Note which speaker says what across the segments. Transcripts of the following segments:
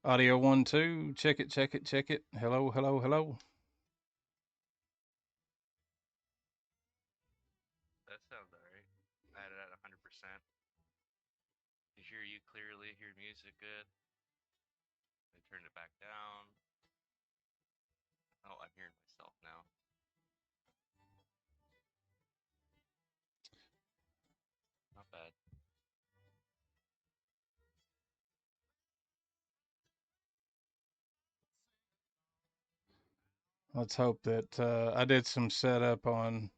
Speaker 1: Audio one, two. Check it, check it, check it. Hello, hello, hello.
Speaker 2: That sounds alright. I had it at 100%. I hear you clearly, hear music good. I turned it back down. Oh, I'm hearing myself now. Not bad.
Speaker 1: Let's hope that I did some setup on.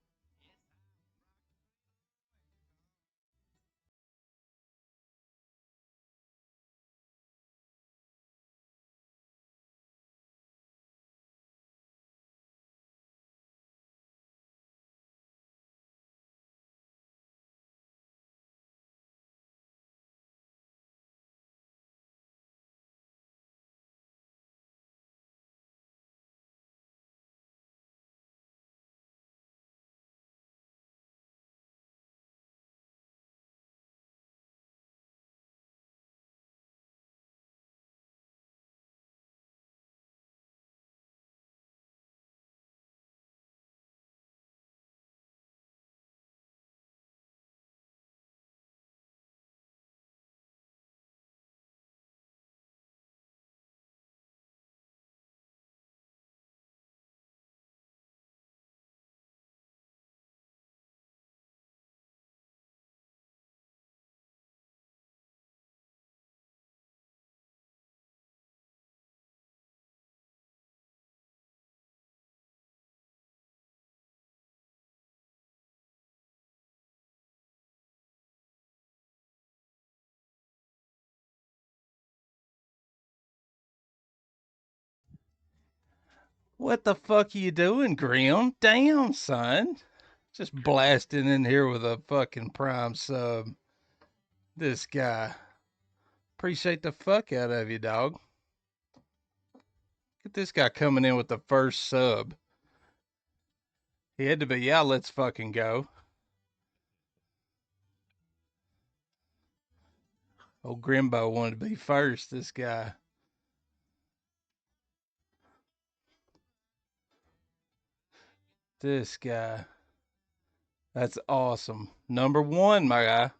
Speaker 1: What the fuck are you doing, Grim? Damn, son. Just blasting in here with a fucking prime sub. This guy. Appreciate the fuck out of you, dog. Get this guy coming in with the first sub. He had to be, yeah, let's fucking go. Old Grimbo wanted to be first, this guy. This guy. That's awesome. Number one, my guy.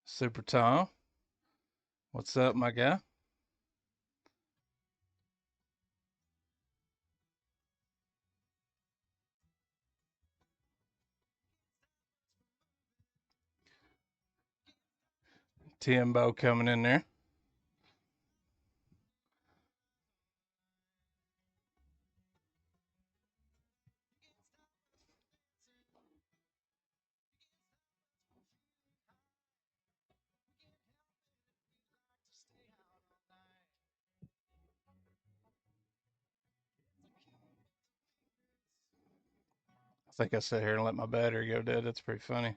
Speaker 1: Super Tom. What's up, my guy? Timbo coming in there. I think I sit here and let my battery go dead. That's pretty funny.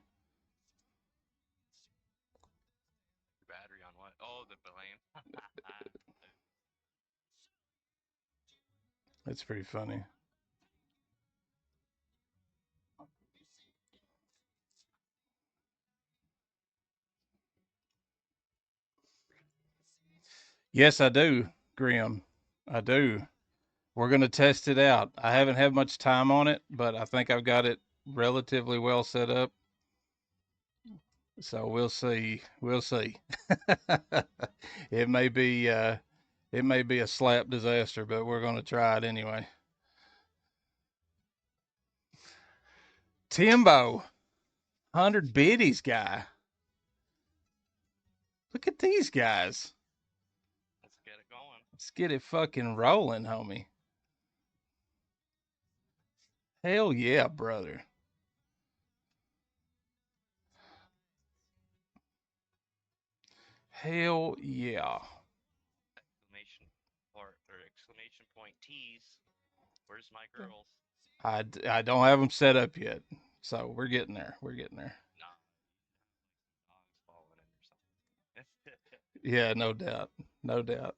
Speaker 2: Battery on what? Oh, the plane.
Speaker 1: That's pretty funny. Yes, I do, Grim. I do. We're going to test it out. I haven't had much time on it, but I think I've got it relatively well set up. So we'll see. We'll see. it may be it may be a slap disaster, but we're going to try it anyway. Timbo, 100 biddies guy. Look at these guys.
Speaker 2: Let's get it going.
Speaker 1: Let's get it fucking rolling, homie. Hell yeah, brother. Hell yeah.
Speaker 2: Exclamation or exclamation point tease. Where's my girls?
Speaker 1: I don't have them set up yet. So we're getting there. We're getting there.
Speaker 2: Nah, dogs falling in or something.
Speaker 1: Yeah, no doubt. No doubt.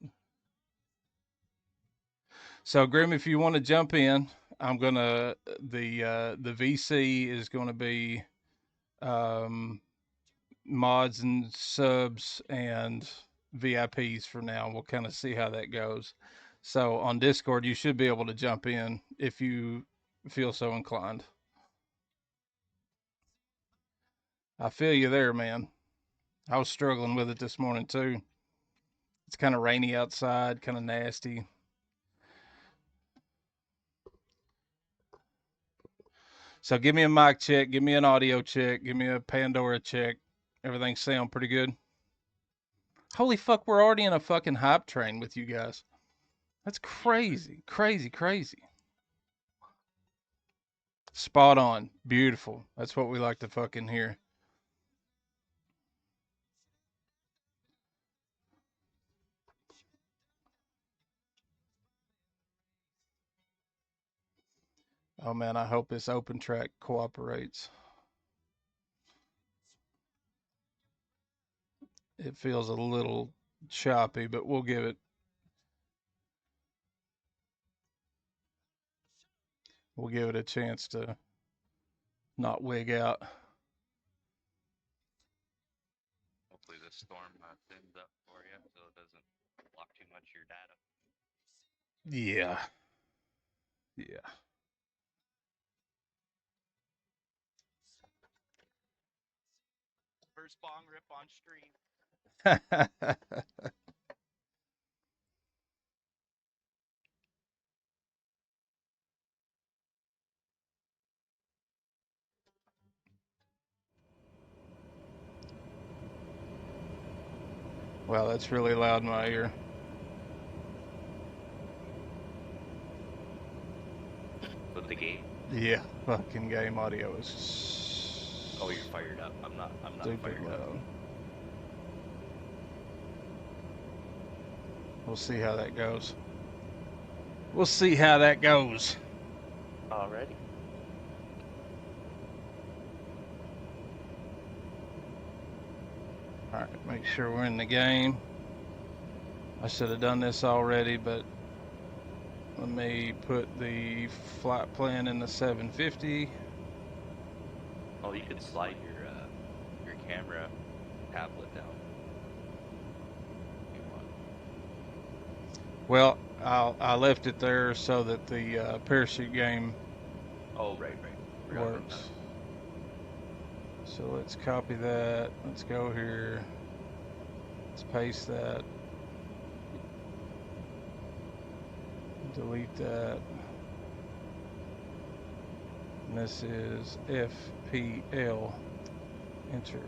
Speaker 1: So Grim, if you want to jump in, I'm gonna the VC is gonna be um, mods and subs and VIPs for now. We'll kind of see how that goes. So on Discord, you should be able to jump in if you feel so inclined. I feel you there, man. I was struggling with it this morning too. It's kind of rainy outside, kind of nasty. So give me a mic check, give me an audio check, give me a Pandora check. Everything sound pretty good. Holy fuck, we're already in a fucking hype train with you guys. That's crazy, crazy, crazy. Spot on. Beautiful. That's what we like to fucking hear. Oh man, I hope this open track cooperates. It feels a little choppy, but we'll give it a chance to not wig out.
Speaker 2: Hopefully this storm thins up for you so it doesn't block too much of your data.
Speaker 1: Yeah. Yeah.
Speaker 2: First bong rip on stream.
Speaker 1: Wow, that's really loud in my ear.
Speaker 3: With the game?
Speaker 1: Yeah, fucking game audio is.
Speaker 3: Oh, you're fired up. I'm not
Speaker 1: Stupid
Speaker 3: fired
Speaker 1: loud.
Speaker 3: up.
Speaker 1: We'll see how that goes. We'll see how that goes.
Speaker 3: Already?
Speaker 1: All right, make sure we're in the game. I should have done this already, but let me put the flight plan in the 750.
Speaker 3: Oh, you can slide your camera tablet down. If you want.
Speaker 1: Well, I left it there so that the parachute game
Speaker 3: Oh, right. Forgot about
Speaker 1: works. So let's copy that. Let's go here. Let's paste that. Delete that. And this is FPL. Enter.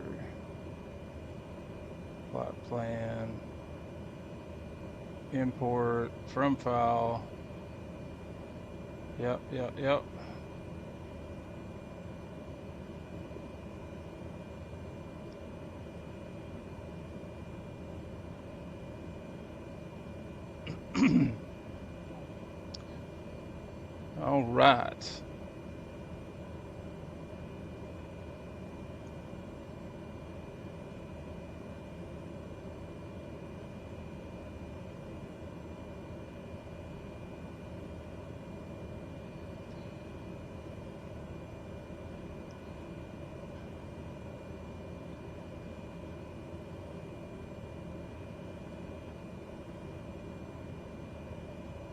Speaker 1: Plot plan. Import from file. Yep. All right.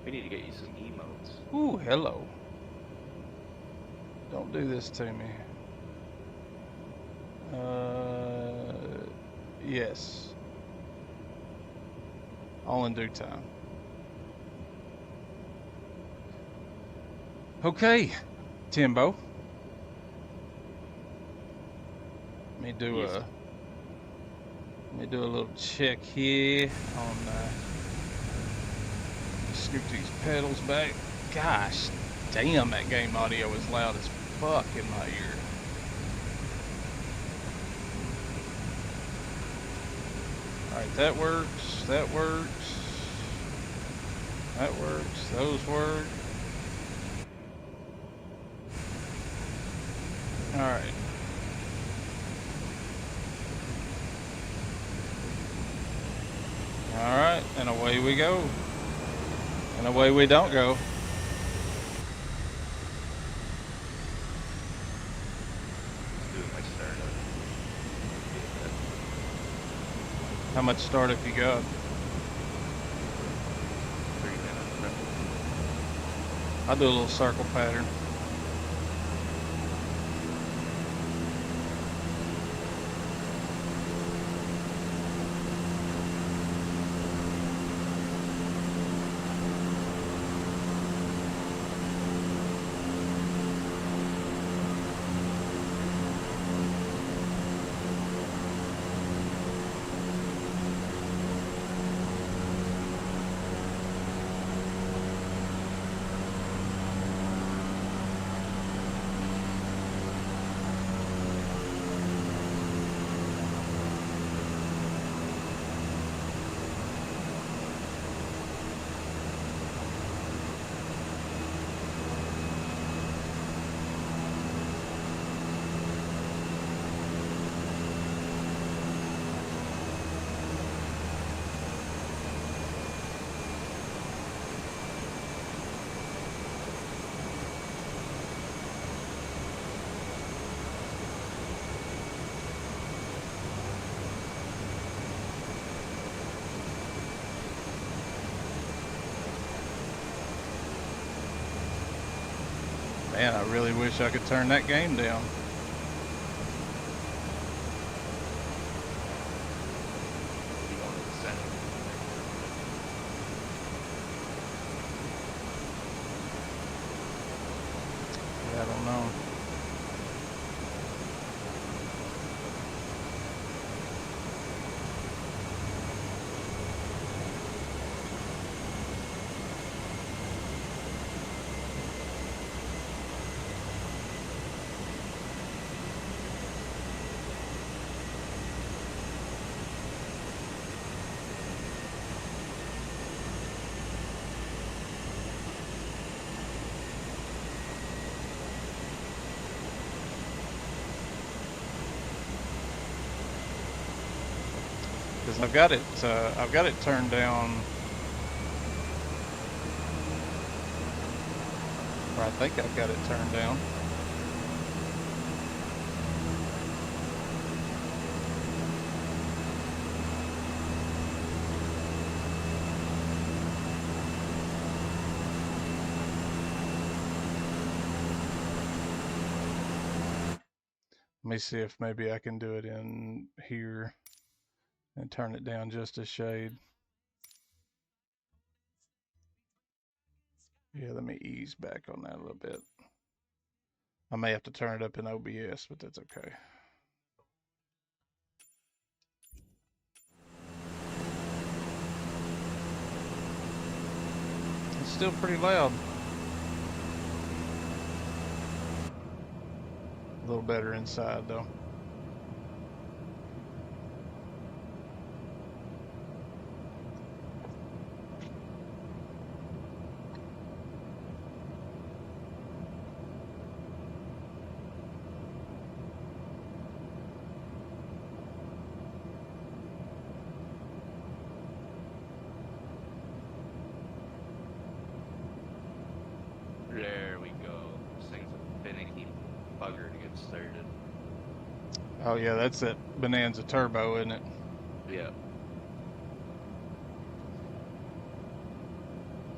Speaker 3: We need to get you some emotes.
Speaker 1: Ooh, hello. Don't do this to me. Yes. All in due time. Okay, Timbo. Let me do
Speaker 3: Yes.
Speaker 1: a little check here on scoot these pedals back. Gosh damn, that game audio is loud as fuck in my ear. Alright, that works. That works. Those work. Alright. Alright, and away we go. And away we don't go.
Speaker 3: Just doing my startup. Be a bit.
Speaker 1: How much startup you got?
Speaker 3: 3 minutes, roughly.
Speaker 1: I'll do a little circle pattern. Man, I really wish I could turn that game down.
Speaker 3: Be going to the center.
Speaker 1: I don't know. Because I've got it turned down. Or I think I've got it turned down. Let me see if maybe I can do it in here and turn it down just a shade. Yeah, let me ease back on that a little bit. I may have to turn it up in OBS, but that's okay. It's still pretty loud. A little better inside though.
Speaker 3: There we go. This thing's a finicky bugger to get started.
Speaker 1: Oh yeah, that's that Bonanza Turbo, isn't it?
Speaker 3: Yeah.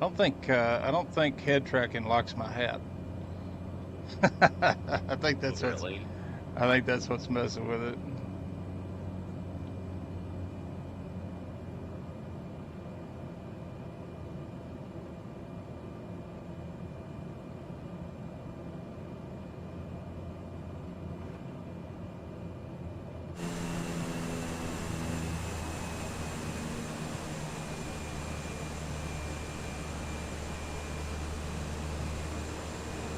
Speaker 1: I don't think head tracking locks my hat. I think that's what's
Speaker 3: Really?
Speaker 1: I think that's what's messing with it.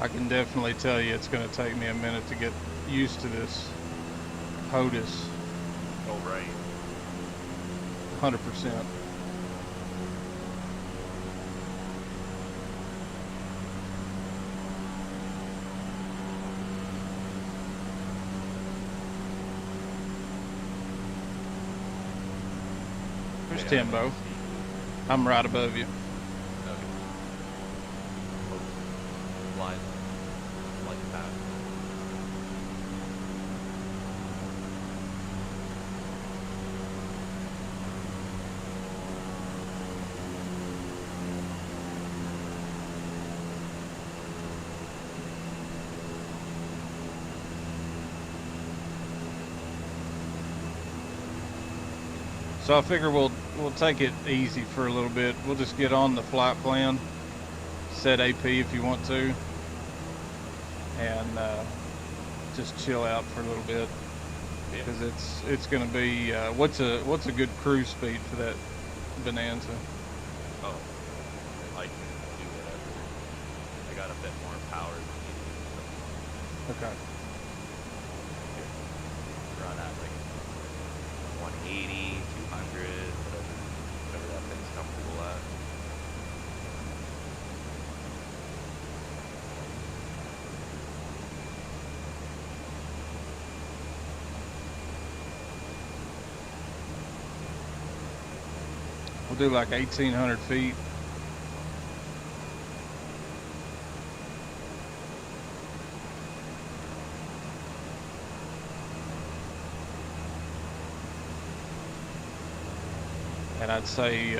Speaker 1: I can definitely tell you it's going to take me a minute to get used to this HOTUS.
Speaker 3: Oh, right.
Speaker 1: 100%. There's
Speaker 3: Yeah,
Speaker 1: Timbo. I'm right above you.
Speaker 3: Okay.
Speaker 1: So I figure we'll take it easy for a little bit. We'll just get on the flight plan, set AP if you want to, and just chill out for a little bit
Speaker 3: Yeah.
Speaker 1: because it's gonna be what's a good cruise speed for that Bonanza?
Speaker 3: Oh, I can do whatever. I got a bit more power than you do, so
Speaker 1: Okay.
Speaker 3: run at like 180, 200, whatever that thing's comfortable at.
Speaker 1: We'll do like 1,800 feet. And I'd say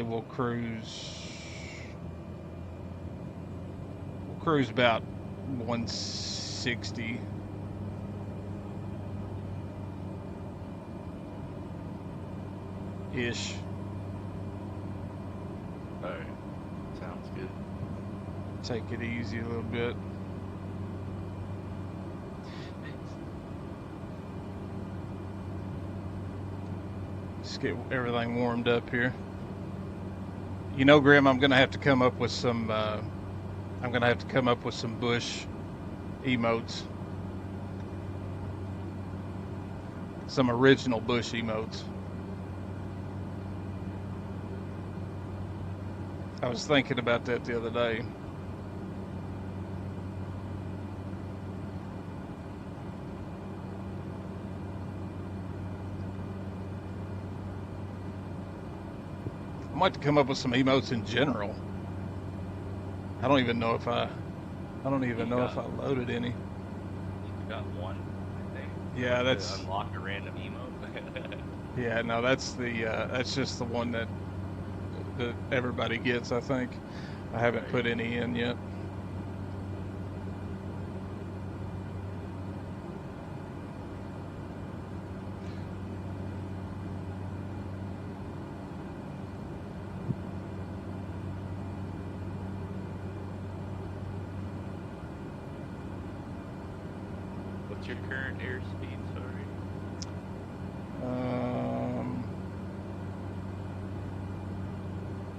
Speaker 1: we'll cruise about 160. Ish.
Speaker 3: Alright, sounds good.
Speaker 1: Take it easy a little bit. Just get everything warmed up here. You know, Grim, I'm gonna have to come up with some. I'm gonna have to come up with some bush emotes. Some original bush emotes. I was thinking about that the other day. I might have to come up with some emotes in general. I don't even know if I loaded any.
Speaker 3: You got one, I think.
Speaker 1: Yeah,
Speaker 3: To
Speaker 1: that's
Speaker 3: unlock a random emote.
Speaker 1: yeah. No, that's just the one that everybody gets. I think I haven't
Speaker 3: Right.
Speaker 1: put any in yet.
Speaker 3: What's your current airspeed? Sorry.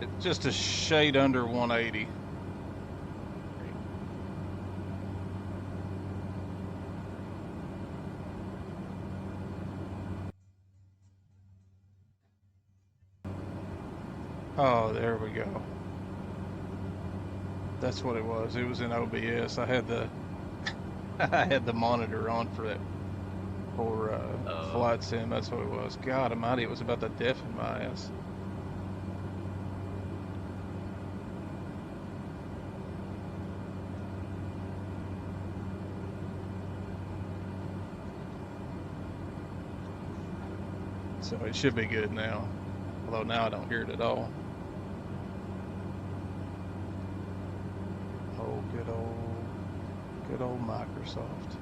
Speaker 1: It's just a shade under 180.
Speaker 3: Great.
Speaker 1: Oh, there we go. That's what it was. It was in OBS. I had the I had the monitor on for that for
Speaker 3: Oh,
Speaker 1: flight sim. That's what it was. God Almighty, it was about to deafen my ass. So it should be good now. Although now I don't hear it at all. Oh, good old Microsoft.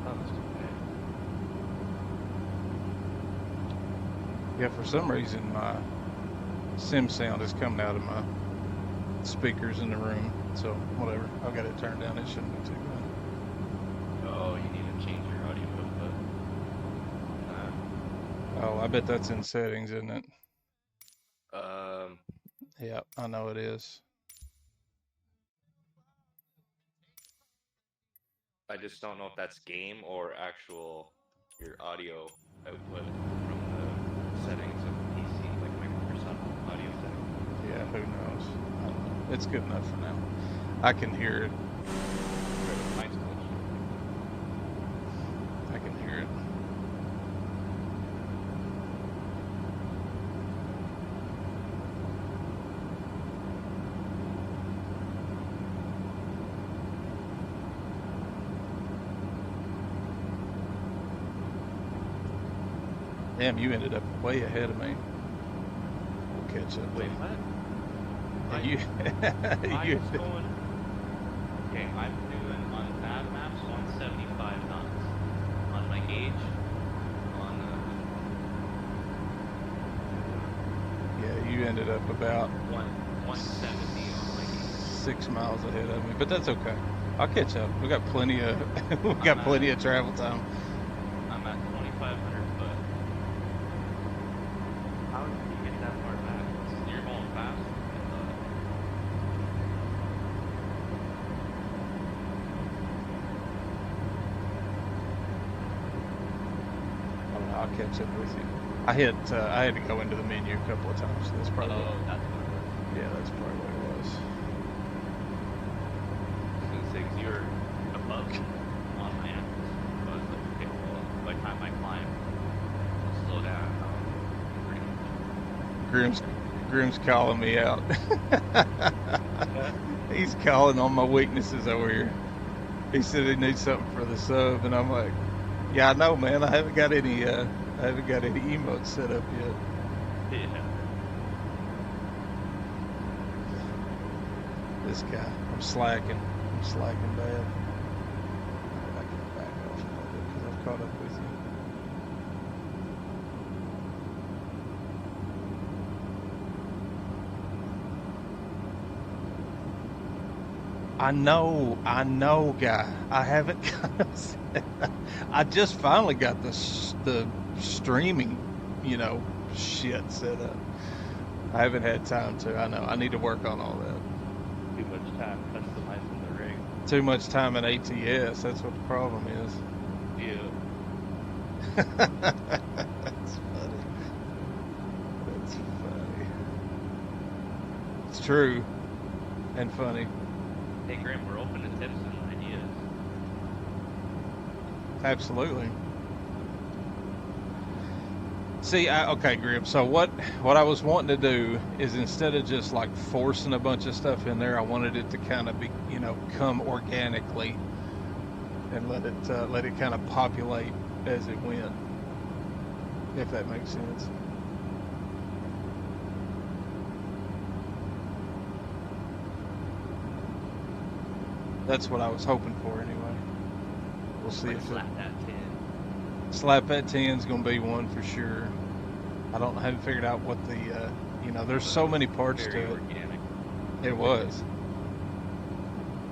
Speaker 3: that was too bad.
Speaker 1: Yeah, for some reason my sim sound is coming out of my speakers in the room. So whatever. I've got it turned down. It shouldn't be too bad.
Speaker 3: Oh, you need to change your audio input.
Speaker 1: Oh, I bet that's in settings, isn't it? Yeah, I know it is.
Speaker 3: I just don't know if that's game or actual your audio output from the settings of the PC, like Microsoft audio settings.
Speaker 1: Yeah, who knows? I don't know. It's good enough for now. I can hear it.
Speaker 3: Try with my installation.
Speaker 1: I can hear it. Damn, you ended up way ahead of me. We'll catch up.
Speaker 3: Wait,
Speaker 1: though.
Speaker 3: what?
Speaker 1: Yeah, you,
Speaker 3: Mine's going. Okay, I'm doing on nav maps 175 knots. On my gauge, on
Speaker 1: yeah, you ended up about
Speaker 3: 170 on my gauge.
Speaker 1: 6 miles ahead of me, but that's okay. I'll catch up. We got plenty of plenty of travel time.
Speaker 3: I'm at 2,500 foot. How did you get that far back? You're going fast.
Speaker 1: I don't know. I'll catch up with you. I had to go into the menu a couple of times. So that's probably
Speaker 3: Oh, that's what it was.
Speaker 1: yeah, that's probably what it was.
Speaker 3: I was gonna say, 'cause you're above me on my axis. So I was like, okay, well, by the time I climb, I'll slow down. Pretty much.
Speaker 1: Groom's calling me out. He's calling on my weaknesses over here. He said he needs something for the sub, and I'm like, yeah, I know, man. I haven't got any emotes set up yet.
Speaker 3: Yeah.
Speaker 1: This guy, I'm slacking bad. I can back off a little bit because I've caught up with you. I know, guy. I haven't got. I just finally got the streaming, shit set up. I haven't had time to. I know. I need to work on all that.
Speaker 3: Too much time customizing the rig.
Speaker 1: Too much time in ATS. That's what the problem is.
Speaker 3: Yeah.
Speaker 1: That's funny. That's funny. It's true and funny.
Speaker 3: Hey, Graham, we're open to tips and ideas.
Speaker 1: Absolutely. See, okay, Grim. So what I was wanting to do is instead of just like forcing a bunch of stuff in there, I wanted it to kind of be, come organically and let it kind of populate as it went, if that makes sense. That's what I was hoping for anyway. We'll see if
Speaker 3: Slap that 10.
Speaker 1: Slap that 10's gonna be one for sure. I haven't figured out what the there's so many parts to
Speaker 3: Very
Speaker 1: it.
Speaker 3: organic.
Speaker 1: It was.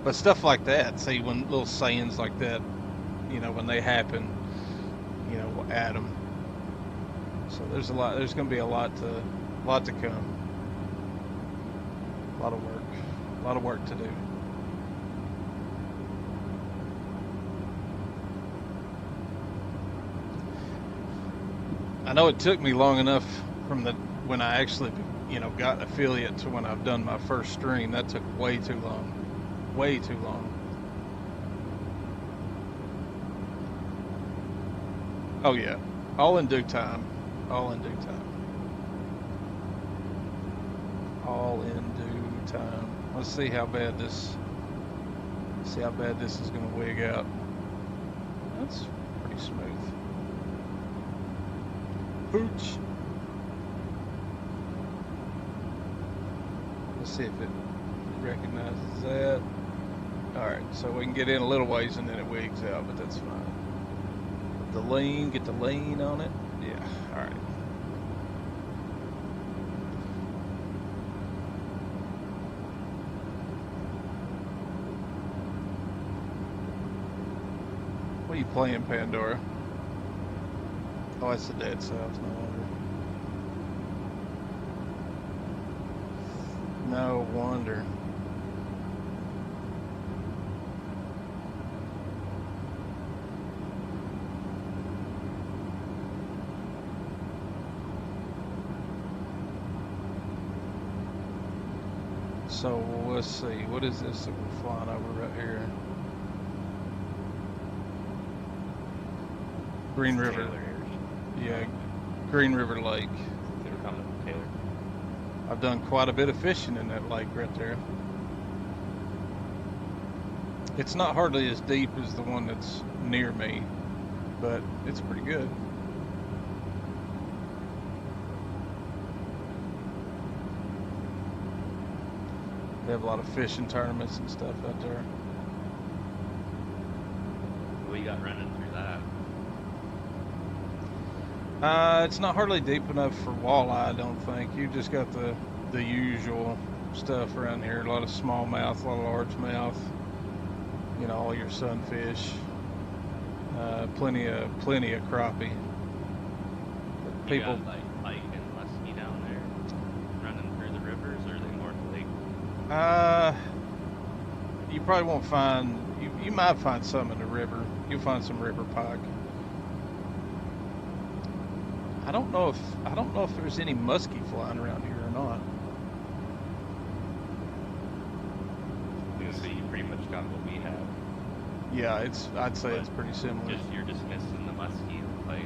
Speaker 1: But stuff like that, see, when little sayings like that, when they happen, we'll add them. So there's going to be a lot to come. A lot of work to do. I know it took me long enough from when I actually, got affiliate to when I've done my first stream. That took way too long. Way too long. Oh yeah. All in due time. All in due time. All in due time. Let's see how bad this is going to wig out. That's pretty smooth. Pooch. Let's see if it recognizes that. Alright, so we can get in a little ways and then it wigs out, but that's fine. Get the lean on it. Yeah, alright. What are you playing, Pandora? Oh, it's the Dead South, no longer. No wonder. So let's see, what is this that we're flying over right here? Green
Speaker 3: It's
Speaker 1: River.
Speaker 3: Taylor Air.
Speaker 1: Yeah, Green River Lake.
Speaker 3: They were coming to Taylor.
Speaker 1: I've done quite a bit of fishing in that lake right there. It's not hardly as deep as the one that's near me, but it's pretty good. They have a lot of fishing tournaments and stuff out there.
Speaker 3: What you got running through that?
Speaker 1: It's not hardly deep enough for walleye, I don't think. You just got the usual stuff around here. A lot of smallmouth, a lot of largemouth. You know, all your sunfish. Plenty of crappie. But
Speaker 3: You
Speaker 1: people,
Speaker 3: got like pike and muskie down there running through the rivers, or are they more lake?
Speaker 1: you probably won't find. You might find some in the river. You'll find some river pike. I don't know if there's any muskie flying around here or not.
Speaker 3: So you pretty much got what we have.
Speaker 1: Yeah, I'd say
Speaker 3: But
Speaker 1: it's pretty similar.
Speaker 3: You're dismissing the muskie, like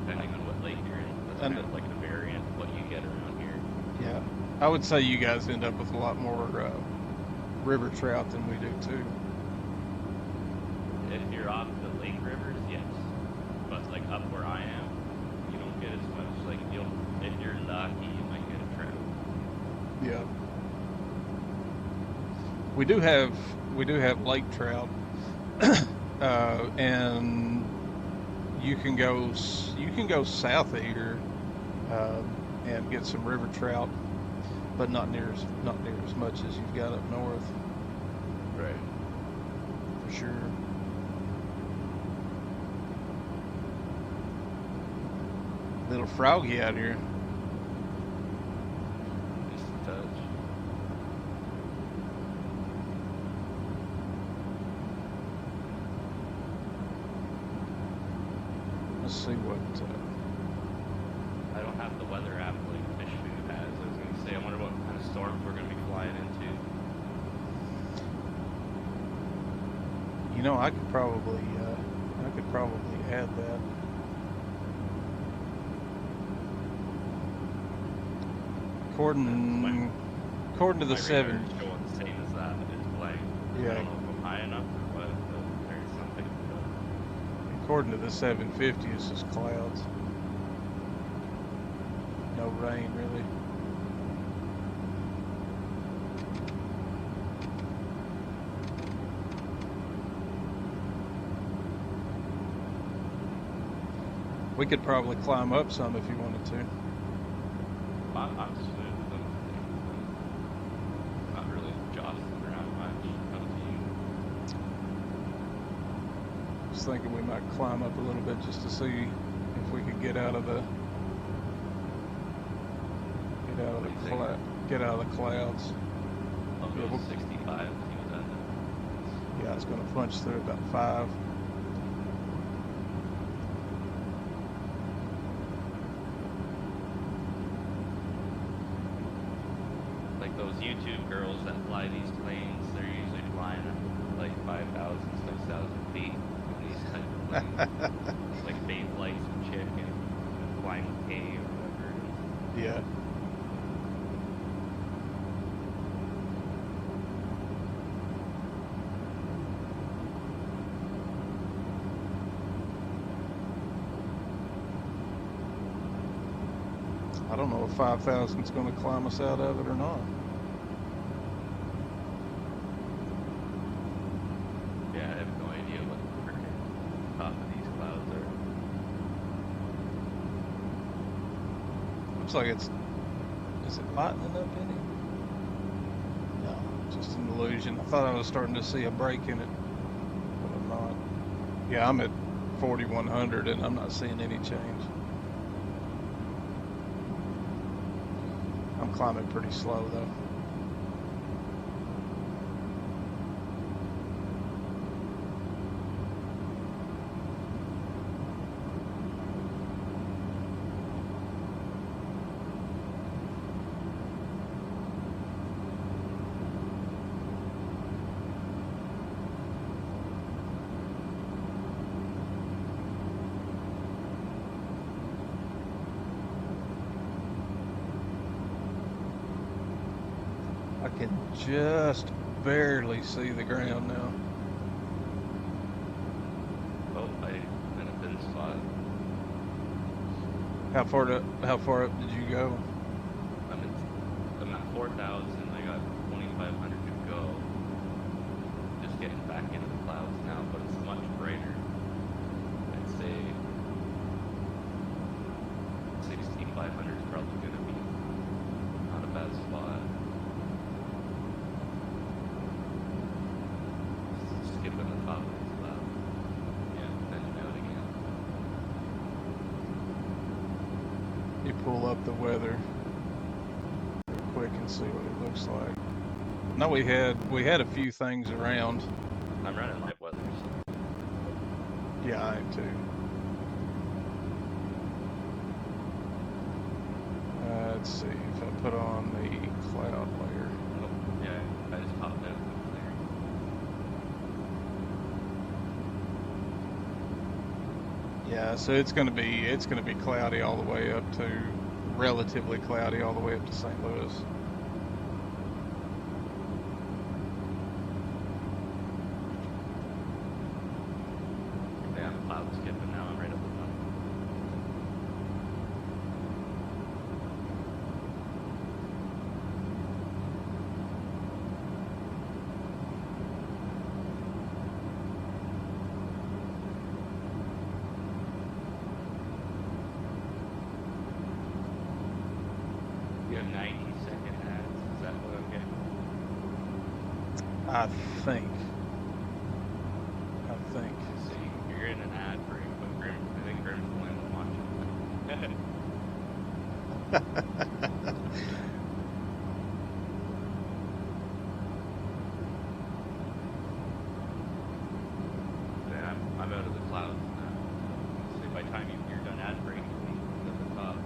Speaker 3: depending on what lake you're in. That's
Speaker 1: And-
Speaker 3: kind of like a variant of what you get around here.
Speaker 1: Yeah, I would say you guys end up with a lot more river trout than we do too.
Speaker 3: If you're off the lake rivers, yes. But like up where I am, you don't get as much. Like if you're lucky, you might get a trout.
Speaker 1: Yeah. We do have lake trout, and you can go south of here and get some river trout, but not near as much as you've got up north,
Speaker 3: Right.
Speaker 1: for sure. Little froggy out here.
Speaker 3: Just a touch.
Speaker 1: Let's see what.
Speaker 3: I don't have the weather app like Fish Food has. I was gonna say, I wonder what kind of storms we're gonna be flying into.
Speaker 1: You know, I could probably add that. According to the
Speaker 3: My
Speaker 1: seven.
Speaker 3: radar's showing the same as that. It's blank. I
Speaker 1: Yeah.
Speaker 3: don't know if I'm high enough or what, but there's something.
Speaker 1: According to the 750, it's just clouds. No rain, really. We could probably climb up some if you wanted to.
Speaker 3: I'm smooth. I'm not really jostling around much. Up to you.
Speaker 1: Just thinking we might climb up a little bit just to see if we could get out of the clouds.
Speaker 3: I'll
Speaker 1: Yeah,
Speaker 3: go
Speaker 1: we'll-
Speaker 3: 65. See what that does.
Speaker 1: Yeah, it's going to punch through about 5.
Speaker 3: Like those YouTube girls that fly these planes, they're usually flying at like 5,000, 6,000 feet. And these type of planes. It's like bait flights and chicken, flying with K or whatever it is.
Speaker 1: Yeah. I don't know if 5,000 is going to climb us out of it or not.
Speaker 3: Yeah, I have no idea what the freaking top of these clouds are.
Speaker 1: Looks like is it lightening up any? No, just an illusion. I thought I was starting to see a break in it, but I'm not. Yeah, I'm at 4,100 and I'm not seeing any change. I'm climb it pretty slow though. I can just barely see the ground now.
Speaker 3: Oh, I'm in a thin spot.
Speaker 1: How far up did you go?
Speaker 3: I'm at 4,000. I got 2,500 to go. Just getting back into the clouds now, but it's much brighter. I'd say 6,500 is probably going to be not a bad spot. Skipping the top of these clouds. Yeah, then out again.
Speaker 1: You pull up the weather real quick and see what it looks like. No, we had a few things around.
Speaker 3: I'm running live weather, so
Speaker 1: Yeah, I am too. Let's see if I put on the cloud layer.
Speaker 3: oh, yeah, I just popped out there.
Speaker 1: Yeah, so it's gonna be cloudy all the way up to relatively cloudy all the way up to St. Louis.
Speaker 3: Yeah, I'm cloud skipping now. I'm right up the top. You have 90-second ads. Is that what I'm getting?
Speaker 1: I think.
Speaker 3: So you're in an ad break, but Grim, I think Grim's the only one watching. Yeah, I'm out of the clouds now. So by the time you're done ad break, you're at the top.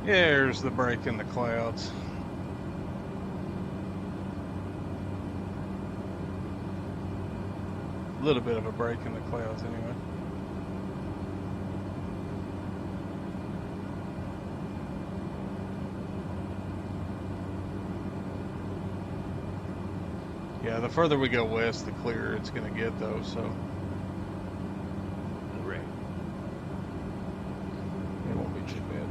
Speaker 1: There's the break in the clouds. A little bit of a break in the clouds anyway. Yeah, the further we go west, the clearer it's going to get though, so
Speaker 3: Right.
Speaker 1: it won't be too bad.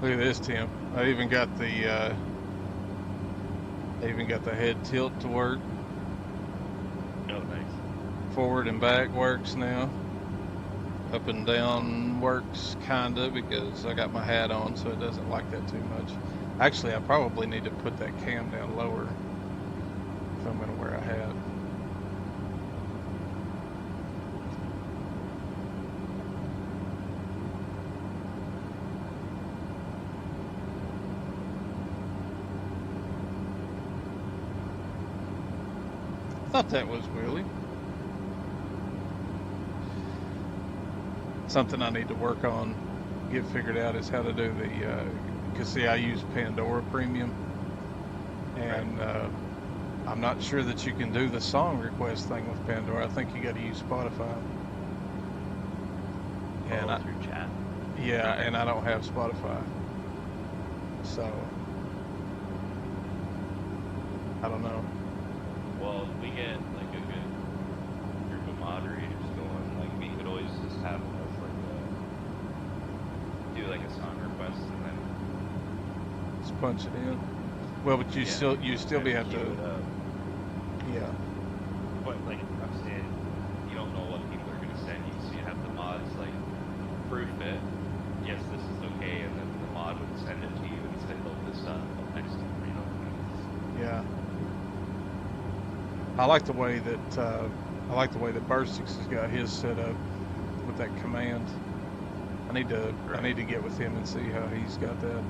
Speaker 1: Look at this, Tim. I even got the head tilt to work.
Speaker 3: Oh, nice.
Speaker 1: Forward and back works now. Up and down works kinda because I got my hat on, so it doesn't like that too much. Actually, I probably need to put that cam down lower if I'm gonna wear a hat. I thought that was Willie. Something I need to work on, get figured out is how to do the, because see, I use Pandora Premium, and I'm not sure that you can do the song request thing with Pandora. I think you got to use Spotify. And
Speaker 3: Oh, through chat.
Speaker 1: yeah, and I don't have Spotify, so I don't know.
Speaker 3: Well, we get like a good group of moderators going. Like we could always just have them as like do like a song request and then
Speaker 1: Just punch it in. Well, but you
Speaker 3: yeah,
Speaker 1: still be have
Speaker 3: queue
Speaker 1: to,
Speaker 3: it up.
Speaker 1: yeah.
Speaker 3: But like I'm saying, you don't know what people are gonna say. proof it. Yes, this is okay, and then the mod would send it to you and say, load this up next to
Speaker 1: Yeah. I like the way that Burstix has got his set up with that command. I need to get with him and see how he's got that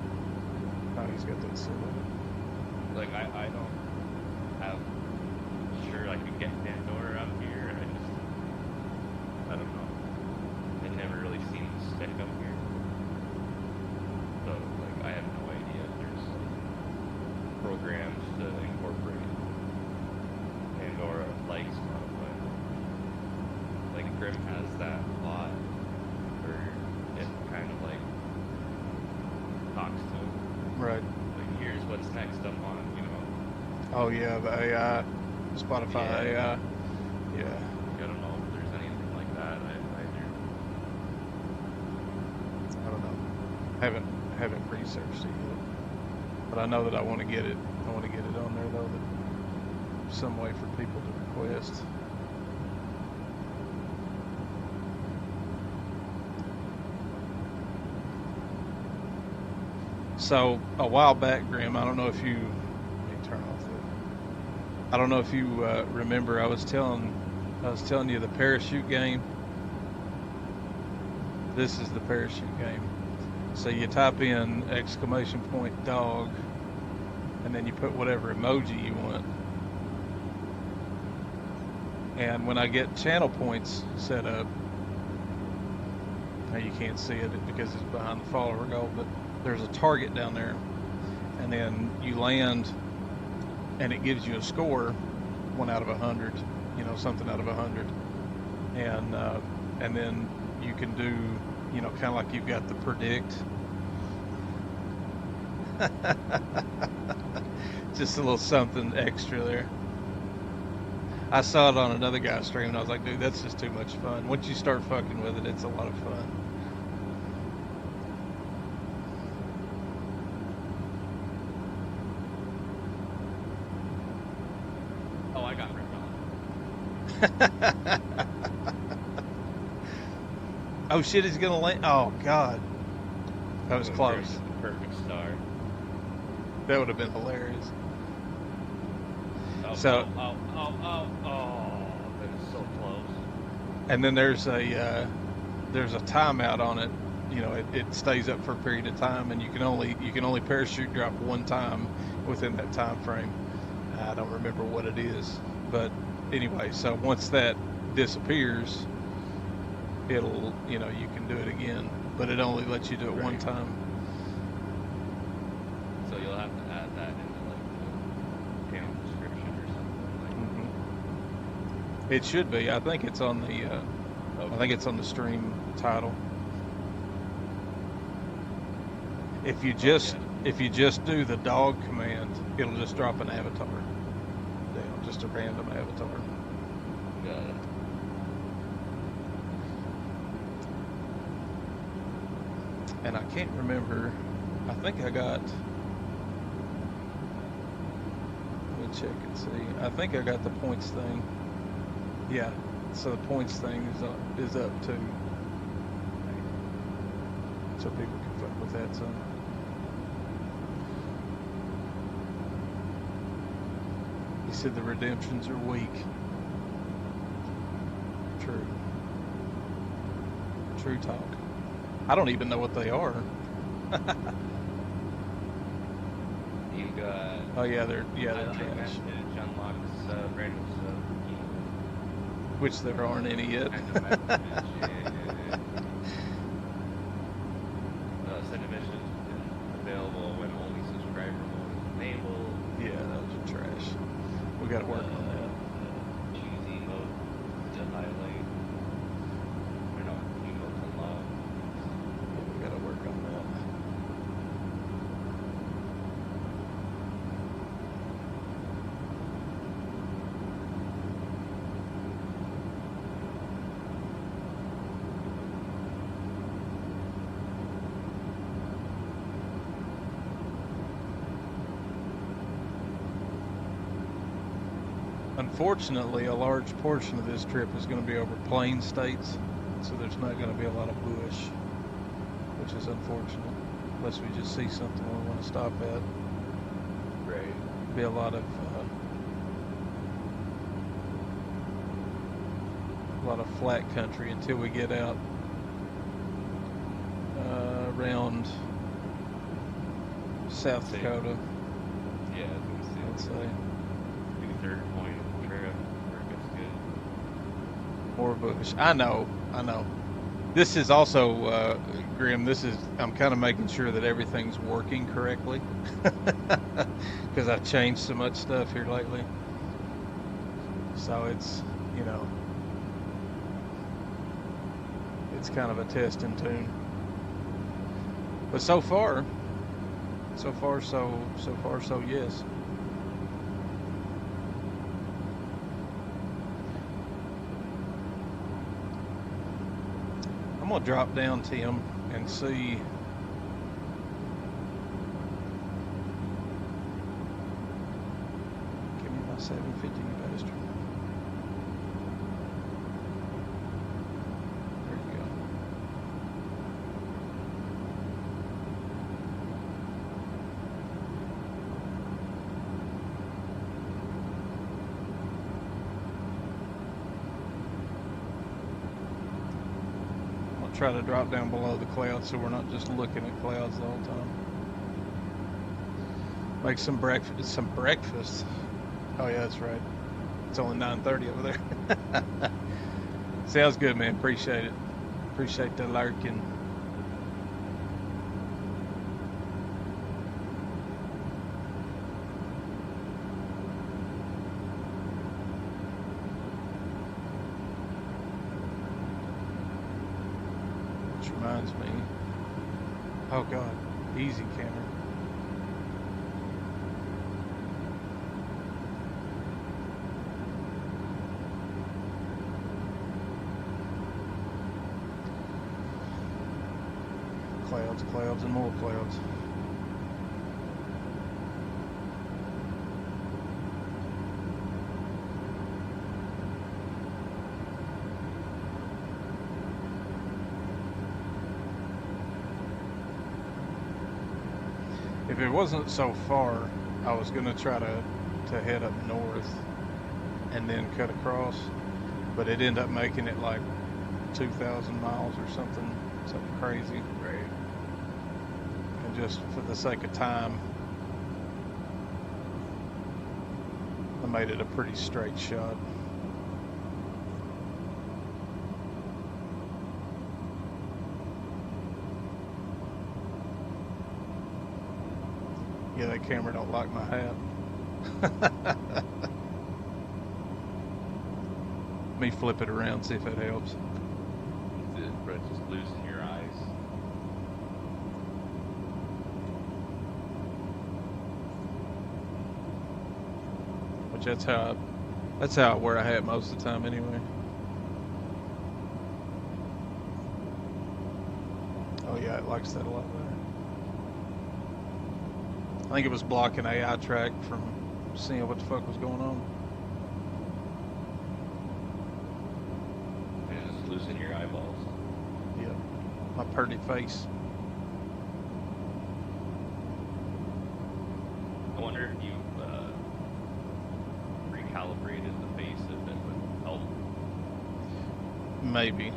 Speaker 1: set up.
Speaker 3: Like I don't have sure I could get Pandora up here. I don't know. It never really seemed to stick up here. So like I have no idea if there's like programs to incorporate Pandora like stuff, but like Grim has that lot where it kind of like talks to him.
Speaker 1: Right.
Speaker 3: Like here's what's next up on, you know.
Speaker 1: Oh yeah, the AI, Spotify AI. Yeah.
Speaker 3: I don't know if there's anything like that either.
Speaker 1: I don't know. Haven't researched it yet. But I know that I want to get it. I want to get it on there though. That some way for people to request. So a while back, Grim, I don't know if you let me turn off the. I don't know if you remember. I was telling you the parachute game. This is the parachute game. So you type in !dog, and then you put whatever emoji you want. And when I get channel points set up, now you can't see it because it's behind the follower goal, but there's a target down there, and then you land, and it gives you a score, 1 out of 100, you know, something out of 100, and then you can do, you know, kind of like you've got the predict. Just a little something extra there. I saw it on another guy's stream, and I was like, dude, that's just too much fun. Once you start fucking with it, it's a lot of fun.
Speaker 3: Oh, I got ripped off.
Speaker 1: Oh shit, he's gonna land. Oh god, that was close.
Speaker 3: The perfect star.
Speaker 1: That would have been hilarious.
Speaker 3: Oh,
Speaker 1: So-
Speaker 3: oh, that is so close.
Speaker 1: And then there's a timeout on it. You know, it stays up for a period of time, and you can only parachute drop one time within that time frame. I don't remember what it is, but anyway, so once that disappears, it'll, you know, you can do it again, but it only lets you do it one
Speaker 3: Right.
Speaker 1: time.
Speaker 3: So you'll have to add that into like the channel description or something like.
Speaker 1: It should be. I think it's on the. I think it's on the stream title. If you just do the dog command, it'll just drop an avatar down, just a random avatar.
Speaker 3: Got it.
Speaker 1: And I can't remember. I think I got. Let me check and see. I think I got the points thing. Yeah. So the points thing is up too. So people can fuck with that some. He said the redemptions are weak. True. True talk. I don't even know what they are.
Speaker 3: You got.
Speaker 1: Oh yeah, they're
Speaker 3: I
Speaker 1: trash.
Speaker 3: message unlocks random stuff.
Speaker 1: Which there aren't any yet.
Speaker 3: Kind of message. Send a message available when only subscriber mode is enabled.
Speaker 1: Yeah, those are trash. We got to work on that.
Speaker 3: Cheesy mode to highlight. Or no, emotes unlock.
Speaker 1: Yeah, we got to work on that. Unfortunately, a large portion of this trip is going to be over plain states, so there's not going to be a lot of bush. which is unfortunate. Unless we just see something we want to stop at.
Speaker 3: Right.
Speaker 1: Be a lot of flat country until we get out around South
Speaker 3: Same.
Speaker 1: Dakota.
Speaker 3: Yeah, I was gonna
Speaker 1: I'd
Speaker 3: say.
Speaker 1: say
Speaker 3: Maybe third point of the trip where it gets good.
Speaker 1: more bush. I know. This is also Grim. I'm kind of making sure that everything's working correctly because I've changed so much stuff here lately. So it's it's kind of a test and tune. But so far so yes. I'm gonna drop down, Tim, and see. Give me my 750, you bastard. There you go. Try to drop down below the clouds so we're not just looking at clouds the whole time. Make some breakfast. Oh yeah, that's right. It's only 9:30 over there. Sounds good, man. Appreciate it. Appreciate the lurking. Reminds me. Oh God, easy, Cameron. Clouds, and more clouds. If it wasn't so far, I was going to try to head up north and then cut across, but it ended up making it like 2,000 miles or something crazy.
Speaker 3: Right.
Speaker 1: And just for the sake of time, I made it a pretty straight shot. Yeah, that camera don't like my hat. Let me flip it around, see if it helps.
Speaker 3: It's it, but just losing your eyes.
Speaker 1: Which that's how I wear a hat most of the time anyway. Oh yeah, it likes that a lot better. I think it was blocking AI track from seeing what the fuck was going on.
Speaker 3: You're just losing your eyeballs.
Speaker 1: Yeah, my pretty face.
Speaker 3: I wonder if you recalibrated the face if it would help.
Speaker 1: Maybe.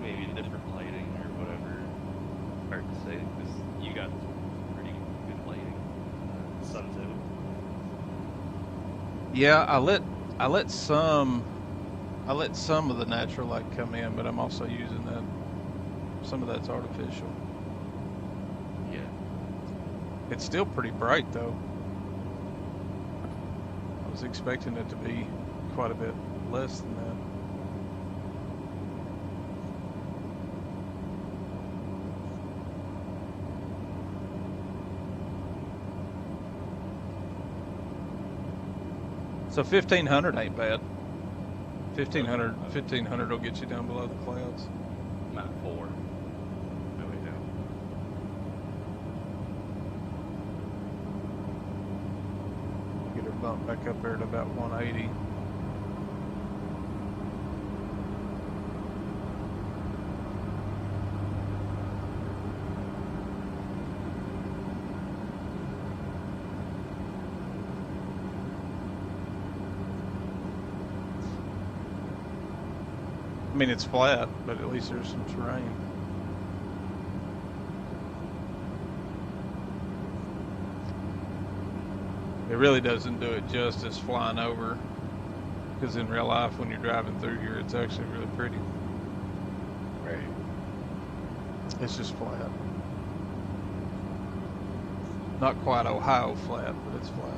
Speaker 3: Maybe different lighting or whatever. Hard to say because you got pretty good lighting. Sun too.
Speaker 1: Yeah, I let some of the natural light come in, but I'm also using that. Some of that's artificial.
Speaker 3: Yeah.
Speaker 1: It's still pretty bright though. I was expecting it to be quite a bit less than that. So 1,500 ain't bad. 1,500 will get you down below the clouds.
Speaker 3: I'm at 4. No way down.
Speaker 1: Get her bumped back up there to about 180. I mean, it's flat, but at least there's some terrain. It really doesn't do it justice flying over, because in real life, when you're driving through here, it's actually really pretty.
Speaker 3: Right.
Speaker 1: It's just flat. Not quite Ohio flat, but it's flat.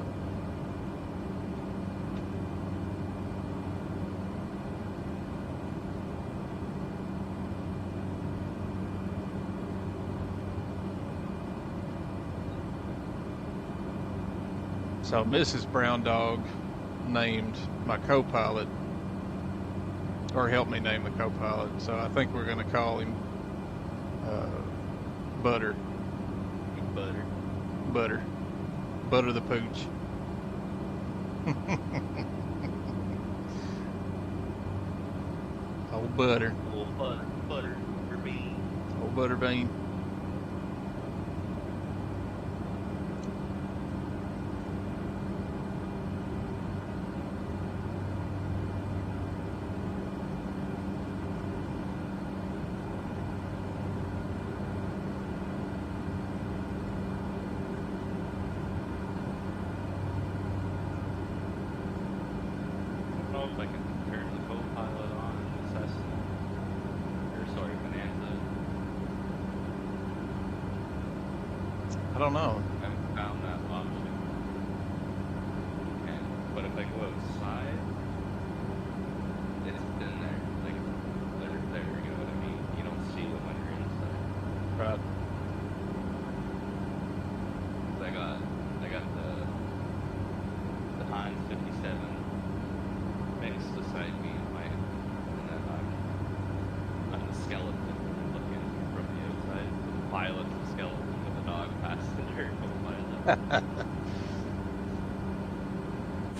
Speaker 1: So Mrs. Brown Dog named my co-pilot, or helped me name the co-pilot. So I think we're going to call him Butter.
Speaker 3: Butter.
Speaker 1: Butter. Butter the Pooch. Old Butter.
Speaker 3: Little butter for me.
Speaker 1: Old Butterbean.
Speaker 3: I don't know if I can turn the co-pilot on in the Cessna. Or sorry, Bonanza.
Speaker 1: I don't know.
Speaker 3: I haven't found that option. But if I go outside, it's in there. Like, they're there, you know what I mean? You don't see them when you're inside.
Speaker 1: Right.
Speaker 3: I got the Heinz 57 mixed beside me and then I'm the skeleton looking from the outside. The pilot, the skeleton with the dog passenger, co-pilot.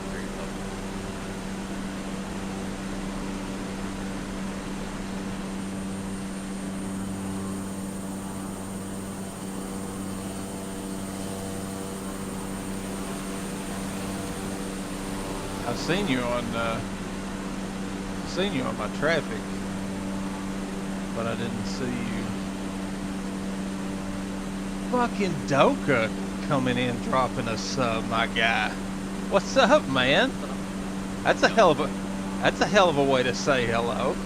Speaker 3: Very lovely.
Speaker 1: I've seen you on my traffic, but I didn't see you. Fucking Doka coming in, dropping a sub, my guy. What's up, man? That's a hell of a way to say hello.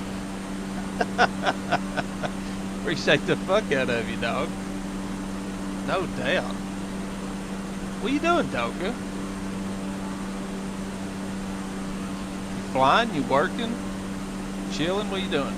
Speaker 1: Appreciate the fuck out of you, dog. No doubt. What you doing, Doka? You flying? You working? Chilling? What you doing?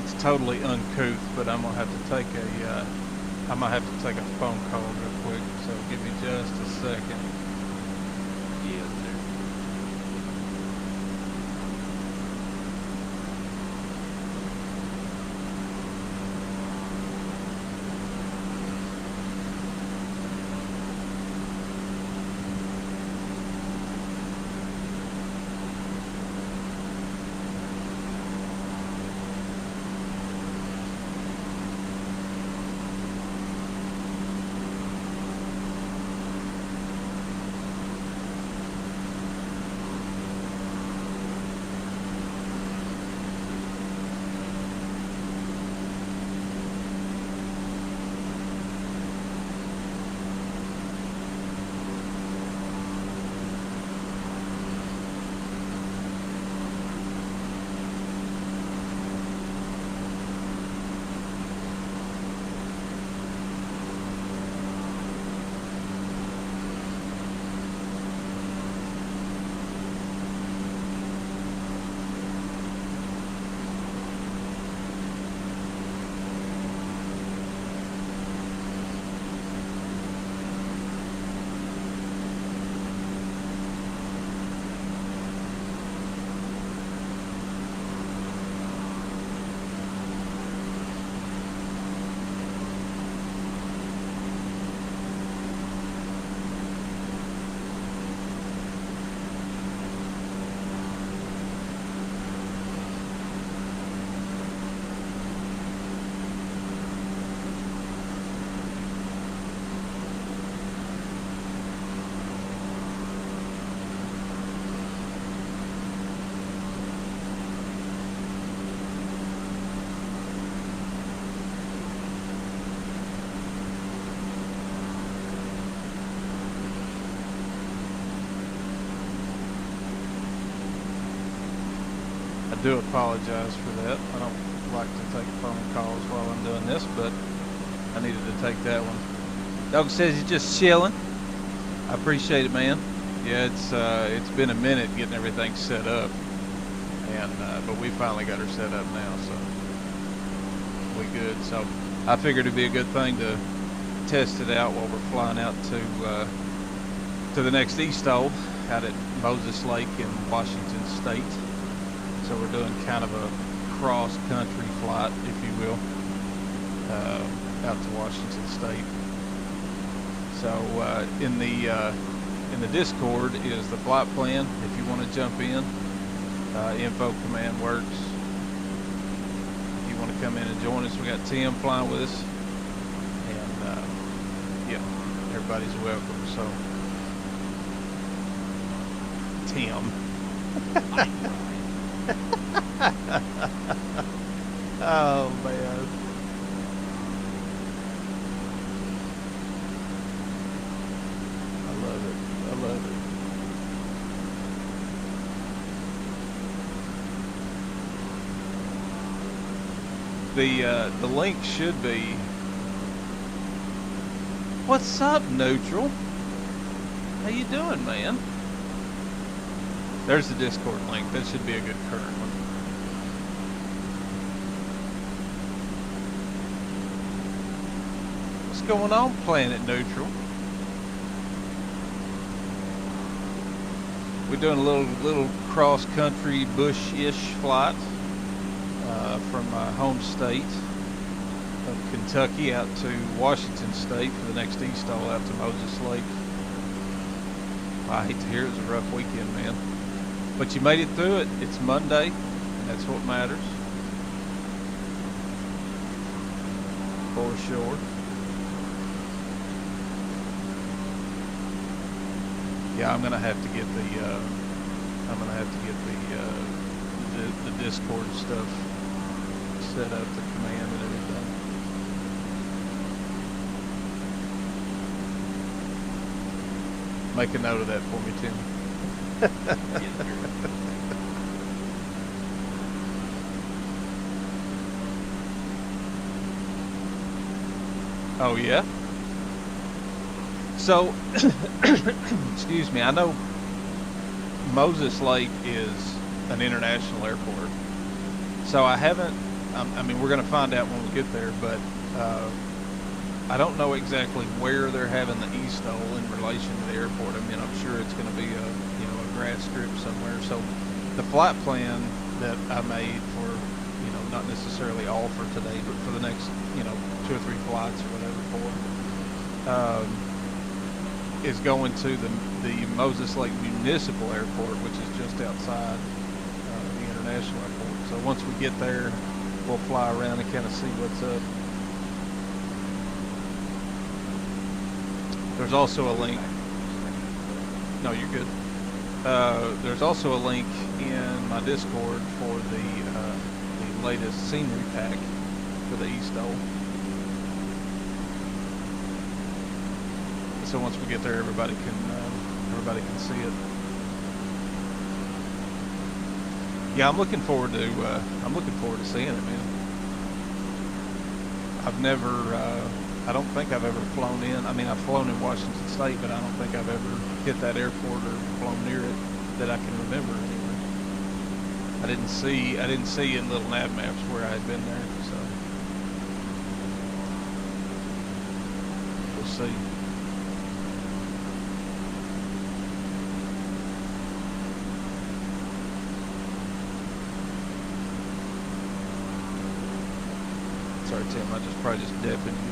Speaker 1: It's totally uncouth, but I'm gonna have to take a phone call real quick. So give me just a second.
Speaker 3: Yes, sir.
Speaker 1: do apologize for that. I don't like to take phone calls while I'm doing this, but I needed to take that one. Doug says he's just chilling. I appreciate it, man. Yeah, it's been a minute getting everything set up, and but we finally got her set up now, so we good. So I figured it'd be a good thing to test it out while we're flying out to the next eSTOL out at Moses Lake in Washington State. So we're doing kind of a cross-country flight, if you will, out to Washington State. So in the Discord is the flight plan. If you want to jump in, info command works. If you want to come in and join us, we got Tim flying with us, and yeah, everybody's welcome. So Tim. Oh man. I love it. I love it. The link should be. What's up, Neutral? How you doing, man? There's the Discord link. That should be a good current one. What's going on, Planet Neutral? We're doing a little cross-country bush-ish flight from my home state of Kentucky out to Washington State for the next eSTOL out to Moses Lake. I hate to hear it was a rough weekend, man. But you made it through it. It's Monday, and that's what matters. For sure. Yeah, I'm gonna have to get the Discord stuff set up, the command and everything. Make a note of that for me, Tim. Oh yeah. So, excuse me. I know Moses Lake is an international airport, so I haven't. I mean, we're going to find out when we get there, but I don't know exactly where they're having the eSTOL in relation to the airport. I mean, I'm sure it's going to be a grass strip somewhere. So the flight plan that I made for, not necessarily all for today, but for the next, 2 or 3 flights or whatever is going to the Moses Lake Municipal Airport, which is just outside the international airport. So once we get there, we'll fly around and kind of see what's up. There's also a link. No, you're good. There's also a link in my Discord for the latest scenery pack for the eSTOL. So once we get there, everybody can see it. Yeah, I'm looking forward to seeing it, man. I've never. I don't think I've ever flown in. I mean, I've flown in Washington State, but I don't think I've ever hit that airport or flown near it that I can remember anyway. I didn't see in little nav maps where I had been there, so we'll see. Sorry, Tim, I probably just deafened you.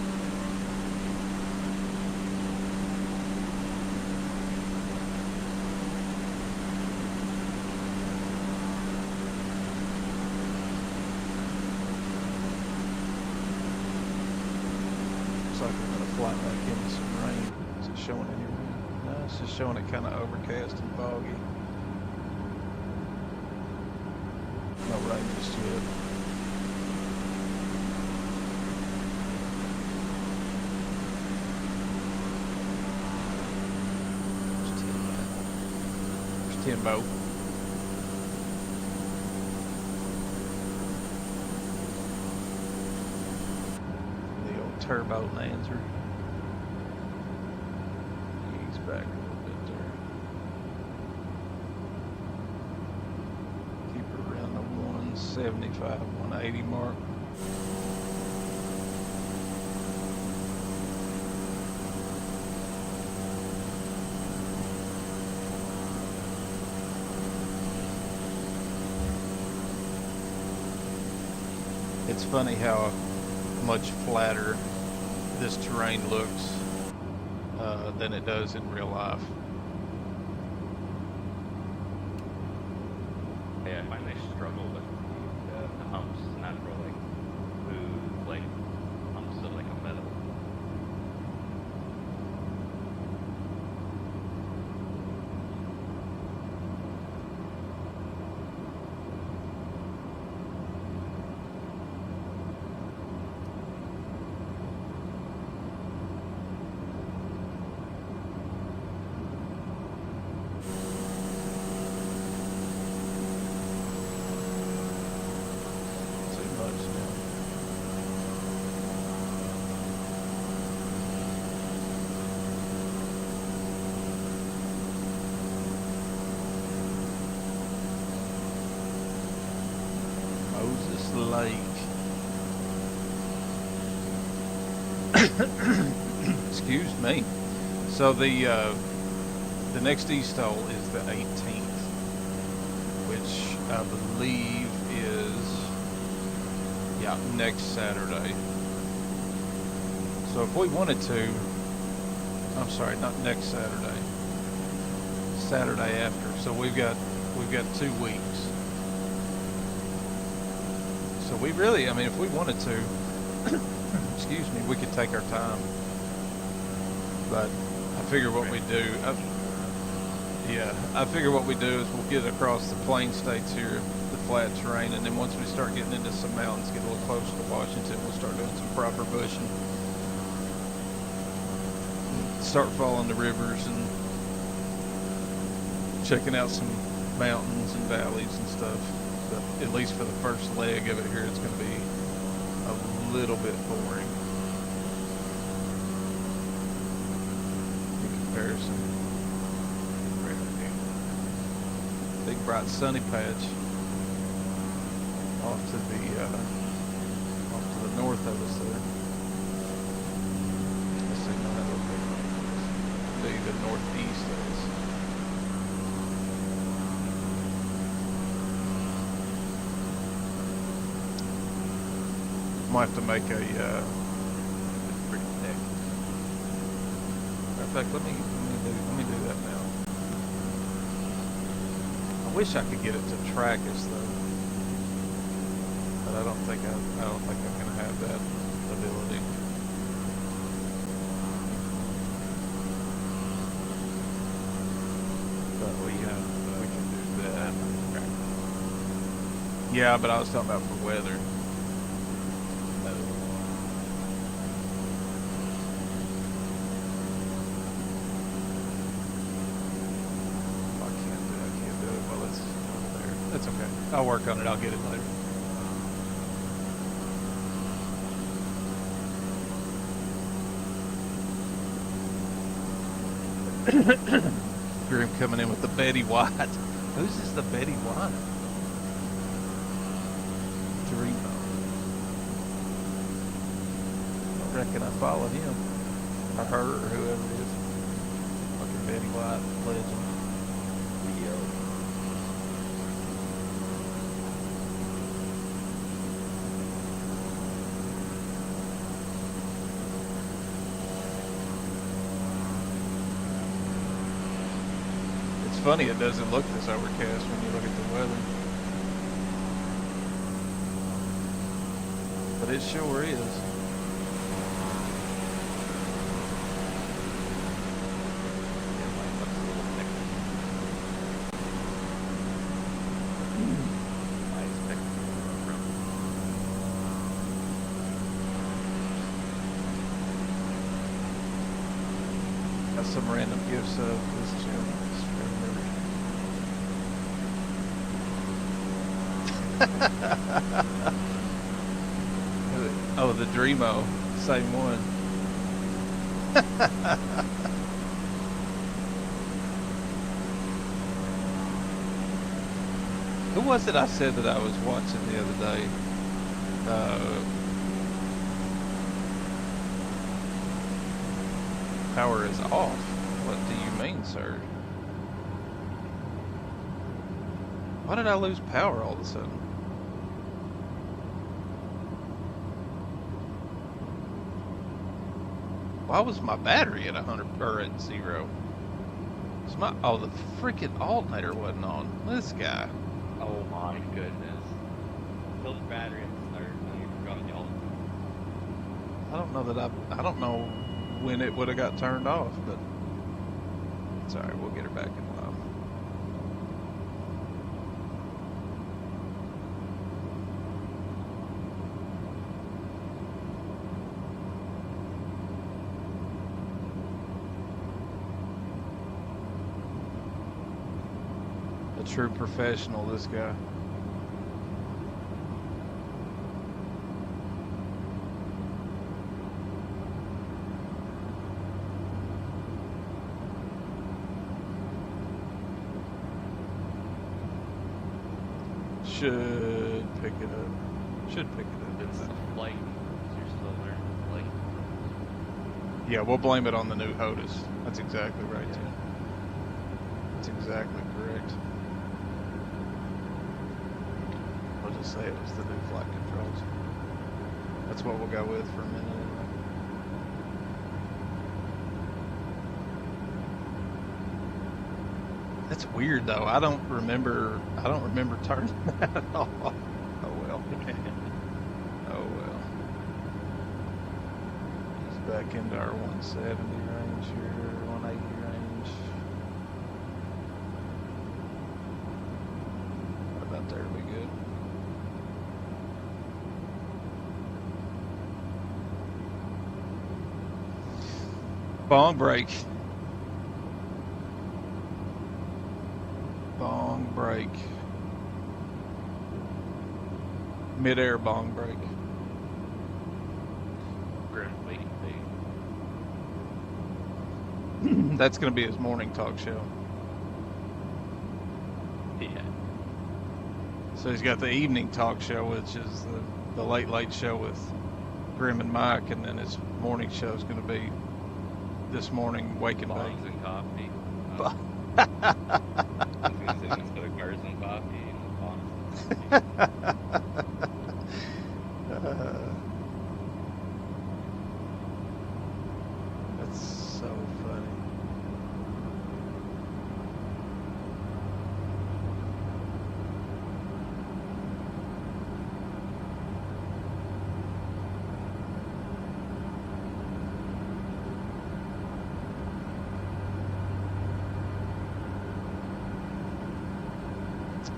Speaker 1: Looks like we're gonna fly back into some rain. Is it showing any rain? No, it's just showing it kind of overcast and foggy. No rain just yet. Timbo. turbo lancer. Ease back a little bit there. Keep her around the 175, 180 mark. It's funny how much flatter this terrain looks than it does in real life.
Speaker 3: Yeah, I find they struggle with the humps, natural like smooth like humps of like a metal.
Speaker 1: Too much now. Moses Lake. Excuse me. So the next eSTOL is the 18th, which I believe is next Saturday. So if we wanted to, I'm sorry, not next Saturday, Saturday after. So we've got 2 weeks. So we really, I mean, if we wanted to, excuse me, we could take our time. But I figure what we do, I figure what we do is we'll get across the plain states here, the flat terrain, and then once we start getting into some mountains, get a little closer to Washington, we'll start doing some proper bushing. Start following the rivers and checking out some mountains and valleys and stuff. But at least for the first leg of it here, it's going to be a little bit boring in comparison. Big bright sunny patch off to the north of us there. Let's see, no, that'll be the northeast of us. Might have to make a pretty thick. Matter of fact, let me do that now. I wish I could get it to track us though, but I don't think I'm gonna have that ability. But we can do that. Yeah, but I was talking about for weather. That's okay. I'll work on it. I'll get it later. Grim coming in with the Betty White. Who's this, the Betty White? Dreamo. I reckon I follow him. Or her, or whoever it is. Fucking Betty White legend. Leo. It's funny it doesn't look this overcast when you look at the weather. But it sure is. Got some random gifts of this channel. Oh, the Dreamo. Same one. Who was it I said that I was watching the other day? Power is off. What do you mean, sir? Why did I lose power all of a sudden? Why was my battery at 100 or at 0? It's my the freaking alternator wasn't on. This guy.
Speaker 3: Oh my goodness. Fill the battery at the start, and you forgot the alt.
Speaker 1: I don't know that I don't know when it would have got turned off, but it's alright, we'll get her back in a while. A true professional, this guy. Should pick it up. Should pick it up.
Speaker 3: It's the flight. You're still learning the flight.
Speaker 1: Yeah, we'll blame it on the new HOTUS. That's exactly right,
Speaker 3: Yeah.
Speaker 1: Tim. That's exactly correct. I'll just say it was the new flight controls. That's what we'll go with for a minute anyway. That's weird though. I don't remember turning that off. Oh well. Oh well. It's back into our 170 range here, 180 range. Right about there will be good. Bong break. Bong break. Mid-air bong break.
Speaker 3: Grim wait,
Speaker 1: That's going to be his morning talk show.
Speaker 3: Yeah.
Speaker 1: So he's got the evening talk show, which is the late show with Grim and Mike, and then his morning show is going to be this morning, Wake and Bake.
Speaker 3: Bongs and coffee.
Speaker 1: Bo-
Speaker 3: I was gonna say instead of cars and coffee, bongs and coffee.
Speaker 1: That's so funny.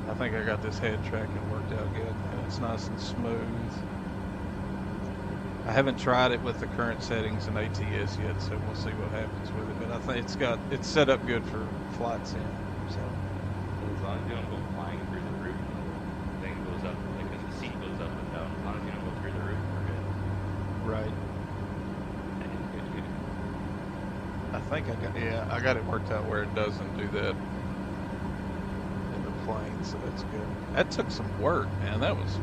Speaker 1: I think I got this head tracking worked out good. And it's nice and smooth. I haven't tried it with the current settings in ATS yet, so we'll see what happens with it. But I think it's set up good for flight sim. So
Speaker 3: As long as you don't go flying through the roof, the thing goes up, like the seat goes up and down. As long as you don't go through the roof, we're good.
Speaker 1: right. I think I got it worked out where it doesn't do that in the plane, so that's good. That took some work, man. That was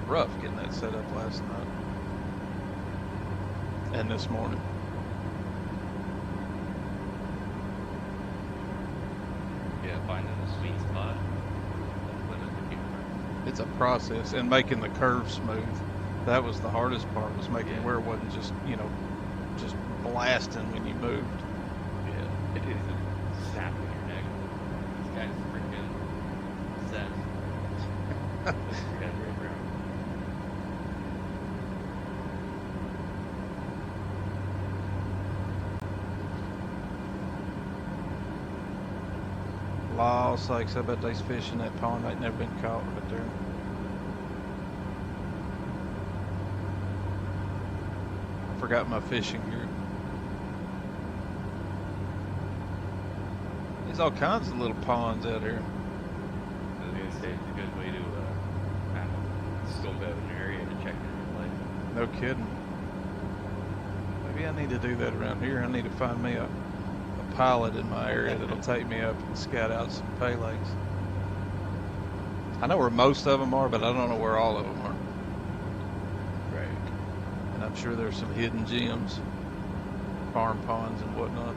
Speaker 1: rough getting that set up last night and this morning.
Speaker 3: Yeah, finding the sweet spot. That's what it's looking for.
Speaker 1: It's a process, and making the curve smooth. That was the hardest part, was making
Speaker 3: Yeah.
Speaker 1: where it wasn't just just blasting when you moved.
Speaker 3: Yeah, it is snapping your neck. This guy's freaking obsessed. This guy's right around.
Speaker 1: Law sakes, I bet they's fish in that pond. Ain't never been caught right there. I forgot my fishing gear. There's all kinds of little ponds out here.
Speaker 3: I was gonna say it's a good way to kind of scope out an area to check in your life.
Speaker 1: No kidding. Maybe I need to do that around here. I need to find me a pilot in my area that'll take me up and scout out some pay lakes. I know where most of them are, but I don't know where all of them are.
Speaker 3: Right.
Speaker 1: And I'm sure there's some hidden gems, farm ponds and whatnot.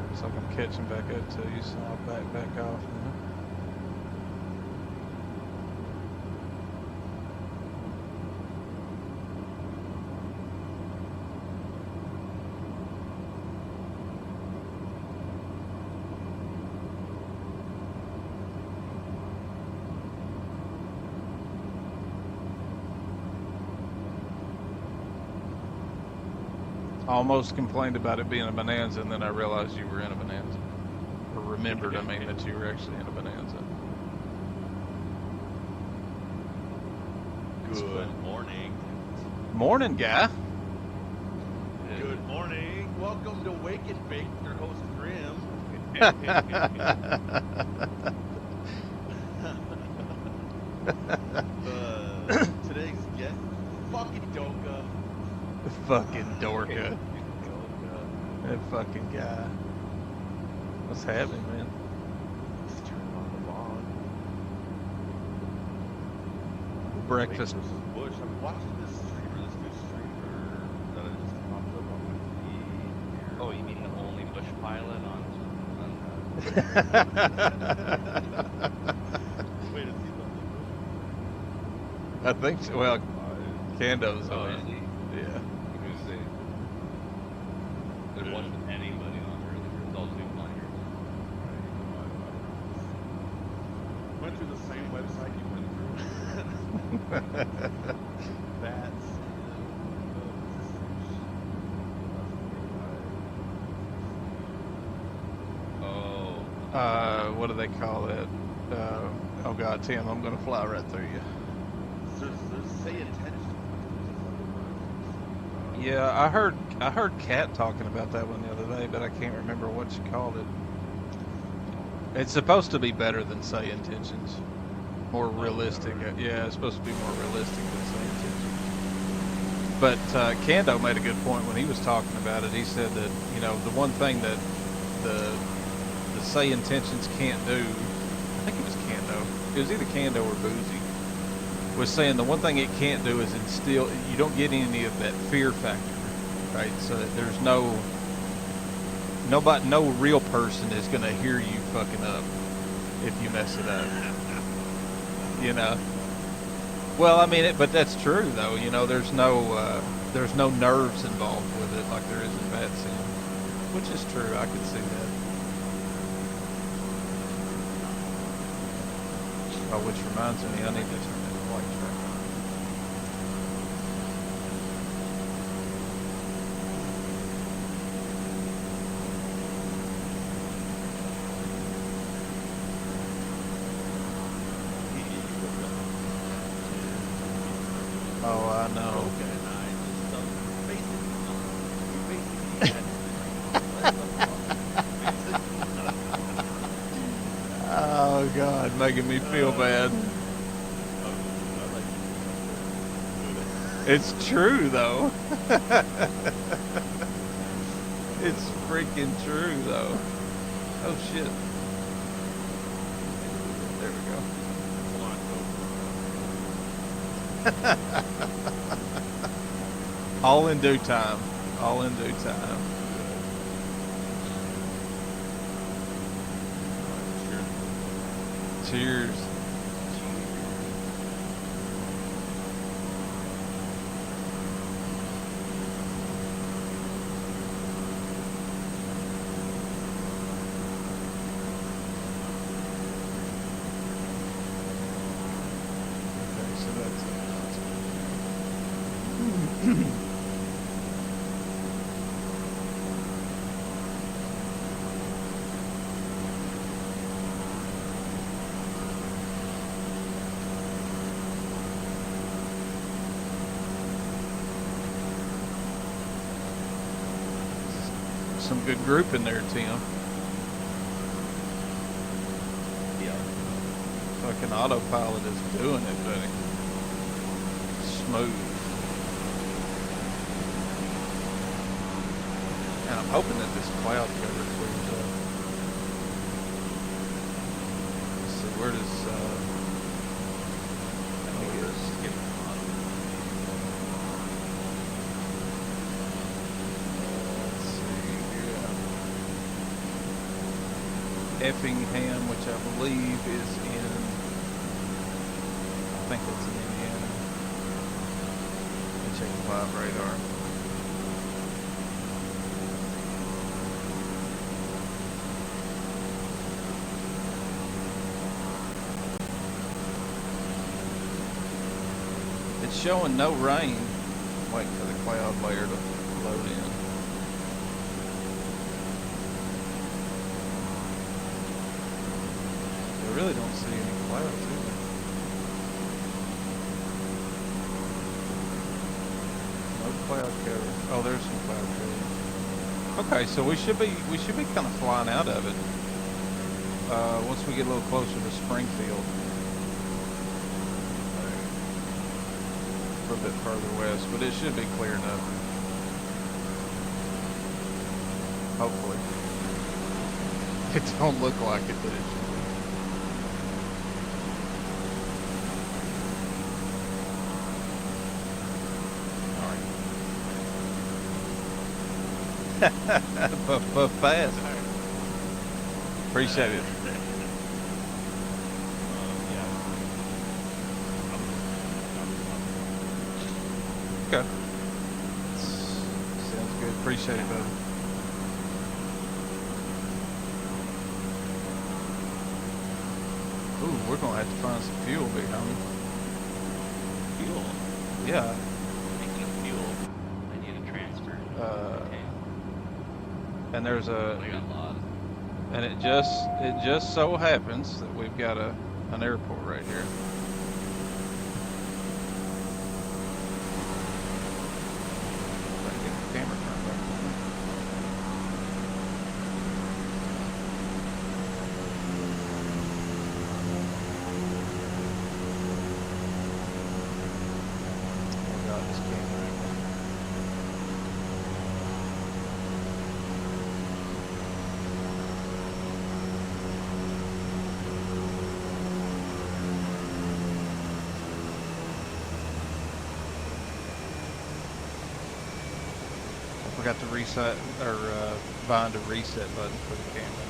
Speaker 1: Looks like I'm catching back up to you, so I'll back off now. I almost complained about it being a bonanza, and then I realized you were in a bonanza. Or remembered, I mean, that you were actually in a bonanza.
Speaker 4: Good morning.
Speaker 1: Morning, guy.
Speaker 4: Good morning. Welcome to Wake and Bake, your host Grim. Today's guest, fucking Doka.
Speaker 1: Fucking Dorka.
Speaker 4: Doka.
Speaker 1: That fucking guy. What's happening, man?
Speaker 4: Let's turn on the log.
Speaker 1: Breakfast.
Speaker 4: Wake versus Bush. I'm watching this streamer, this new streamer that I just popped up on my feed here.
Speaker 3: Oh, you mean the only bush pilot on
Speaker 4: Wait, is he the
Speaker 1: I think so. Well,
Speaker 4: only
Speaker 1: Kando's
Speaker 3: Oh,
Speaker 1: on
Speaker 3: is
Speaker 1: it.
Speaker 3: he?
Speaker 1: Yeah.
Speaker 3: Who's it? There wasn't anybody on earlier. It's all two miners.
Speaker 4: Went through the same website you went through. That's
Speaker 3: Oh.
Speaker 1: What do they call it? Oh God, Tim, I'm gonna fly right through you.
Speaker 4: there's say intention.
Speaker 1: Yeah, I heard Kat talking about that one the other day, but I can't remember what she called it. It's supposed to be better than Say Intentions. More realistic. Yeah, it's supposed to be more realistic than Say Intentions. But Kando made a good point when he was talking about it. He said that, you know, the one thing that the Say Intentions can't do, I think it was Kando. It was either Kando or Boozy. Was saying the one thing it can't do is instill. You don't get any of that fear factor, right? So that there's no real person is gonna hear you fucking up if you mess it up. You know. Well, I mean, but that's true though. You know, there's no nerves involved with it like there is in Bad Sim, which is true. I could see that. Oh, which reminds me, I need to turn that flight track on. Oh, I know.
Speaker 4: Okay, and I just
Speaker 1: Oh God, making me feel bad. It's true though. It's freaking true though. Oh shit. There we go. All in due time. All in due time. Cheers. Okay, so that's some good group in there, Tim.
Speaker 3: Yeah.
Speaker 1: Fucking autopilot is doing it, buddy. Smooth. And I'm hoping that this cloud cover clears up. Let's see, where does, I think it's,
Speaker 3: Skip the bottom.
Speaker 1: let's see, Effingham, which I believe is in, I think that's in Indiana. Let me check the cloud radar. It's showing no rain. Waiting for the cloud layer to load in. I really don't see any clouds either. No cloud cover. Oh, there's some cloud cover. Okay, so we should be kind of flying out of it once we get a little closer to Springfield. A bit further west, but it should be clear enough. Hopefully. It don't look like it, but it should be. Alright. But fast. Appreciate it. Okay. Sounds good. Appreciate it, buddy. Ooh, we're gonna have to find some fuel, big homie.
Speaker 3: Fuel.
Speaker 1: Yeah.
Speaker 3: Speaking of fuel, I need a transfer. Okay.
Speaker 1: And there's
Speaker 3: I got a lot.
Speaker 1: and it just so happens that we've got an airport right here. Camera turned back on. Oh God, this camera. Forgot to reset or find a reset button for the camera.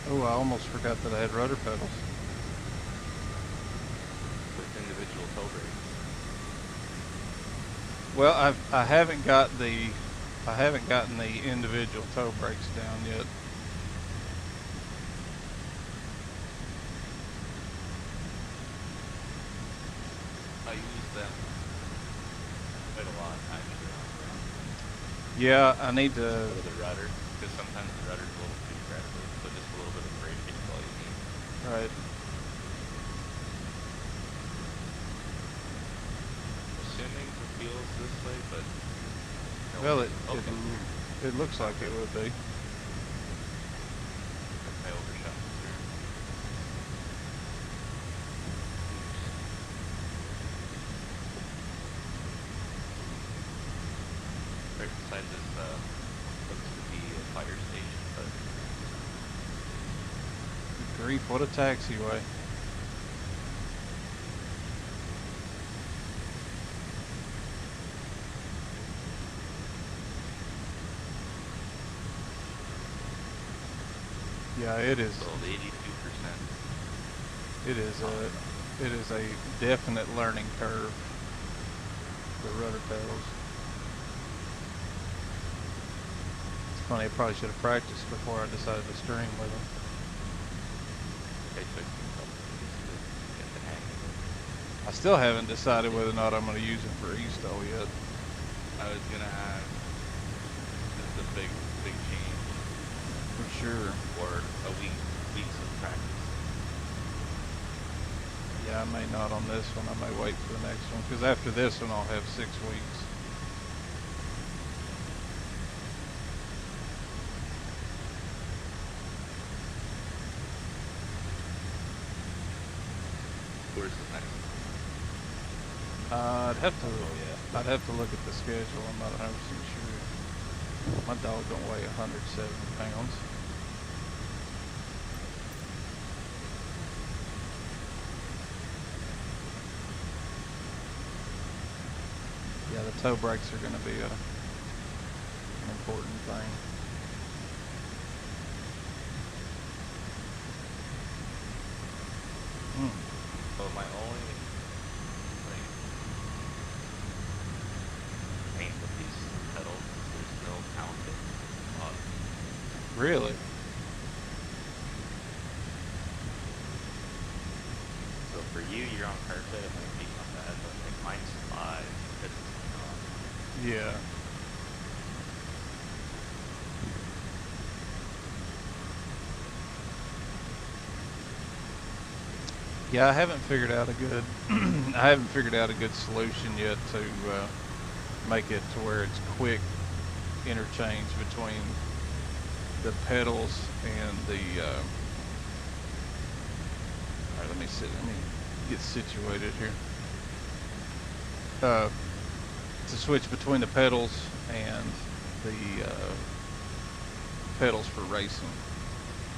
Speaker 1: Oh, I almost forgot that I had rudder pedals.
Speaker 3: With individual toe brakes.
Speaker 1: Well, I haven't gotten the individual toe brakes down yet.
Speaker 3: I use them quite a lot, actually.
Speaker 1: Yeah, I need to.
Speaker 3: For the rudder, because sometimes the rudder's a little too aggressive, so just a little bit of braking is all you need.
Speaker 1: Right.
Speaker 3: Assuming the feels this way, but no.
Speaker 1: Well,
Speaker 3: Okay.
Speaker 1: it looks like it would be.
Speaker 3: I overshot the turn. Right beside this looks to be a fire station, but
Speaker 1: Good grief, what a taxiway. Yeah, it is.
Speaker 3: sold 82%.
Speaker 1: It is a definite learning curve. The rudder pedals. Funny, I probably should have practiced before I decided to stream with him.
Speaker 3: It took me a couple days to get the hang of it.
Speaker 1: I still haven't decided whether or not I'm going to use it for eSTOL yet.
Speaker 3: I was gonna ask, this is a big change,
Speaker 1: For sure.
Speaker 3: or a weeks of practice.
Speaker 1: Yeah, I may not on this one. I may wait for the next one. Because after this one, I'll have 6 weeks.
Speaker 3: Where's the next one?
Speaker 1: I'd have to.
Speaker 3: Oh yeah.
Speaker 1: I'd have to look at the schedule. I'm not 100% sure. My dog don't weigh 170 pounds. Yeah, the toe brakes are going to be an important thing.
Speaker 3: But my only like pain with these pedals is there's no pounding.
Speaker 1: Really?
Speaker 3: So for you, you're on carpet, it might be not bad, but like mine's live because it's on.
Speaker 1: Yeah. Yeah, I haven't figured out a good I haven't figured out a good solution yet to make it to where it's quick interchange between the pedals and the all right, let me get situated here. To switch between the pedals and the pedals for racing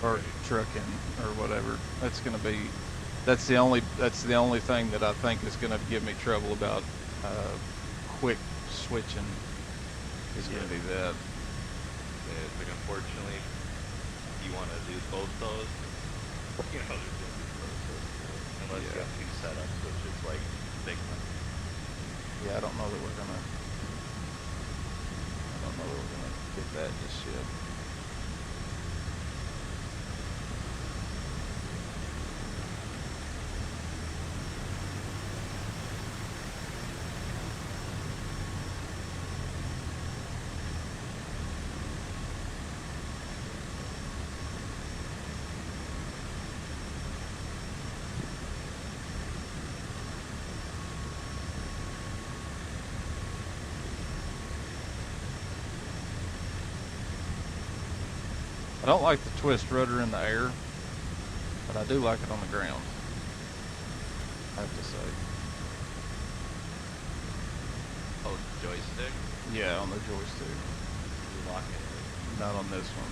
Speaker 1: or trucking or whatever. That's the only thing that I think is going to give me trouble about quick switching is going to be that.
Speaker 3: Yeah, like unfortunately, if you want to do both those, you know, there's gonna be process to it. Unless you have two setups, which is like big money.
Speaker 1: Yeah, I don't know that we're gonna get that just yet. I don't like the twist rudder in the air, but I do like it on the ground, I have to say.
Speaker 3: Oh, joystick?
Speaker 1: Yeah, on the joystick.
Speaker 3: You lock it.
Speaker 1: Not on this one,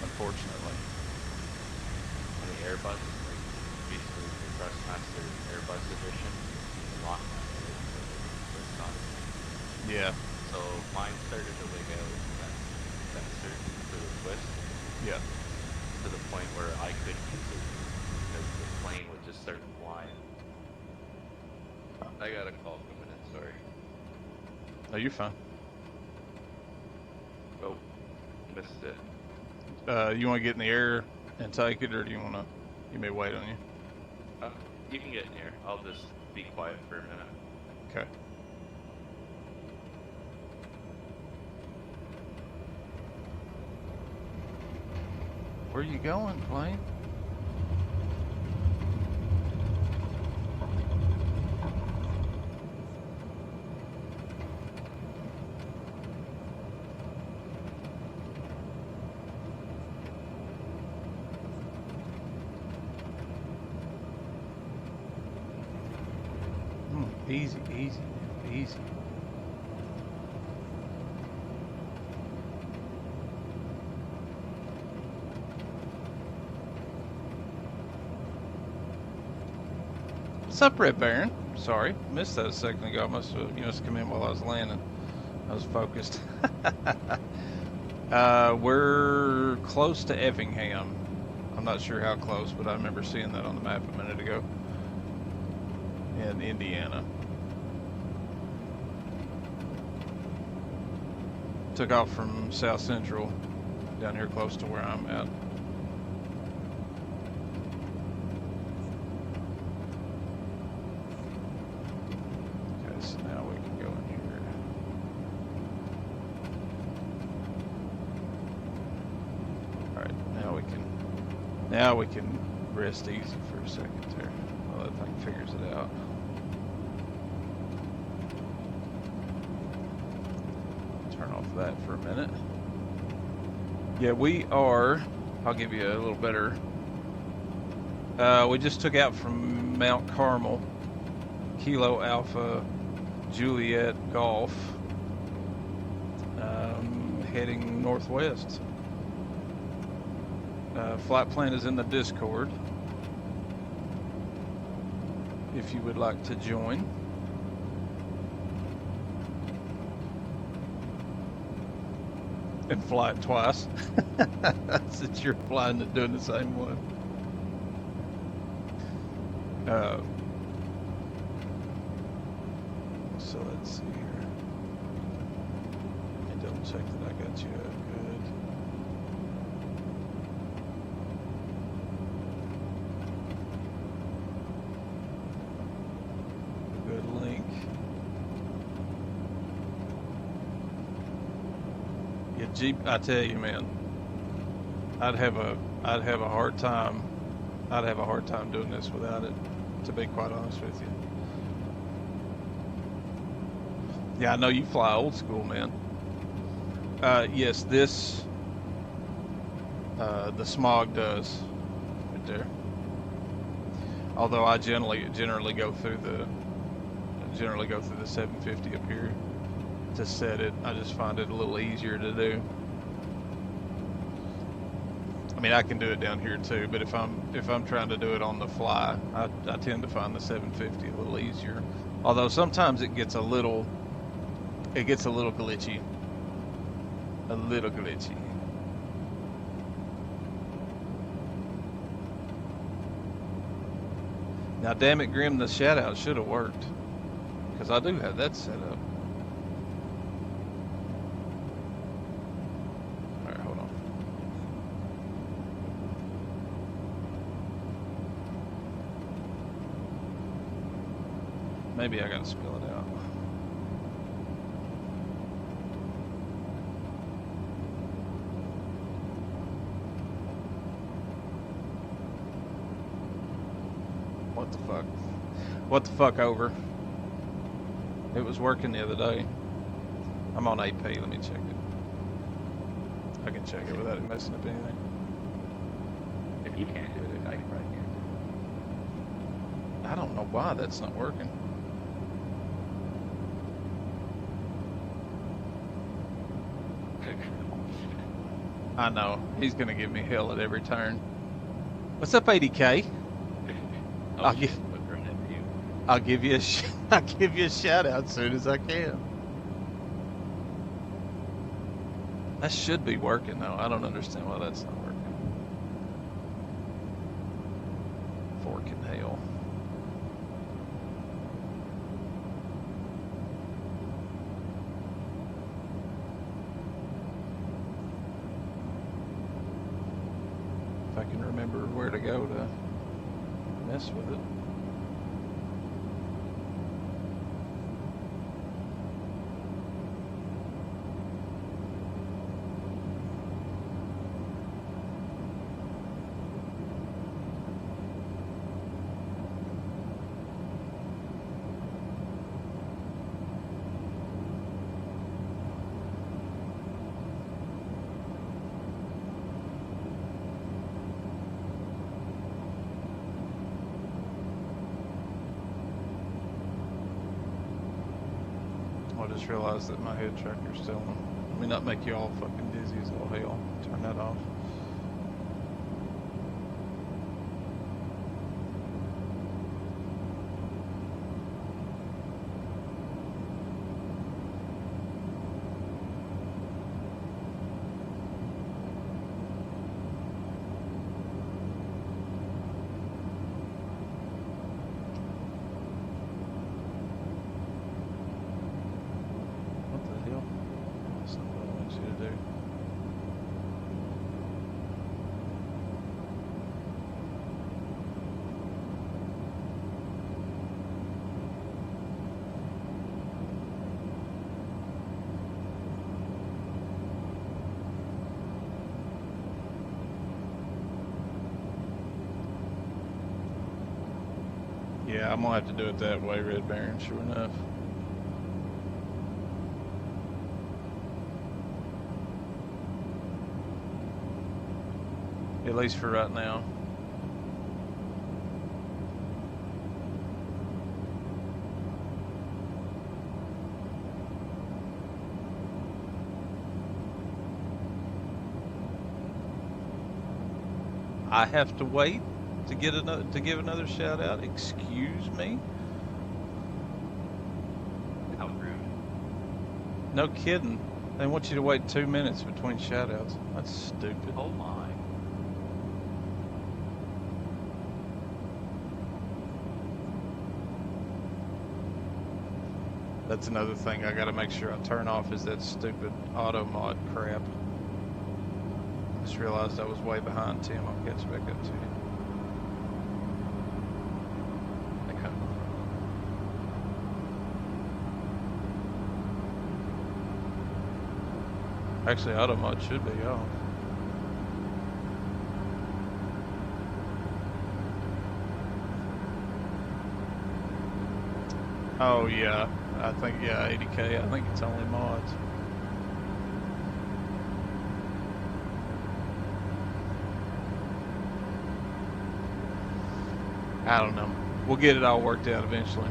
Speaker 1: unfortunately.
Speaker 3: On the Airbus, like basically the Thrustmaster Airbus edition, you can lock that first on.
Speaker 1: Yeah.
Speaker 3: So mine started to wig out that sensor for the twist.
Speaker 1: Yeah.
Speaker 3: To the point where I couldn't use it because the plane would just start flying. I got a call coming in, sorry.
Speaker 1: No, you're fine.
Speaker 3: Oh, missed it.
Speaker 1: You want to get in the air and take it, or do you want to? You may wait on you.
Speaker 3: You can get in here. I'll just be quiet for a minute.
Speaker 1: Okay. Where are you going, plane? Easy, easy, easy. What's up, Red Baron? Sorry, missed that a second ago. You must have come in while I was landing. I was focused. We're close to Effingham. I'm not sure how close, but I remember seeing that on the map a minute ago. In Indiana. Took off from South Central down here close to where I'm at. Okay, so now we can go in here. Alright, now we can rest easy for a second there while that thing figures it out. Turn off that for a minute. Yeah, we are. I'll give you a little better. We just took out from Mount Carmel, Kilo Alpha, Juliet Golf, heading northwest. Flight plan is in the Discord if you would like to join. And fly it twice since you're flying and doing the same one. So let's see here. And double check that I got you good. Good link. Yeah, Jeep. I tell you, man, I'd have a hard time. I'd have a hard time doing this without it, to be quite honest with you. Yeah, I know you fly old school, man. Yes, this the smog does right there. Although I generally go through the 750 up here to set it. I just find it a little easier to do. I mean, I can do it down here too, but if I'm trying to do it on the fly, I tend to find the 750 a little easier. Although sometimes it gets a little glitchy. A little glitchy. Now, damn it, Grim, the shout out should have worked, because I do have that set up. Alright, hold on. Maybe I gotta spell it out. What the fuck? What the fuck, over? It was working the other day. I'm on AP, let me check it. I can check it without it messing up anything.
Speaker 3: If you can't do it, I probably can.
Speaker 1: I don't know why that's not working. I know. He's gonna give me hell at every turn. What's up, 80K?
Speaker 3: Oh,
Speaker 1: I'll
Speaker 3: shit,
Speaker 1: give-
Speaker 3: look right at you.
Speaker 1: I'll give you I'll give you a shout out as soon as I can. That should be working though. I don't understand why that's not working. Forking hell. If I can remember where to go to mess with it. I just realized that my head tracker's still on. Let me not make you all fucking dizzy as all hell. Turn that off. What the hell? That's not what I want Yeah, I'm gonna have to do it that way, Red Baron, sure enough. At least for right now. I have to wait to give another shout out. Excuse me.
Speaker 3: How rude.
Speaker 1: No kidding. They want you to wait 2 minutes between shout outs. That's stupid.
Speaker 3: Oh my.
Speaker 1: That's another thing I gotta make sure I turn off is that stupid auto mod crap. Just realized I was way behind, Tim. I'll catch back up to you.
Speaker 3: I cut.
Speaker 1: Actually, auto mod should be off. Oh yeah, I think 80K. I think it's only mods. I don't know. We'll get it all worked out eventually.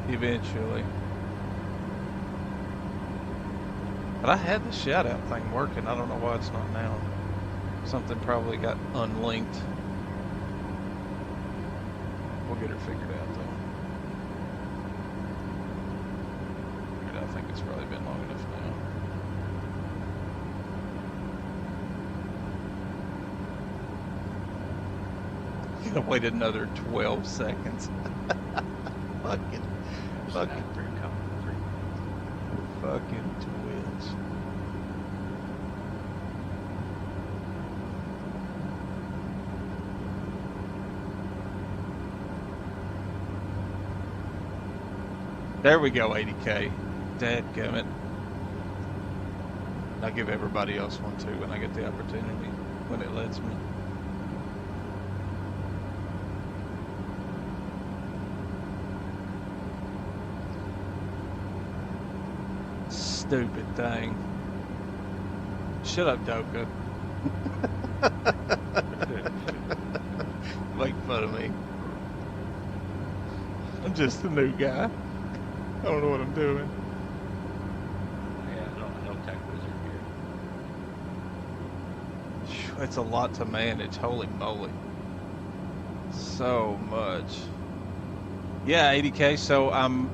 Speaker 1: Eventually. But I had the shout out thing working. I don't know why it's not now. Something probably got unlinked. We'll get her figured out though. I think it's probably been long enough now. Could have waited another 12 seconds. Fucking Twitch. There we go, 80K. Dadgummit. I'll give everybody else one too when I get the opportunity, when it lets me. Stupid thing. Shut up, Doka. Make fun of me. I'm just a new guy. I don't know what I'm doing.
Speaker 3: Yeah, no tech wizard here.
Speaker 1: Phew, it's a lot to manage. Holy moly. So much. Yeah, 80K. So I'm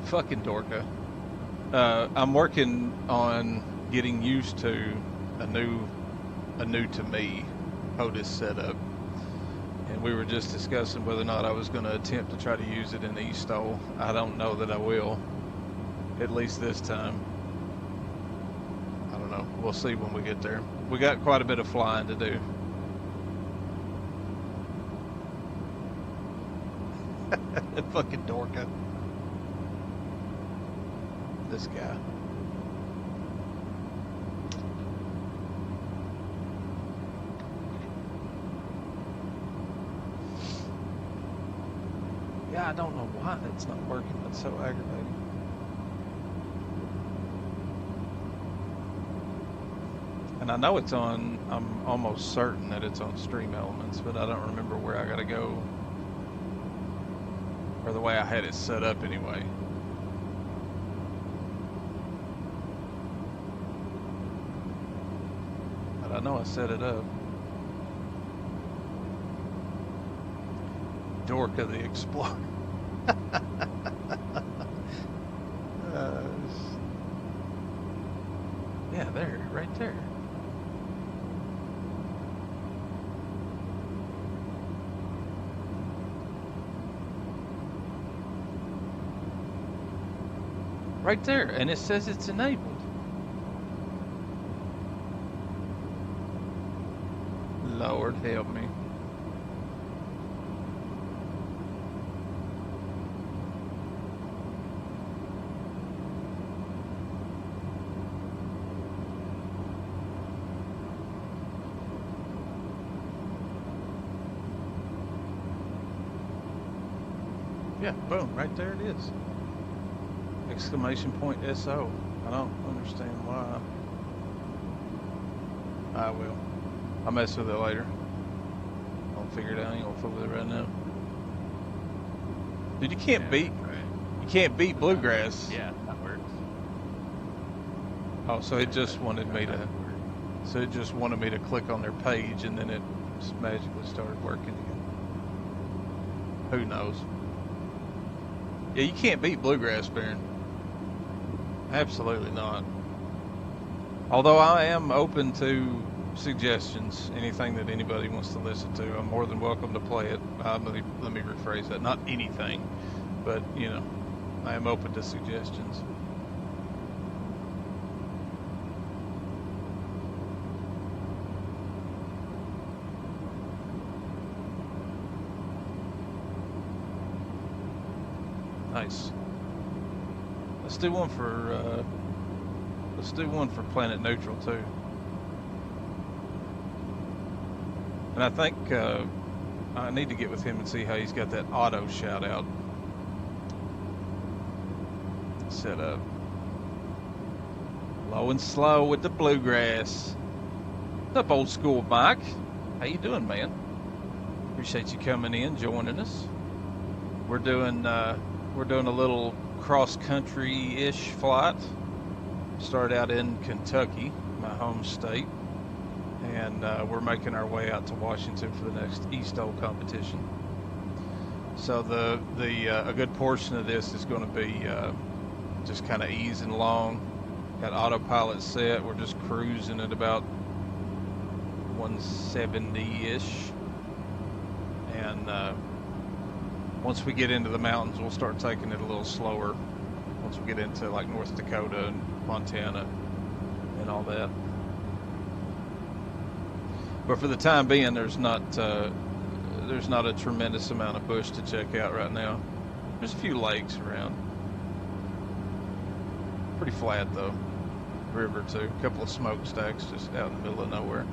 Speaker 1: fucking Dorka. I'm working on getting used to a new to me POTUS setup, and we were just discussing whether or not I was going to attempt to try to use it in eSTOL. I don't know that I will, at least this time. I don't know. We'll see when we get there. We got quite a bit of flying to do. Fucking Dorka. This guy. Yeah, I don't know why that's not working. That's so aggravating. And I know it's on, I'm almost certain that it's on Stream Elements, but I don't remember where I gotta go, or the way I had it set up anyway. But I know I set it up. Dorka the Explorer. Yeah, there, right there. Right there, and it says it's enabled. Lord help me. Yeah, boom, right there it is. Exclamation point SO. I don't understand why. I will. I'll mess with it later. I'll figure it out. I ain't gonna fool with it right now. Dude, you can't
Speaker 3: Yeah,
Speaker 1: beat
Speaker 3: right.
Speaker 1: you can't beat bluegrass.
Speaker 3: Yeah, that works.
Speaker 1: Oh, so it just
Speaker 3: Right,
Speaker 1: wanted me
Speaker 3: that
Speaker 1: to
Speaker 3: works.
Speaker 1: so it just wanted me to click on their page and then it just magically started working again. Who knows? Yeah, you can't beat bluegrass, Baron. Absolutely not. Although I am open to suggestions, anything that anybody wants to listen to, I'm more than welcome to play it. Let me rephrase that. Not anything, but, you know, I am open to suggestions. Nice. Let's do one for Planet Neutral too. And I think I need to get with him and see how he's got that auto shout out set up. Low and slow with the bluegrass. What's up, old school Mike? How you doing, man? Appreciate you coming in, joining us. We're doing a little cross country ish flight. Started out in Kentucky, my home state, and we're making our way out to Washington for the next eSTOL competition. So a good portion of this is going to be just kind of easing along. Got autopilot set. We're just cruising at about 170-ish, and once we get into the mountains, we'll start taking it a little slower. Once we get into like North Dakota and Montana and all that. But for the time being, there's not a tremendous amount of bush to check out right now. There's a few lakes around. Pretty flat though. River too. A couple of smokestacks just out in the middle of nowhere.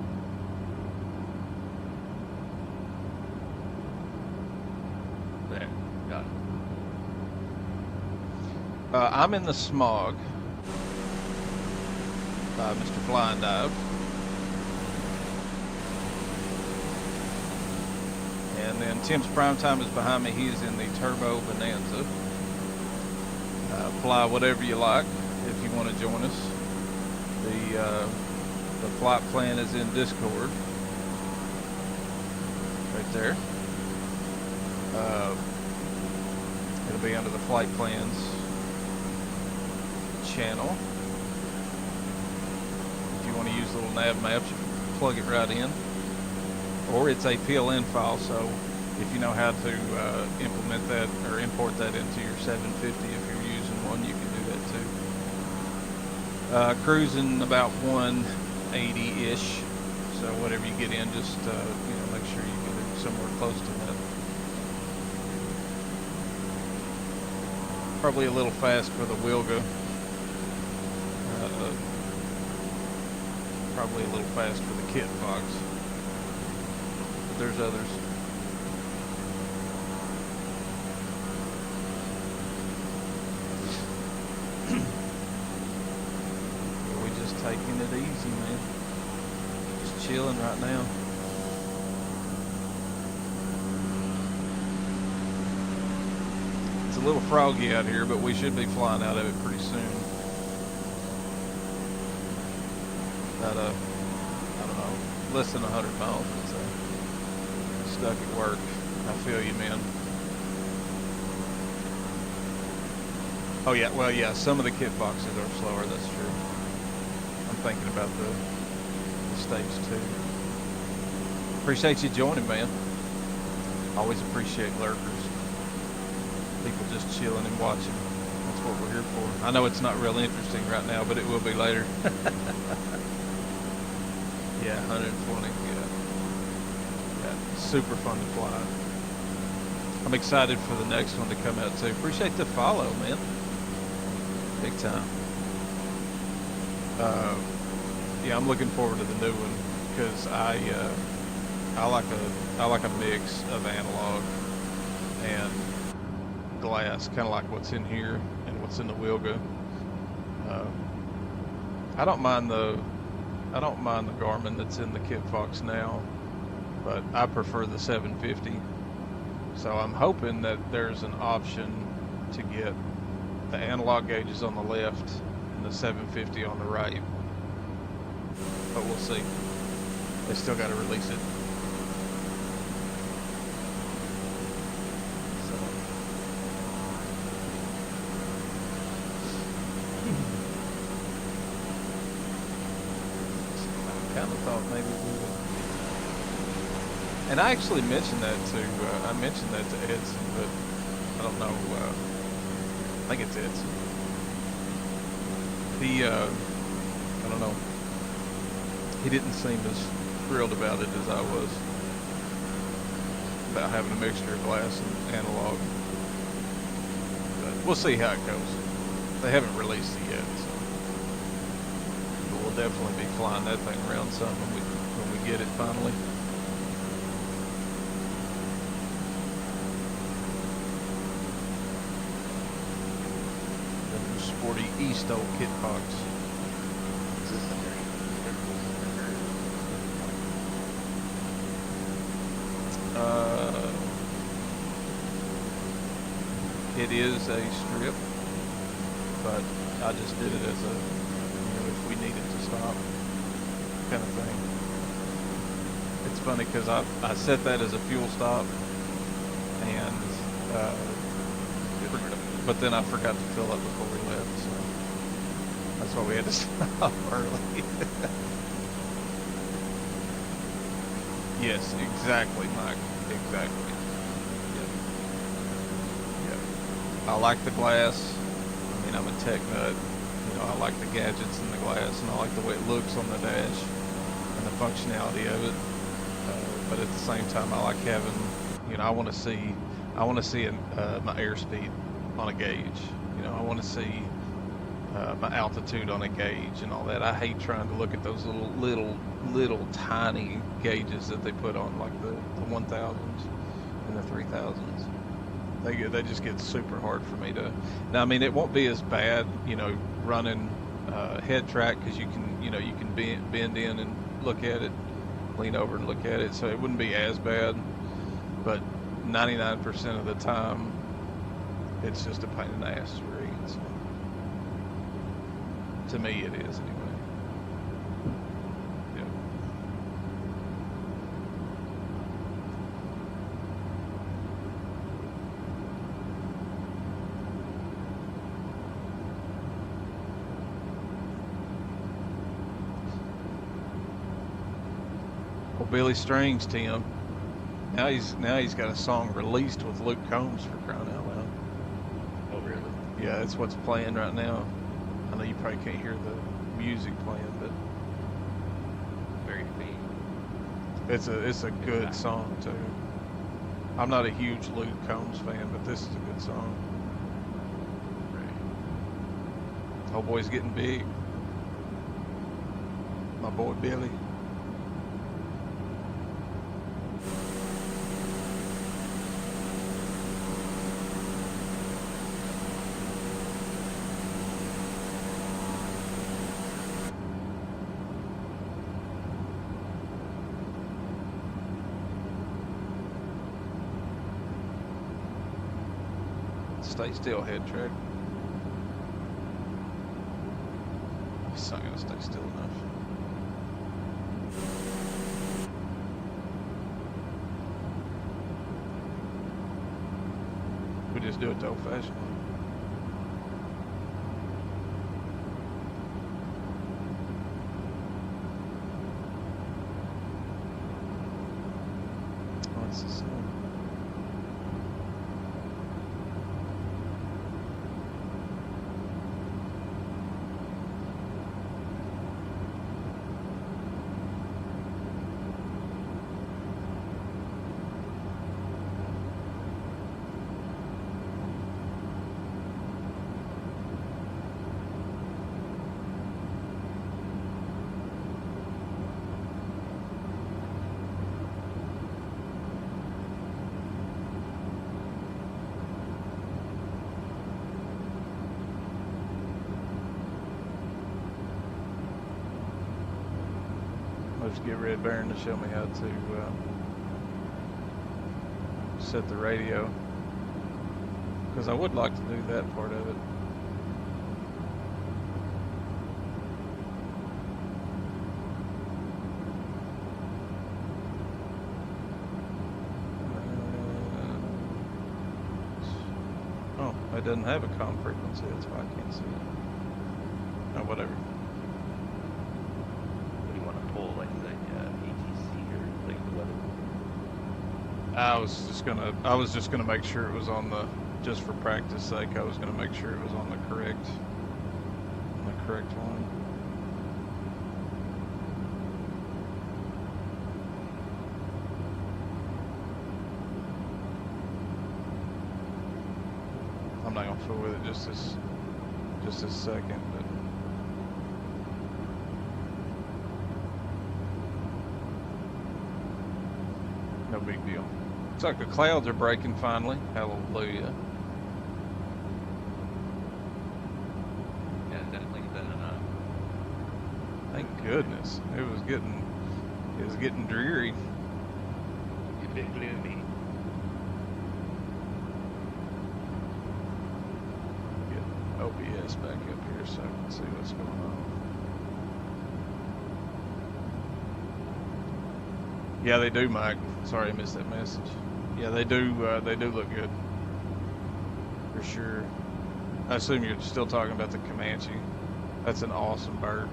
Speaker 3: There, got it.
Speaker 1: I'm in the smog. Mr. Blind Dive. And then Tim's Prime Time is behind me. He's in the Turbo Bonanza. Fly whatever you like if you want to join us. The flight plan is in Discord. Right there. It'll be under the flight plans channel. If you want to use the little nav maps, you plug it right in. Or it's a PLN file, so if you know how to implement that or import that into your 750 if you're using one, you can do that too. Cruising about 180-ish, so whatever you get in, just make sure you get it somewhere close to that. Probably a little fast for the Wilga. Probably a little fast for the Kit Fox. But there's others. We just taking it easy, man. Just chilling right now. It's a little froggy out here, but we should be flying out of it pretty soon. About I don't know, less than 100 miles, I'd say. Stuck at work. I feel you, man. Oh yeah, well yeah, some of the kit boxes are slower, that's true. I'm thinking about the stage too. Appreciate you joining, man. Always appreciate lurkers. People just chilling and watching. That's what we're here for. I know it's not real interesting right now, but it will be later. Yeah, 120, yeah. Super fun to fly. I'm excited for the next one to come out too. Appreciate the follow, man. Big time. Yeah, I'm looking forward to the new one because I like a mix of analog and glass, kind of like what's in here and what's in the Wilga. Uh, I don't mind the Garmin that's in the Kit Fox now, but I prefer the 750. So I'm hoping that there's an option to get the analog gauges on the left and the 750 on the right. But we'll see. They still got to release it. So. I kind of thought maybe we would. And I actually mentioned that to Edson, but I don't know. I think it's Edson. He, I don't know. He didn't seem as thrilled about it as I was about having a mixture of glass and analog. But we'll see how it goes. They haven't released it yet, so but we'll definitely be flying that thing around some when we get it finally. The sporty eSTOL Kit Fox.
Speaker 3: Is this a very
Speaker 1: It is a strip, but I just did it as a, if we needed to stop kind of thing. It's funny because I set that as a fuel stop, and but then I forgot to fill up before we left, so that's why we had to stop early. Yes, exactly, Mike. Exactly. I like the glass. I mean, I'm a tech nut. I like the gadgets in the glass, and I like the way it looks on the dash and the functionality of it. But at the same time, I like having, I want to see my airspeed on a gauge. I want to see my altitude on a gauge and all that. I hate trying to look at those little tiny gauges that they put on, like the 1000s and the 3000s. They just get super hard for me to. Now, I mean, it won't be as bad, running head track, because you can bend in and look at it, lean over and look at it, so it wouldn't be as bad. But 99% of the time, it's just a pain in the ass to read. So. To me, it is anyway. Billy Strings, Tim. Now he's got a song released with Luke Combs, for crying out loud.
Speaker 3: Oh, really?
Speaker 1: Yeah, that's what's playing right now. I know you probably can't hear the music playing, but
Speaker 3: Very faint.
Speaker 1: it's a good song too. I'm not a huge Luke Combs fan, but this is a good song.
Speaker 3: Right.
Speaker 1: Oh, boy's getting big. My boy Billy. Stay still, head track. It's not gonna stay still enough. We just do it the old-fashioned way. Oh, it's the same. I'll just get Red Baron to show me how to set the radio, because I would like to do that part of it. Oh, it doesn't have a comm frequency, that's why I can't see it. Oh, whatever.
Speaker 3: What do you want to pull, like the ATC or like the weather?
Speaker 1: I was just gonna make sure it was on the, just for practice sake, I was gonna make sure it was on the correct one. I'm not gonna fool with it just this second, but no big deal. Looks like the clouds are breaking finally. Hallelujah.
Speaker 3: Yeah, definitely better enough.
Speaker 1: Thank goodness. It was getting dreary.
Speaker 3: You big gloomy.
Speaker 1: Get OBS back up here so I can see what's going on. Yeah, they do, Mike. Sorry I missed that message. Yeah, they do look good. For sure. I assume you're still talking about the Comanche. That's an awesome bird.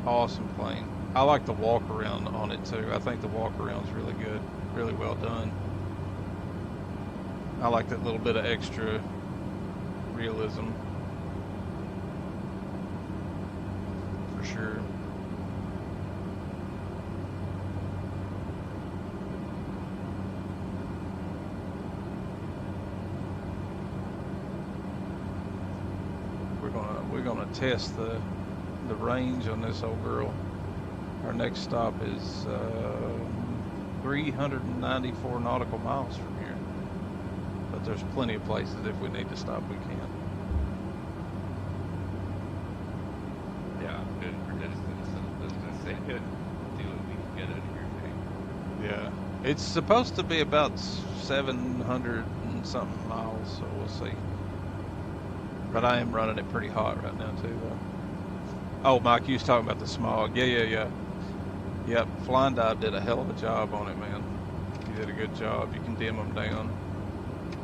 Speaker 1: Awesome plane. I like the walk around on it too. I think the walk around's really good. Really well done. I like that little bit of extra realism. For sure. We're gonna test the range on this old girl. Our next stop is 394 nautical miles from here. But there's plenty of places if we need to stop, we can.
Speaker 3: Yeah, good for distance. I was gonna say good. Do what we can get out of here too.
Speaker 1: Yeah, it's supposed to be about 700 and something miles, so we'll see. But I am running it pretty hot right now too, though. Oh, Mike, you was talking about the smog. Yeah. Yep, Flying Dive did a hell of a job on it, man. He did a good job. You can dim them down,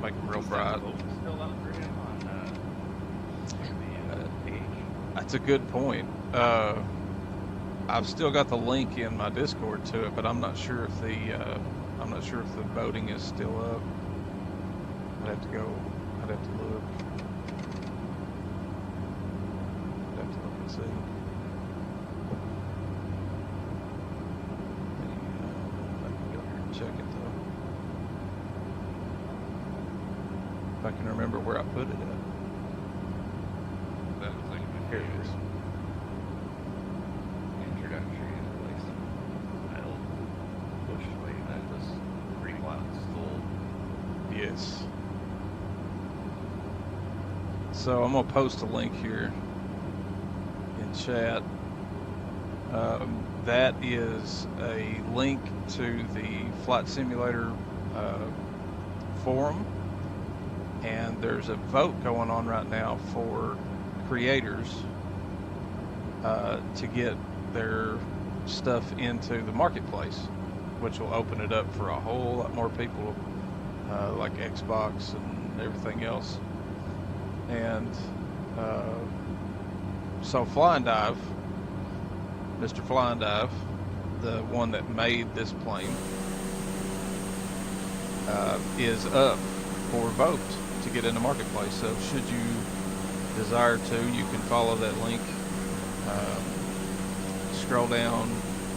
Speaker 1: make them real bright.
Speaker 3: Still up for him on the page.
Speaker 1: That's a good point. I've still got the link in my Discord to it, but I'm not sure if the voting is still up. I'd have to look. I'd have to look and see. I can go here and check it though. If I can remember where I put it at.
Speaker 3: That was like my
Speaker 1: Here it
Speaker 3: favorite
Speaker 1: is.
Speaker 3: introductory to like some metal bush fight that was pretty wild stole.
Speaker 1: Yes. So I'm gonna post a link here in chat. That is a link to the Flight Simulator forum, and there's a vote going on right now for creators to get their stuff into the marketplace, which will open it up for a whole lot more people, like Xbox and everything else. And so Flying Dive, Mr. Flying Dive, the one that made this plane, is up for vote to get in the marketplace. So should you desire to, you can follow that link, scroll down,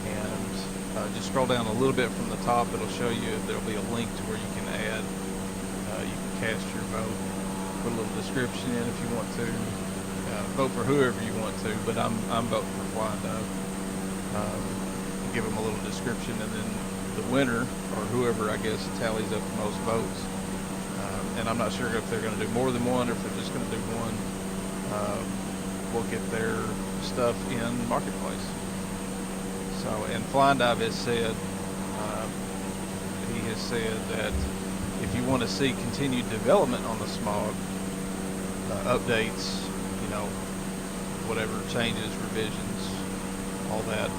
Speaker 1: and just scroll down a little bit from the top. It'll show you, there'll be a link to where you can add, you can cast your vote, put a little description in if you want to, vote for whoever you want to, but I'm voting for Flying Dive. Give them a little description, and then the winner, or whoever I guess tallies up the most votes, and I'm not sure if they're going to do more than one or if they're just going to do one, will get their stuff in Marketplace. So So, and Flying Dive has said, he has said that if you want to see continued development on the smog, updates, you know, whatever changes, revisions, all that,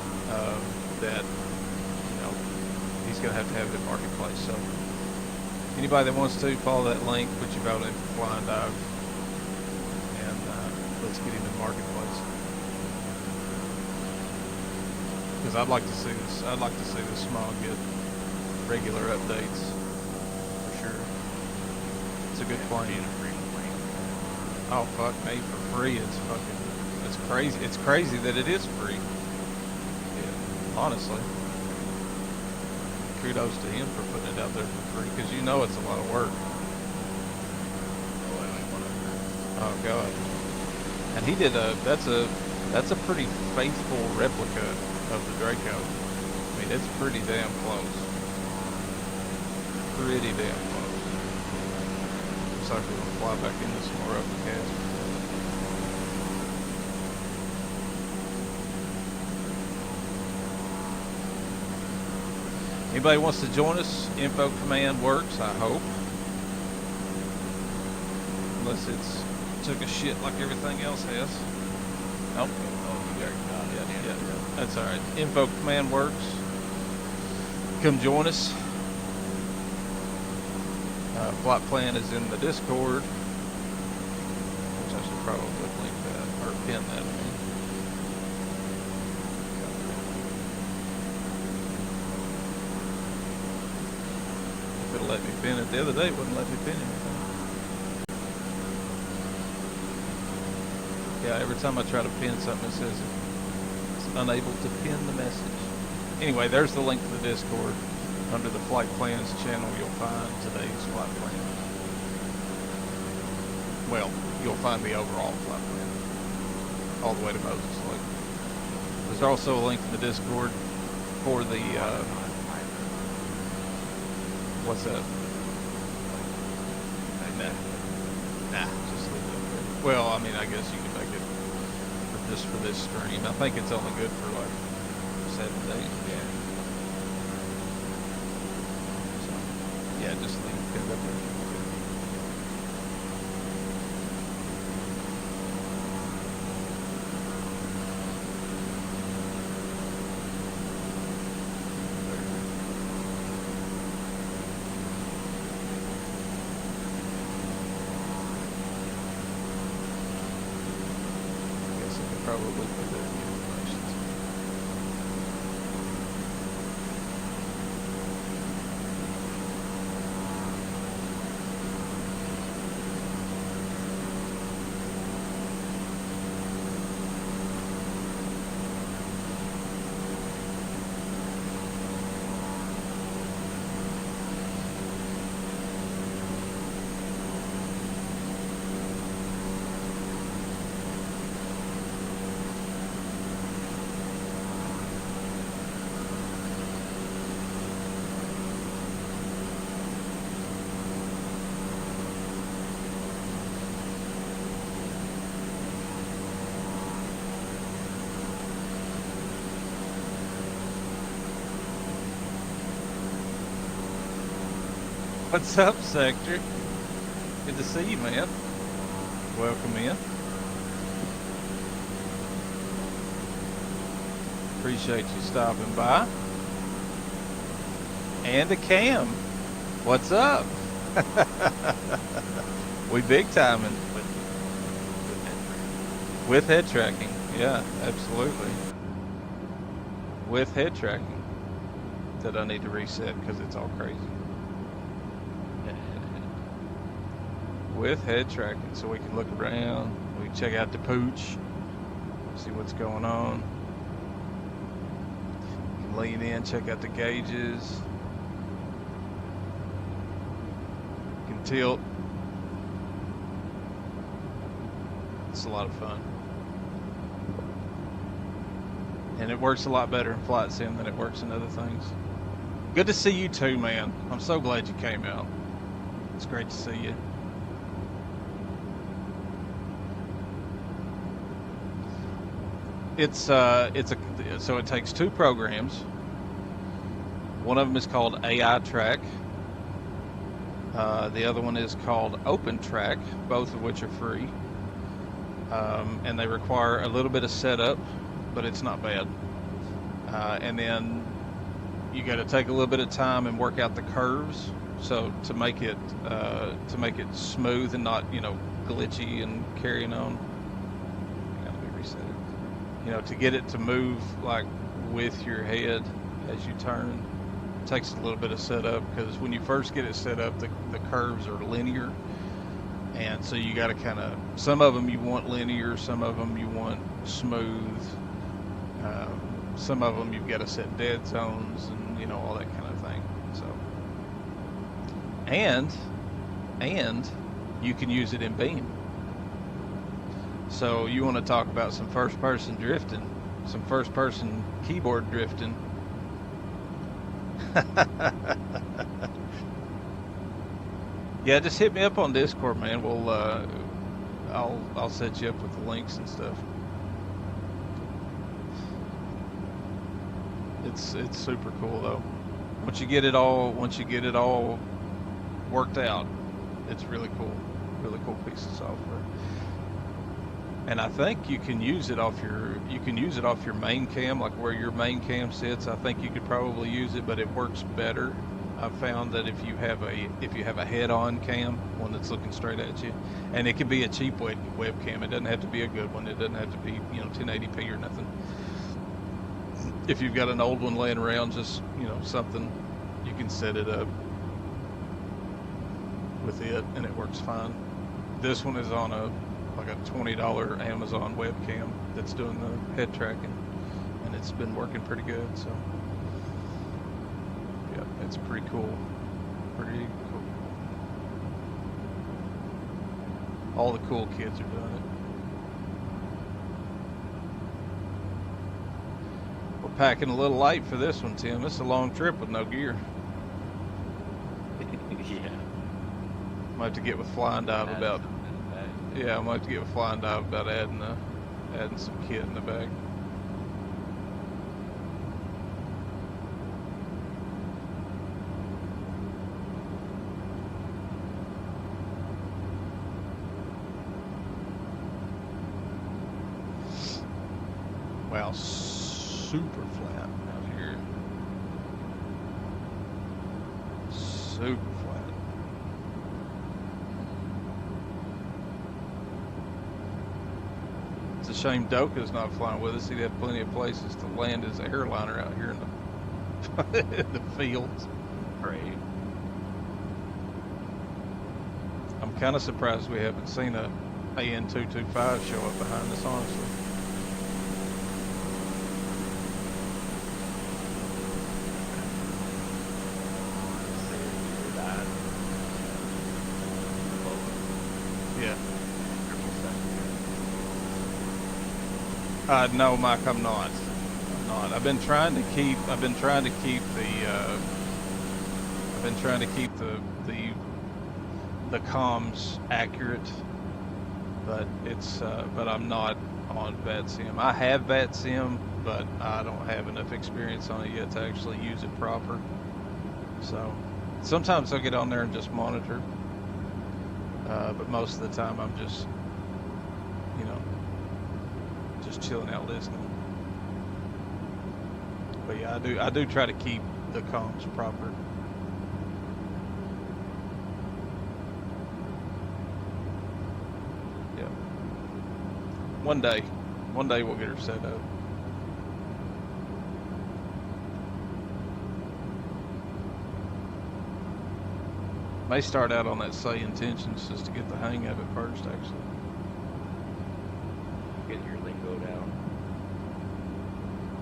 Speaker 1: that, you know, he's going to have it in Marketplace. So anybody that wants to follow that link, put your vote in for Flying Dive, and let's get him in Marketplace. Because I'd like to see this. I'd like to see the smog get regular updates for sure. It's a good plane. Oh fuck me, for free it's fucking, it's crazy. It's crazy that it is free. Yeah, honestly. Kudos to him for putting it out there for free, because you know it's a lot of work. Oh god. And he did that's a pretty faithful replica of the Draco. I mean, it's pretty damn close. Pretty damn close. Looks like we're gonna fly back into some more open cast. Anybody wants to join us? Info command works, I hope. Unless it's took a shit like everything else has. Nope. Yeah. That's alright. Info command works. Come join us. Flight plan is in the Discord, which I should probably link that, or pin that. If it'll let me pin it. The other day it wouldn't let me pin anything. Yeah, every time I try to pin something, it says it's unable to pin the message. Anyway, there's the link to the Discord. Under the Flight Plans channel, you'll find today's flight plan. Well, you'll find the overall flight plan, all the way to Moses Lake. There's also a link to the Discord for the, what's that? Nah, just leave it up there. Well, I mean, I guess you can make it just for this stream. I think it's only good for like 7 days. Yeah. So, yeah, just leave it pinned up there. Probably put that in the information. What's up, Sector? Good to see you, man. Welcome in. Appreciate you stopping by. And a Cam. What's up? We big timing. With head tracking. Yeah, absolutely. With head tracking. That I need to reset because it's all crazy. With head tracking, so we can look around, we can check out the pooch, see what's going on. You can lean in, check out the gauges. You can tilt. It's a lot of fun. And it works a lot better in Flight Sim than it works in other things. Good to see you too, man. I'm so glad you came out. It's great to see you. it's a so it takes two programs. One of them is called AI Track. The other one is called Open Track, both of which are free. And they require a little bit of setup, but it's not bad. And then you got to take a little bit of time and work out the curves, so to make it smooth and not glitchy and carrying on. Let me reset it. To get it to move like with your head as you turn takes a little bit of setup, because when you first get it set up, the curves are linear, and so you got to kind of, some of them you want linear, some of them you want smooth, some of them you've got to set dead zones and all that kind of thing. So and you can use it in Beam. So you want to talk about some first person drifting, some first person keyboard drifting. Yeah, just hit me up on Discord, man. We'll I'll set you up with the links and stuff. It's super cool though. Once you get it all worked out, it's really cool. Really cool piece of software. And I think you can use it off your main cam, like where your main cam sits. I think you could probably use it, but it works better. I've found that if you have a head-on cam, one that's looking straight at you, and it can be a cheap webcam. It doesn't have to be a good one. It doesn't have to be 1080p or nothing. If you've got an old one laying around, just something, you can set it up with it, and it works fine. This one is on a $20 Amazon webcam that's doing the head tracking, and it's been working pretty good. So yeah, it's pretty cool. Pretty cool. All the cool kids are doing it. We're packing a little light for this one, Tim. It's a long trip with no gear.
Speaker 3: Yeah.
Speaker 1: Might have to get with Flying Dive about. Yeah, I might have to get with Flying Dive about adding some kit in the bag. Wow, super flat out here. Super flat. It's a shame Doka's not flying with us. He'd have plenty of places to land his airliner out here in the, in the fields.
Speaker 3: Right.
Speaker 1: I'm kind of surprised we haven't seen a AN225 show up behind us, honestly. Yeah. No, Mike, I'm not. I've been trying to keep the comms accurate, but but I'm not on VATSIM. I have VATSIM, but I don't have enough experience on it yet to actually use it proper. So sometimes I'll get on there and just monitor, but most of the time I'm just chilling out listening. But yeah, I do try to keep the comms proper. Yeah. One day we'll get her set up. May start out on that say intentions just to get the hang of it first, actually.
Speaker 3: Get your lingo down.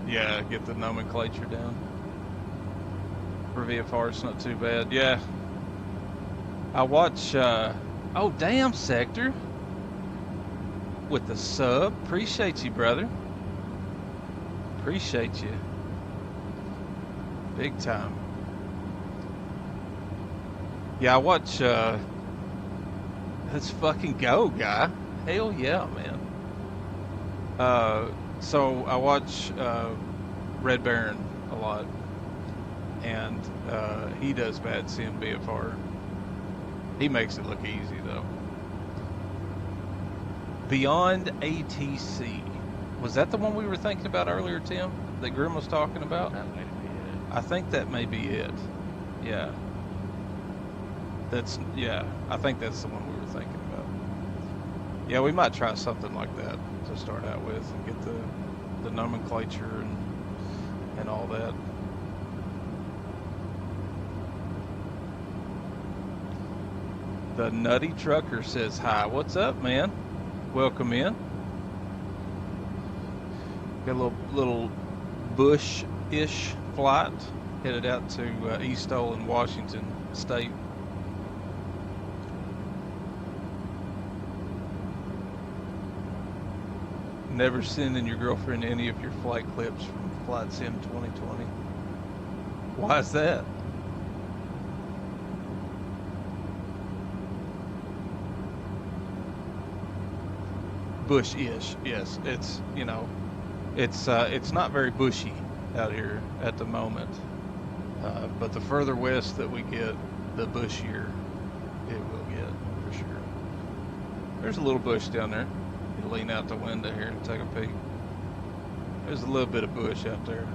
Speaker 1: Yeah, get the nomenclature down. For VFR, it's not too bad. Yeah. I watch, oh, damn, Sector. With the sub. Appreciate you, brother. Appreciate you. Big time. Yeah, I watch, let's fucking go, guy. Hell yeah, man. So I watch Red Baron a lot, and he does bad sim BFR. He makes it look easy though. Beyond ATC, was that the one we were thinking about earlier, Tim? That Grim was talking about?
Speaker 3: That might be it.
Speaker 1: I think that may be it. Yeah. Yeah, I think that's the one we were thinking about. Yeah, we might try something like that to start out with and get the nomenclature and all that. The Nutty Trucker says hi. What's up, man? Welcome in. Got a little bush-ish flight headed out to eSTOL in Washington State. Never sending your girlfriend any of your flight clips from Flight Sim 2020. Why is that? Bush-ish, yes. It's it's not very bushy out here at the moment. But the further west that we get, the bushier it will get for sure. There's a little bush down there. You lean out the window here and take a peek. There's a little bit of bush out there.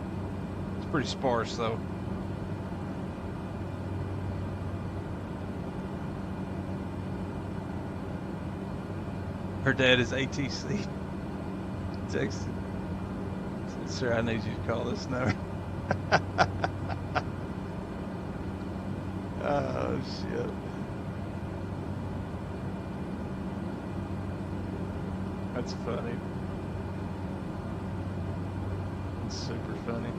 Speaker 1: It's pretty sparse though. Her dad is ATC. Texted. Sir, I need you to call this number. Oh shit. That's funny. It's super funny.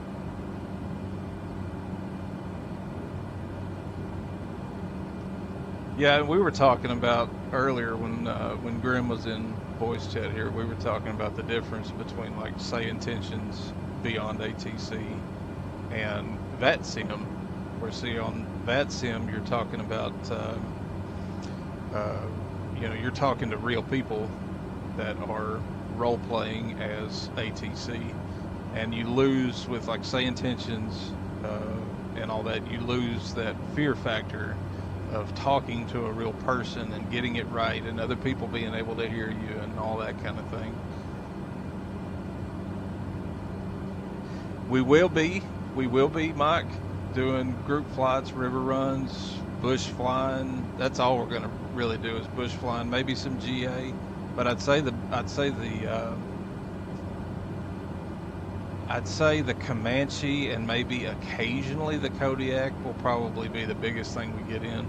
Speaker 1: Yeah, we were talking about earlier when Grim was in voice chat here. We were talking about the difference between like say intentions beyond ATC and VATSIM. Where see on VATSIM you're talking about you're talking to real people that are role playing as ATC, and you lose with like say intentions and all that. You lose that fear factor of talking to a real person and getting it right and other people being able to hear you and all that kind of thing. We will be, Mike, doing group flights, river runs, bush flying. That's all we're going to really do is bush flying, maybe some GA. But I'd say the Comanche and maybe occasionally the Kodiak will probably be the biggest thing we get in.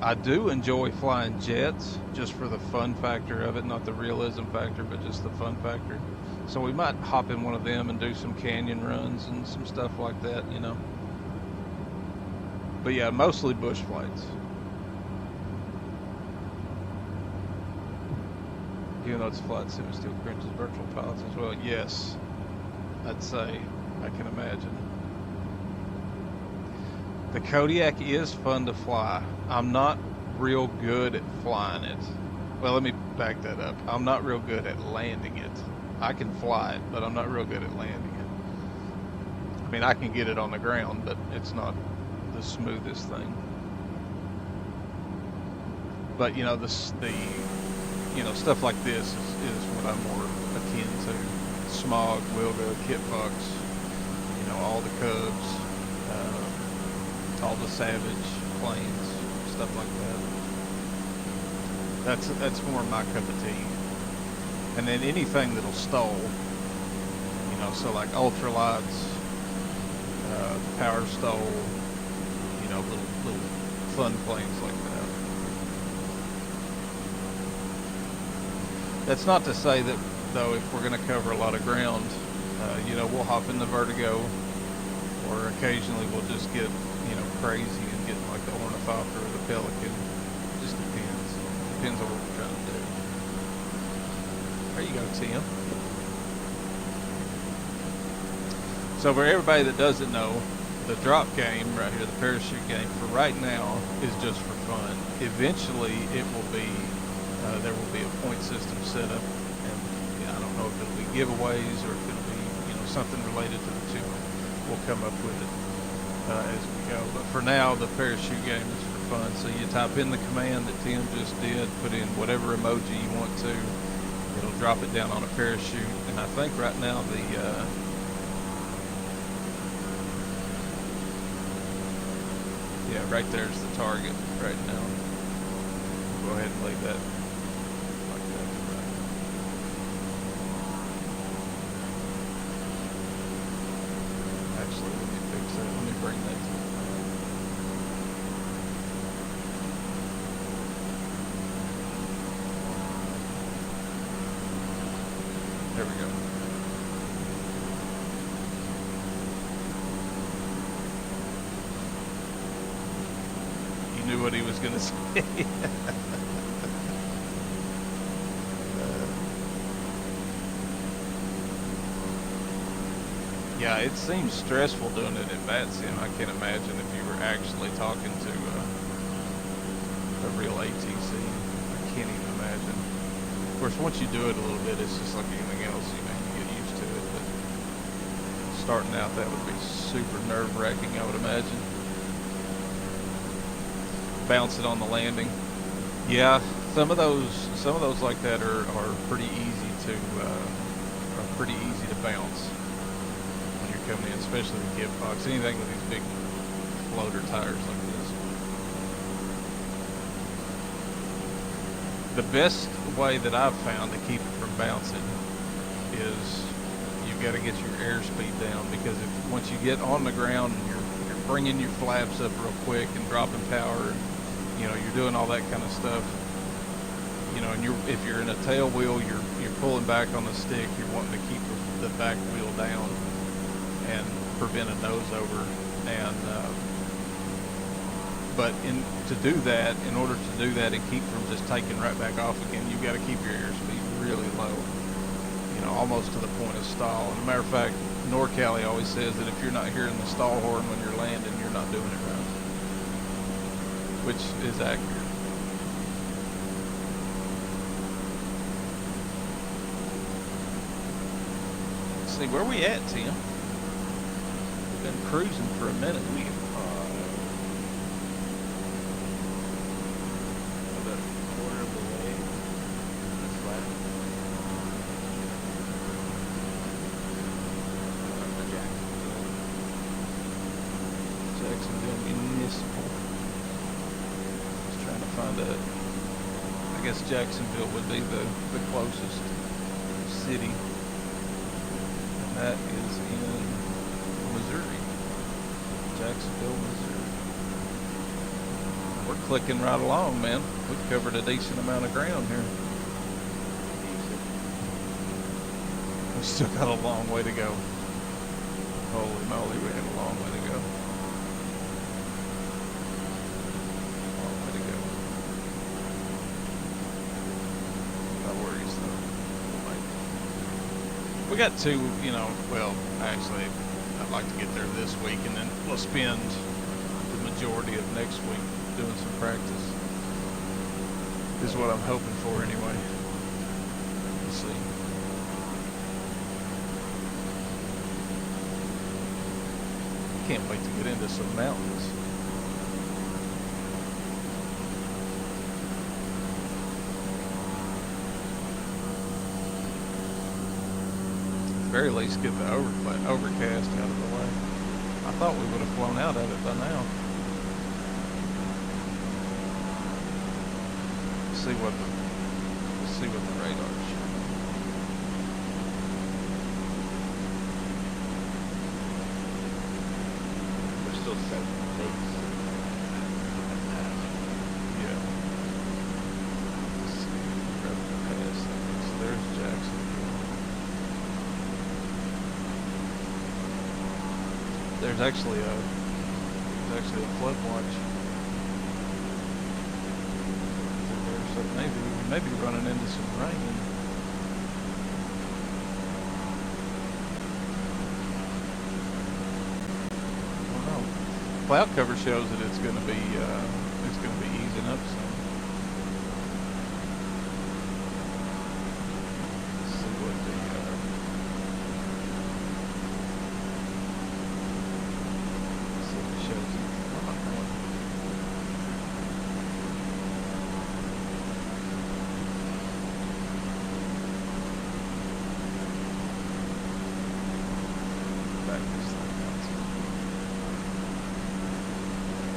Speaker 1: I do enjoy flying jets just for the fun factor of it, not the realism factor, but just the fun factor. So we might hop in one of them and do some canyon runs and some stuff like that, you know. But yeah, mostly bush flights. Even though it's flight sim, it still cringes virtual pilots as well. Yes, I'd say, I can imagine. The Kodiak is fun to fly. I'm not real good at flying it. Well, let me back that up. I'm not real good at landing it. I can fly it, but I'm not real good at landing it. I mean, I can get it on the ground, but it's not the smoothest thing. But you know, stuff like this is what I'm more akin to. Smog, Wilga, Kitfox, all the Cubs, all the Savage planes, stuff like that. That's more my cup of tea. And then anything that'll stall, so like ultralights, power stall, little fun planes like that. That's not to say that, though, if we're going to cover a lot of ground, we'll hop in the Vertigo, or occasionally we'll just get, crazy and get like the Ornithopter or the Pelican. It just depends. Depends on what we're trying to do. There you go, Tim. So for everybody that doesn't know, the drop game right here, the parachute game, for right now is just for fun. Eventually, it will be there will be a point system set up, and I don't don't know if it'll be giveaways or if it'll be, something related to the channel. We'll come up with it as we go. But for now, the parachute game is for fun. So you type in the command that Tim just did, put in whatever emoji you want to. It'll drop it down on a parachute. And I think right now yeah, right there's the target right now. Go ahead and lay that like that. Right. Actually, let me fix that. Let me bring that to the There we go. You knew what he was going to say. Yeah, it seems stressful doing it in BatSim. I can't imagine if you were actually talking to a real ATC. I can't even imagine. Of course, once you do it a little bit, it's just like anything else. You get used to it. But starting out, that would be super nerve-wracking, I would imagine. Bounce it on the landing. Yeah, some of those like that are pretty easy to bounce when you're coming in, especially the gift box. Anything with these big floater tires like this. The best way that I've found to keep it from bouncing is you've got to get your airspeed down, because once you get on the ground and you're bringing your flaps up real quick and dropping power, and you're doing all that kind of stuff, and if you're in a tail wheel, you're pulling back on the stick, you're wanting to keep the back wheel down and prevent a nose over. And but to do that, in order to do that and keep from just taking right back off again, you've got to keep your airspeed really low, almost to the point of stall. And a matter of fact, NorCali always says that if you're not hearing the stall horn when you're landing, you're not doing it right, which is accurate. Let's see, where we at, Tim? We've been cruising for a minute.
Speaker 3: We about a quarter of the way this lap.
Speaker 1: Jacksonville Municipal. Just trying to find a. I guess Jacksonville would be the closest city. And that is in Missouri. Jacksonville, Missouri. We're clicking right along, man. We've covered a decent amount of ground here. We've still got a long way to go. Holy moly, we have a long way to go. Long way to go. No worries, though. We got two, well, actually, I'd like to get there this week, and then we'll spend the majority of next week doing some practice. Is what I'm hoping for, anyway. Let's see. Can't wait to get into some mountains. At the very least, get the overcast out of the way. I thought we would have flown out of it by now. Let's see what the radar shows.
Speaker 3: Still 7 days.
Speaker 1: Yeah. Let's see. Revenue pass. So there's Jacksonville. There's actually a flood watch. So maybe we may be running into some rain. Cloud cover shows that it's going to be easing up some. Let's see what the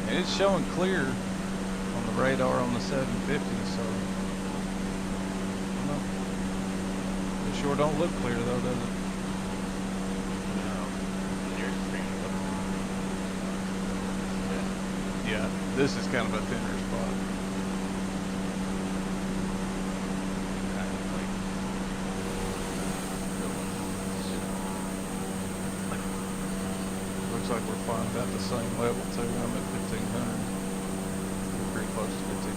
Speaker 1: And it's showing clear on the radar on the 750, so I don't know. It sure don't look clear though, does it?
Speaker 3: No. Your screen looks
Speaker 1: Yeah, this is kind of a thinner spot.
Speaker 3: kind of like the one.
Speaker 1: Looks like we're flying about the same level too. I'm at 1500. We're pretty close to 1500.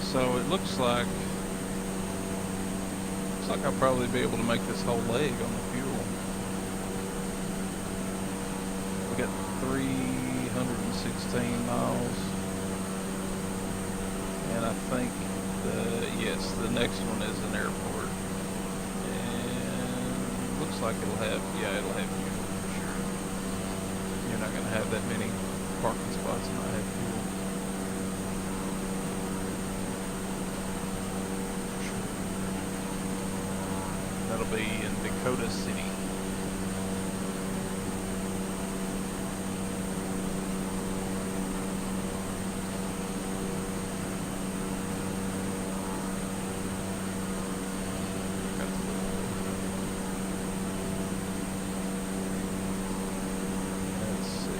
Speaker 1: So it looks like I'll probably be able to make this whole leg on the fuel. We got 316 miles, and I think the next one is an airport, and looks like it'll have fuel for sure. You're not gonna have that many parking spots and not have fuel. That'll be in Dakota City. Let's see.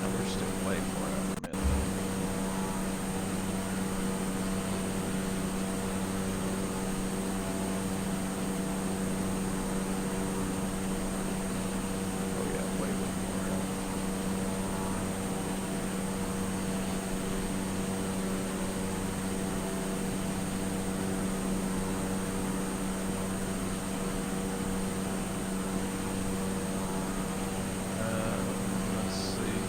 Speaker 1: We're still way far out from it. Oh yeah, way far out. Let's see.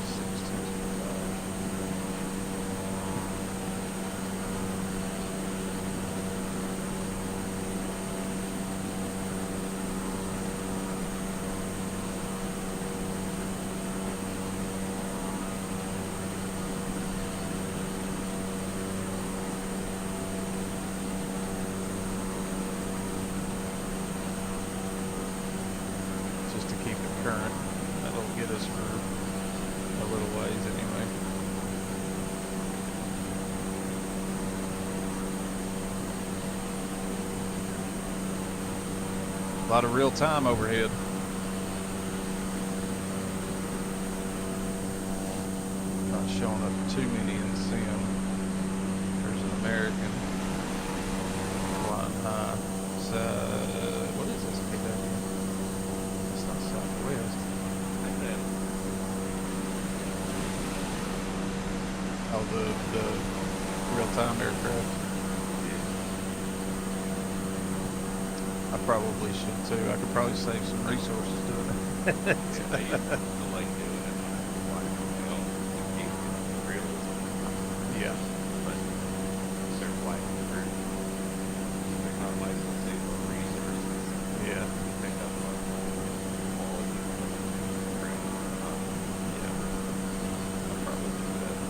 Speaker 1: 665. Just to keep it current. That'll get us for a little ways anyway. A lot of real time overhead. Not showing up too many in sim. There's an American flying high. What is this KW? It's not Southwest.
Speaker 3: like that.
Speaker 1: Oh, the real-time aircraft. I probably should too. I could probably save some resources doing it.
Speaker 3: Yeah, I used to like doing it when I was flying on my own. To keep realism.
Speaker 1: Yeah.
Speaker 3: But start flying for like not licensing or resources.
Speaker 1: Yeah.
Speaker 3: Pick up on quality training.
Speaker 1: Yeah.
Speaker 3: I'll probably do that.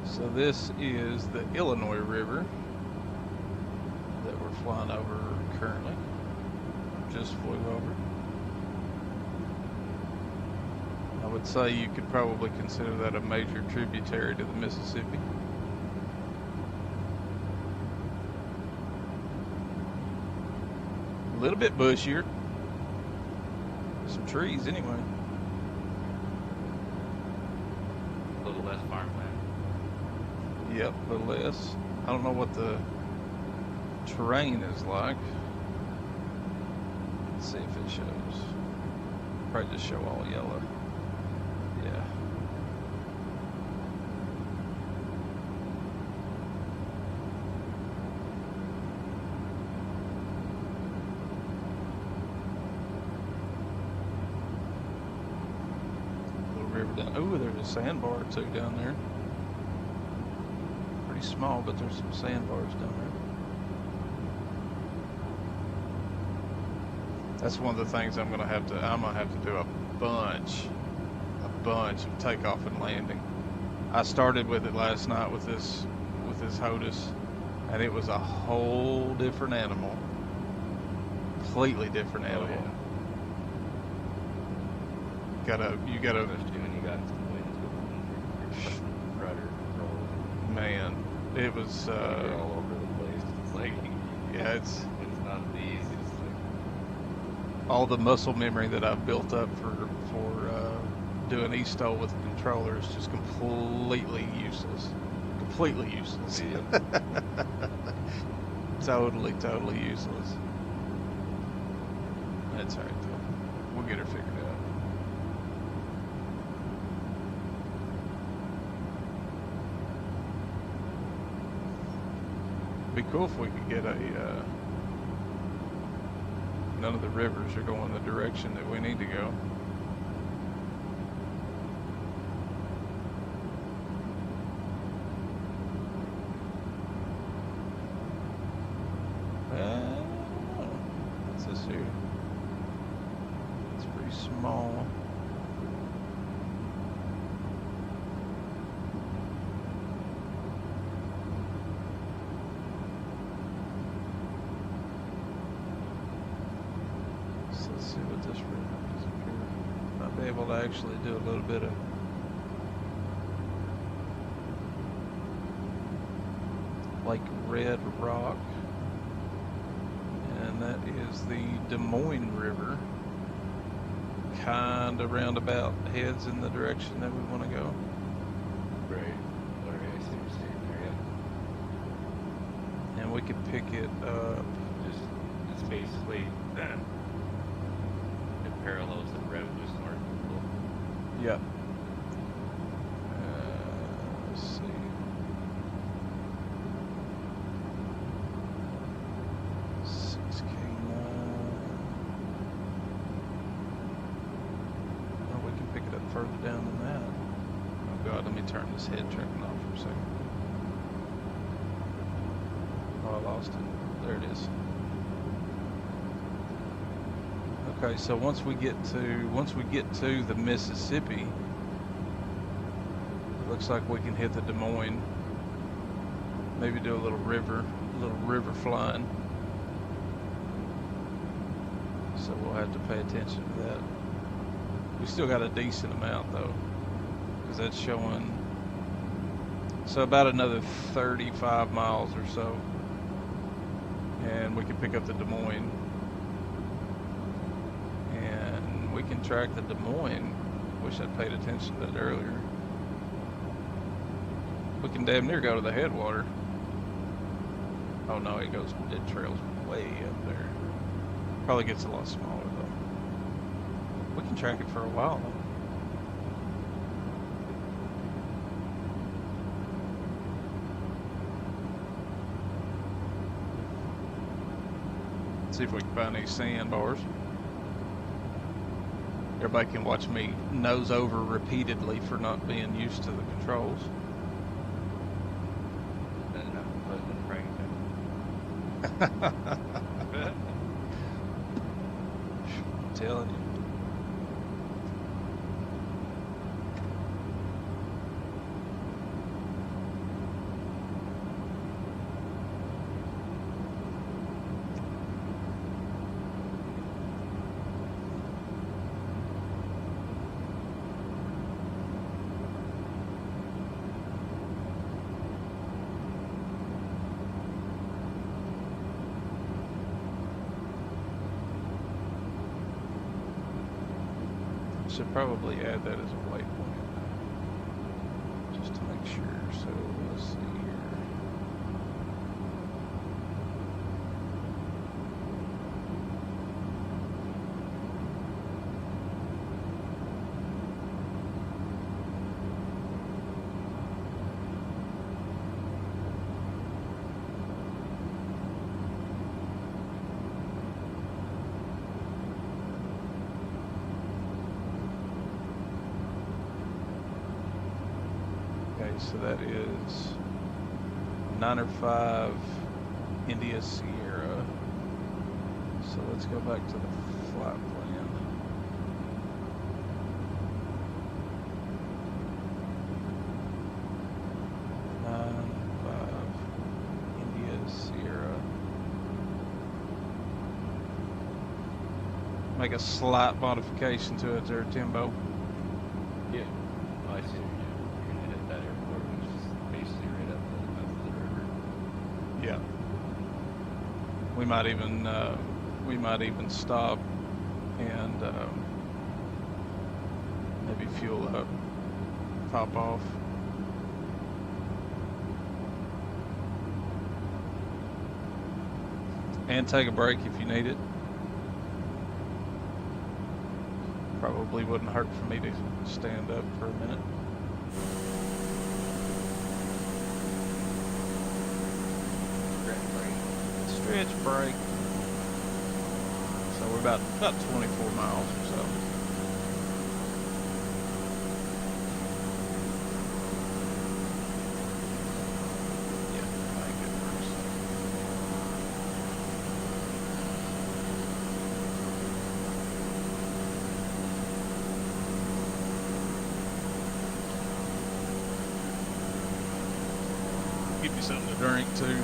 Speaker 1: So this is the Illinois River that we're flying over currently. Just flew over. I would say you could probably consider that a major tributary to the Mississippi. A little bit bushier. Some trees, anyway.
Speaker 3: A little less farmland.
Speaker 1: Yep, a little less. I don't know what the terrain is like. Let's see if it shows. Probably just show all yellow. Yeah. Little river down. Ooh, there's a sandbar or two down there. Pretty small, but there's some sandbars down there. That's one of the things I'm gonna have to do a bunch of takeoff and landing. I started with it last night with this HOTUS, and it was a whole different animal, completely different
Speaker 3: Oh,
Speaker 1: animal.
Speaker 3: yeah.
Speaker 1: You gotta,
Speaker 3: Especially when you got some winds going your rudder control.
Speaker 1: man, it was,
Speaker 3: You're all over the place. It's like,
Speaker 1: yeah,
Speaker 3: it's not the easiest thing.
Speaker 1: all the muscle memory that I've built up for doing eSTOL with the controller is just completely useless. Completely useless.
Speaker 3: Yeah.
Speaker 1: Totally useless. That's all right though. We'll get her figured out. Be cool if we could get none of the rivers are going the direction that we need to go. What's this here? It's pretty small. So let's see what this river is up here. Might be able to actually do a little bit of Lake Red Rock. And that is the Des Moines River. Kind of roundabout heads in the direction that we want to go.
Speaker 3: Right. Okay, I see what you're saying there, yeah.
Speaker 1: And we could pick it up.
Speaker 3: Just, it's basically, it parallels the road was north of the
Speaker 1: Yep. Let's see. Oh, we can pick it up further down than that. Oh God, let me turn this head tracking off for a second. Oh, I lost it. There it is. Okay, so once we get to the Mississippi, it looks like we can hit the Des Moines. Maybe do a little river flying. So we'll have to pay attention to that. We still got a decent amount though, because that's showing so about another 35 miles or so, and we can pick up the Des Moines, and we can track the Des Moines. Wish I'd paid attention to that earlier. We can damn near go to the headwater. Oh no, it trails way up there. Probably gets a lot smaller though. We can track it for a while though. See if we can find these sandbars. Everybody can watch me nose over repeatedly for not being used to the controls.
Speaker 3: And I was in Frank.
Speaker 1: I'm telling you. should probably add that as a waypoint just to make sure. So let's see here. Okay, so that is 905 India Sierra. So let's go back to the flight plan. India Sierra. Make a slight modification to it there, Timbo.
Speaker 3: Yeah. Oh, I see what you're doing. You're gonna hit that airport, which is basically right up the mouth of the river.
Speaker 1: Yeah. We might even stop and maybe fuel up, pop off. And take a break if you need it. Probably wouldn't hurt for me to stand up for a minute. Stretch break. So we're about 24 miles or so. Yeah, I think it works. Give you something to drink too.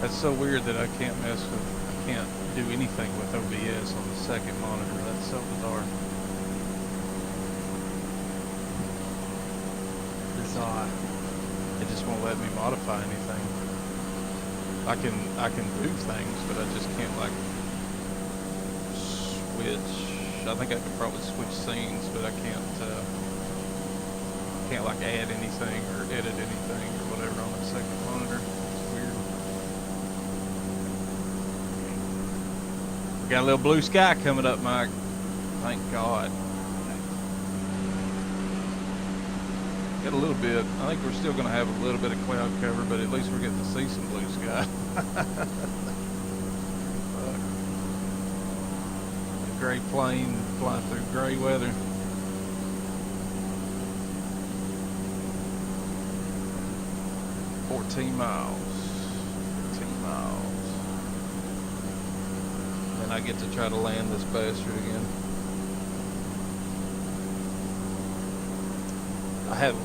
Speaker 1: That's so weird that I can't do anything with OBS on the second monitor. That's so bizarre. Bizarre. It just won't let me modify anything. I can do things, but I just can't like switch. I think I could probably switch scenes, but I can't like add anything or edit anything or whatever on that second monitor. It's weird. We got a little blue sky coming up, Mike. Thank God. Got a little bit. I think we're still going to have a little bit of cloud cover, but at least we're getting to see some blue sky. A gray plane flying through gray weather. $14 miles. 15 miles. Then I get to try to land this bastard again. I had it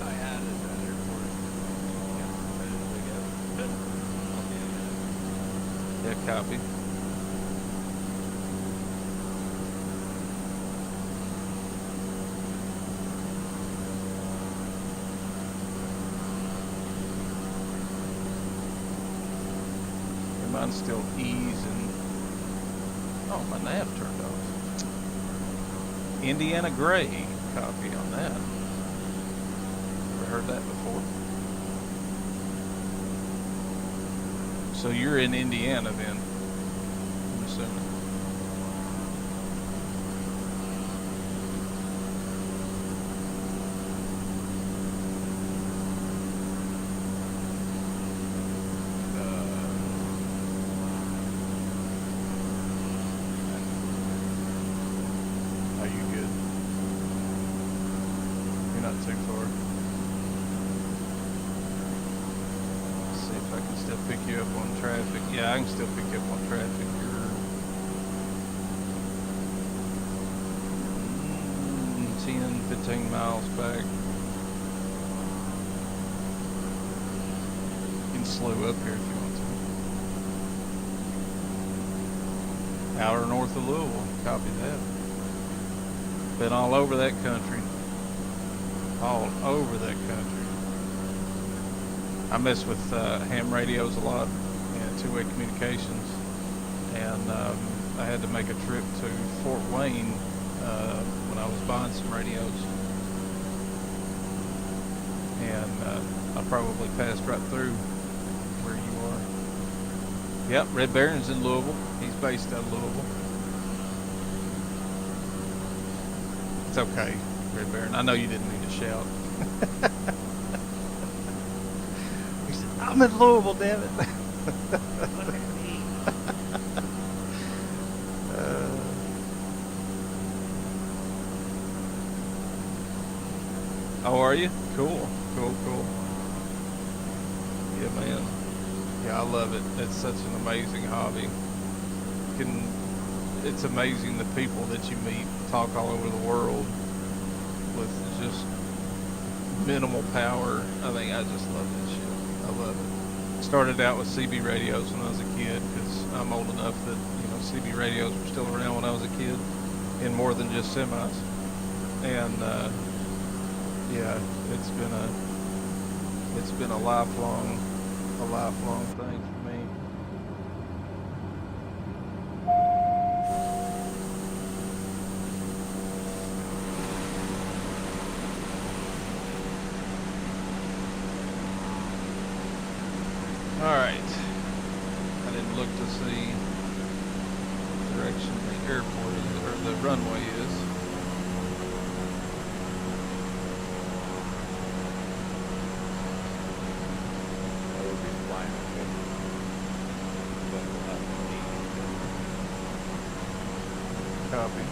Speaker 1: at airport. Yeah, copy. Yeah, mine's still easing. Oh, my nav turned off. Indiana Gray, copy on that. Ever heard that before? So you're in Indiana then, I'm assuming. Are you good? You're not too far. Let's see if I can still pick you up on traffic. Yeah, I can still pick you up on traffic. You're 10, 15 miles back. You can slow up here if you want to. Hour north of Louisville. Copy that. Been all over that country. All over that country. I mess with ham radios a lot and two-way communications, and I had to make a trip to Fort Wayne when I was buying some radios, and I probably passed right through where you are. Yep, Red Baron's in Louisville. He's based out of Louisville. It's okay, Red Baron. I know you didn't mean to shout. He said, I'm in Louisville, damn it.
Speaker 3: Look at me.
Speaker 1: Oh, are you? Cool. Cool. Yeah, man. Yeah, I love it. It's such an amazing hobby. It's amazing the people that you meet, talk all over the world with just minimal power. I just love this shit. I love it. Started out with CB radios when I was a kid because I'm old enough that, CB radios were still around when I was a kid in more than just semis. And, yeah, it's been a lifelong thing for me. All right. I didn't look to see the direction the airport is, or the runway is.
Speaker 3: I would be flying okay. But we'll have to
Speaker 1: Copy.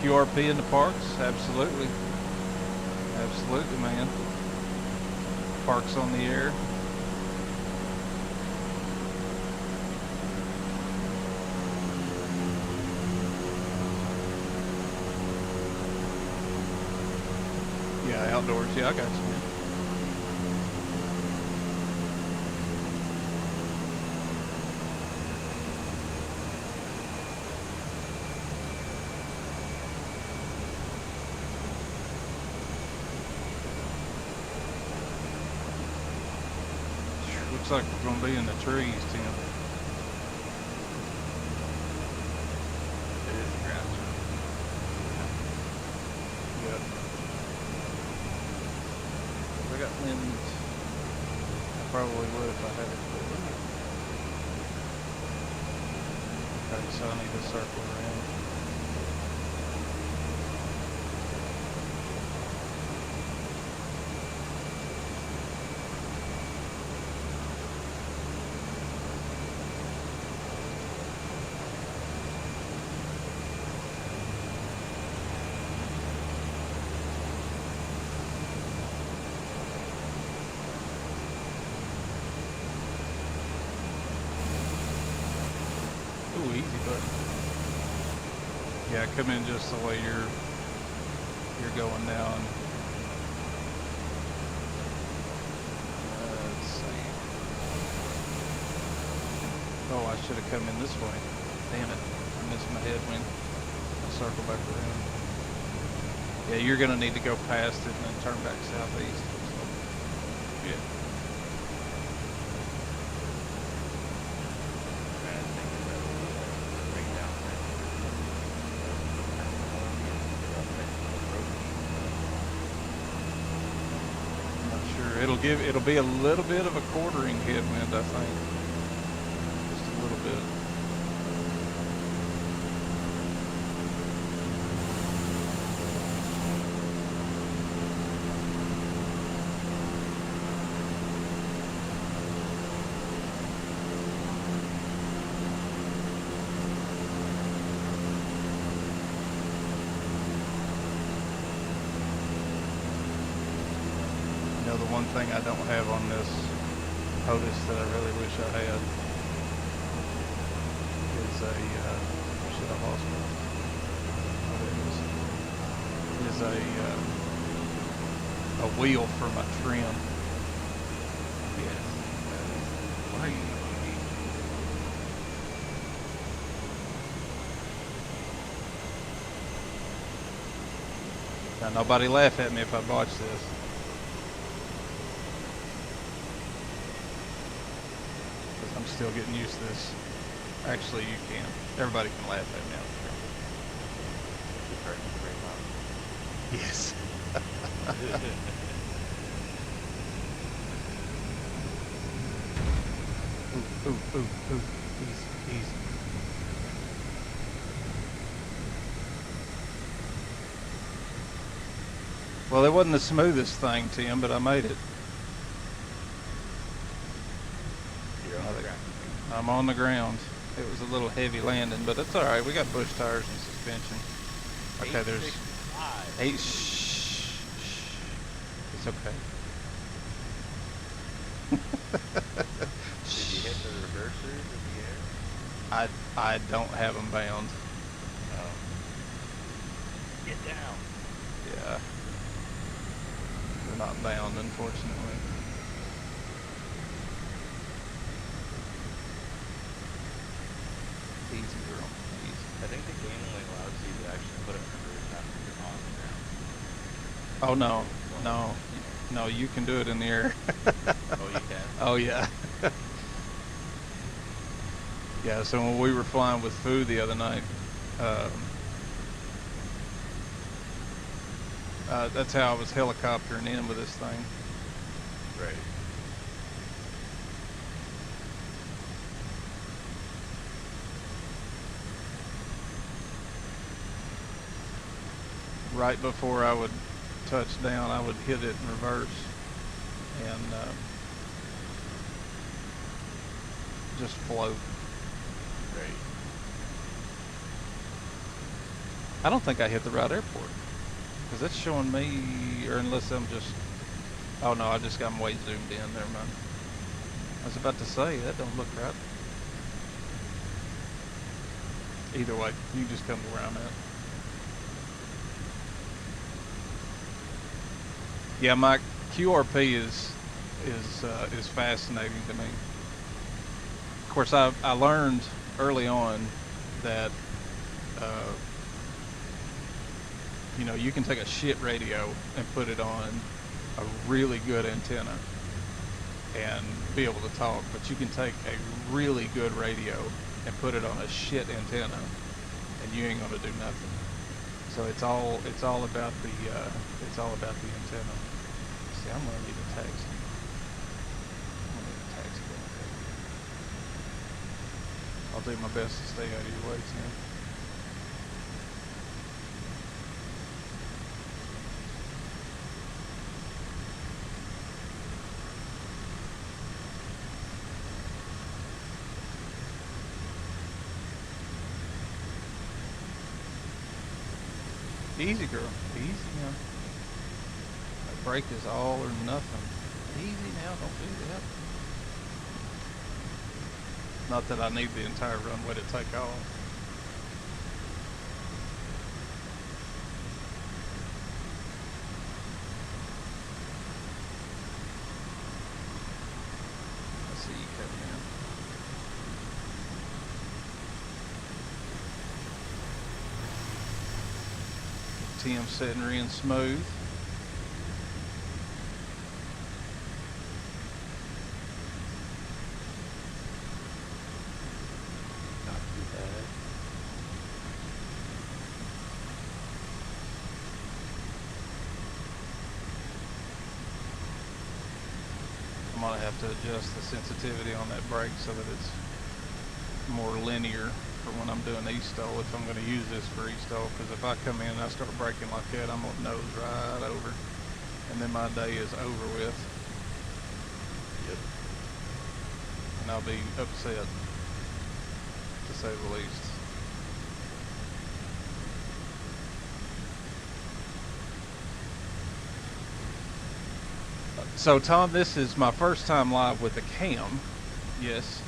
Speaker 1: QRP in the parks? Absolutely. Absolutely, man. Parks on the air. Yeah, outdoors. Yeah, I got you, man. Looks like we're gonna be in the trees, Tim.
Speaker 2: It is grass.
Speaker 1: Yep. If I got limbs, I probably would if I had it. Okay, so I need to circle around. Ooh, easy button. Yeah, come in just the way you're going now. And, let's see. Oh, I should have come in this way. Damn it. I missed my headwind. I'll circle back around. Yeah, you're going to need to go past it and then turn back southeast. So, yeah. It'll be a little bit of a quartering headwind, I think. Just a little bit. The one thing I don't have on this POTUS that I really wish I had is a shit, I lost it. Oh, there it is. A wheel for my trim.
Speaker 3: Yes. Why are you
Speaker 1: Now nobody laugh at me if I botch this. I'm still getting used to this. Actually, you can. Everybody can laugh at me. I don't care. Yes. Ooh. Easy. Well, it wasn't the smoothest thing, Tim, but I made it. I'm on the ground. It was a little heavy landing, but that's all right. We got bush tires and suspension. Okay, there's 8. Shh. It's okay.
Speaker 3: Did you hit the reversers in the air?
Speaker 1: I don't have them bound.
Speaker 3: Oh. Get down.
Speaker 1: Yeah. They're not bound, unfortunately. Easy, girl. Easy.
Speaker 3: I think the game only allows you to actually put it in reverse after you're on the ground.
Speaker 1: Oh, no, you can do it in the air.
Speaker 3: Oh, you can?
Speaker 1: Oh, yeah. Yeah, so when we were flying with food the other night, that's how I was helicoptering in with this thing.
Speaker 3: Right.
Speaker 1: Right before I would touch down, I would hit it in reverse and just float.
Speaker 3: Right.
Speaker 1: I don't think I hit the right airport because it's showing me, or unless I'm just, oh no, I just got them way zoomed in. Never mind. I was about to say, that don't look right. Either way, you can just come to where I'm at. Yeah, my QRP is fascinating to me. Of course, I learned early on that you can take a shit radio and put it on a really good antenna and be able to talk, but you can take a really good radio and put it on a shit antenna and you ain't gonna do nothing. So it's all about the antenna. See, I'm gonna need a taxi. I'll do my best to stay out of your way, Tim. Easy, girl. Easy now. That brake is all or nothing. Easy now. Don't do that. Not that I need the entire runway to take off. I see you coming in. him sitting real smooth.
Speaker 3: Not too bad.
Speaker 1: I'm gonna have to adjust the sensitivity on that brake so that it's more linear for when I'm doing eSTOL, if I'm going to use this for eSTOL, because if I come in and I start braking like that, I'm going to nose right over, and then my day is over with,
Speaker 3: Yep.
Speaker 1: and I'll be upset, to say the least. So Tom, this is my first time live with a cam, yes,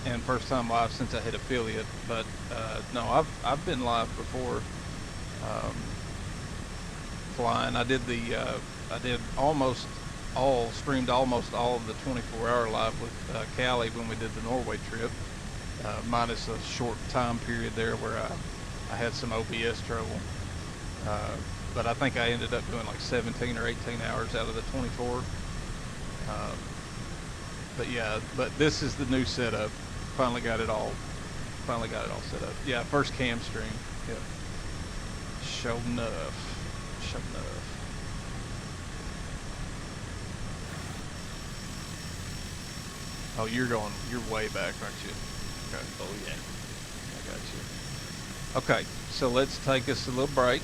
Speaker 1: and first time live since I hit affiliate. But no, I've been live before, um, flying. I did streamed almost all of the 24-hour live with Callie when we did the Norway trip, minus a short time period there where I had some OBS trouble. But I think I ended up doing like 17 or 18 hours out of the 24. But yeah, but this is the new setup. Finally got it all set up. Yeah, first cam stream. Yeah. Show enough. Show enough. Oh, you're way back, aren't you? Okay.
Speaker 3: Oh yeah.
Speaker 1: I got you. Okay, so let's take us a little break.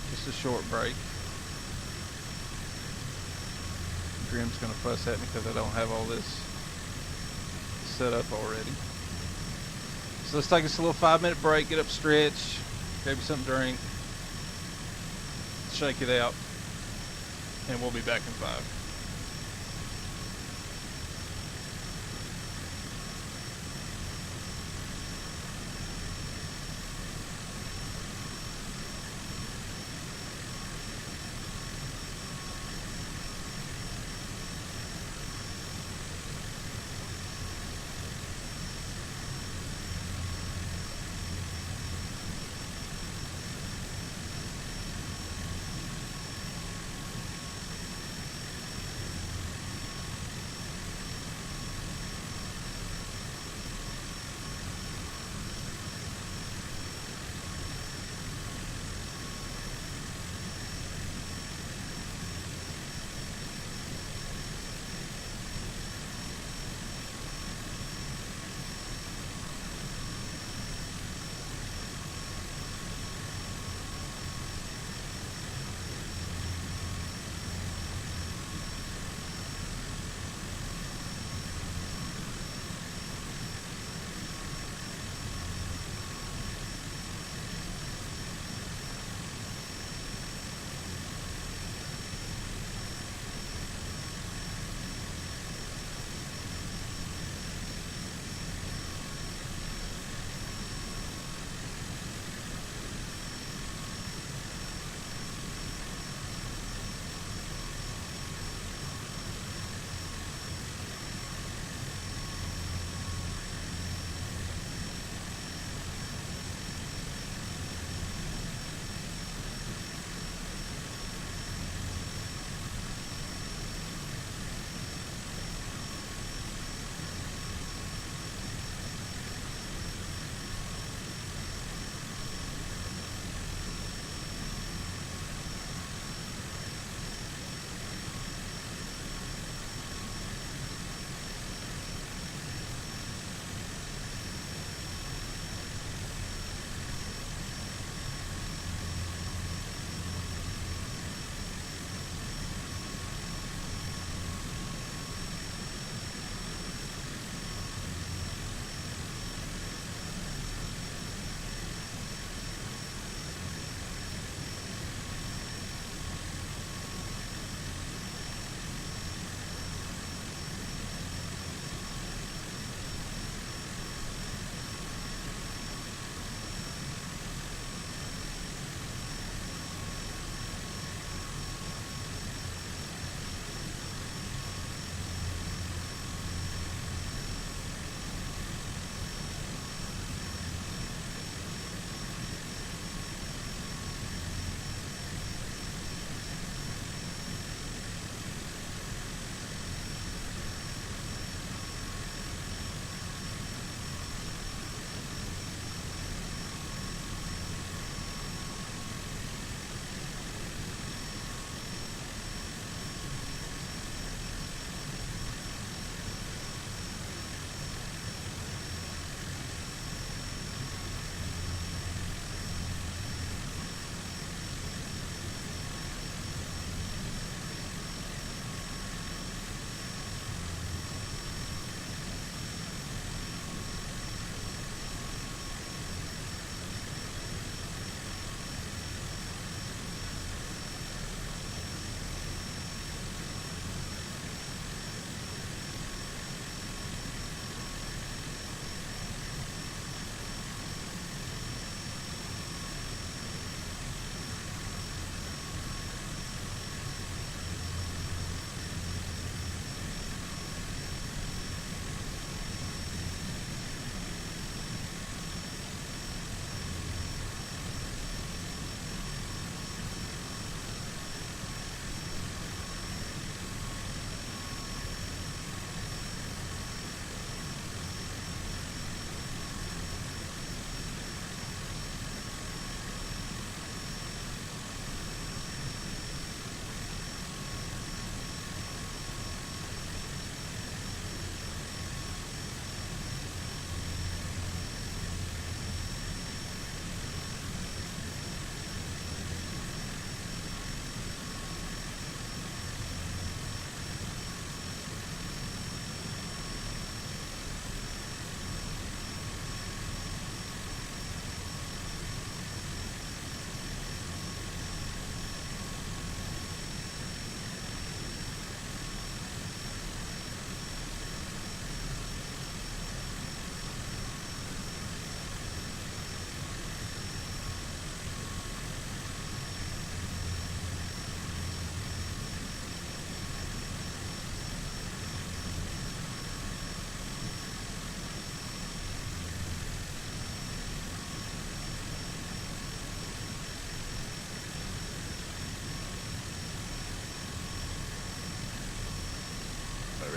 Speaker 1: Just a short break. Grim's gonna fuss at me because I don't have all this set up already. So let's take us a little 5-minute break, get up, stretch, grab you something to drink, shake it out, and we'll be back in 5.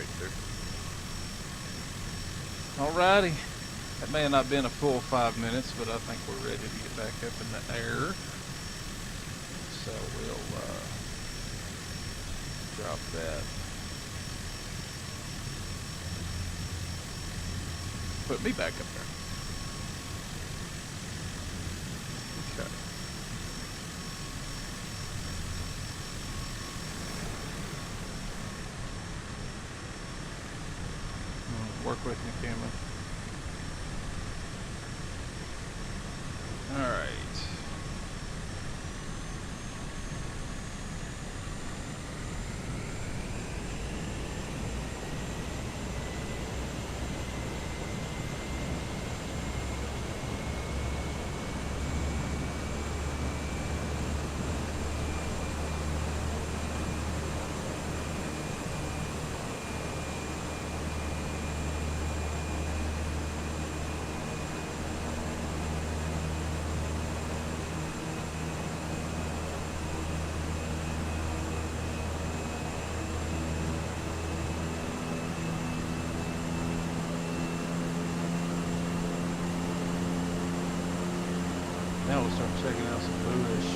Speaker 3: mixer.
Speaker 1: Alrighty. That may have not been a full 5 minutes, but I think we're ready to get back up in the air. So we'll drop that. Put me back up there. Okay. Work with me, camera. All right. Now we'll start checking out some bush.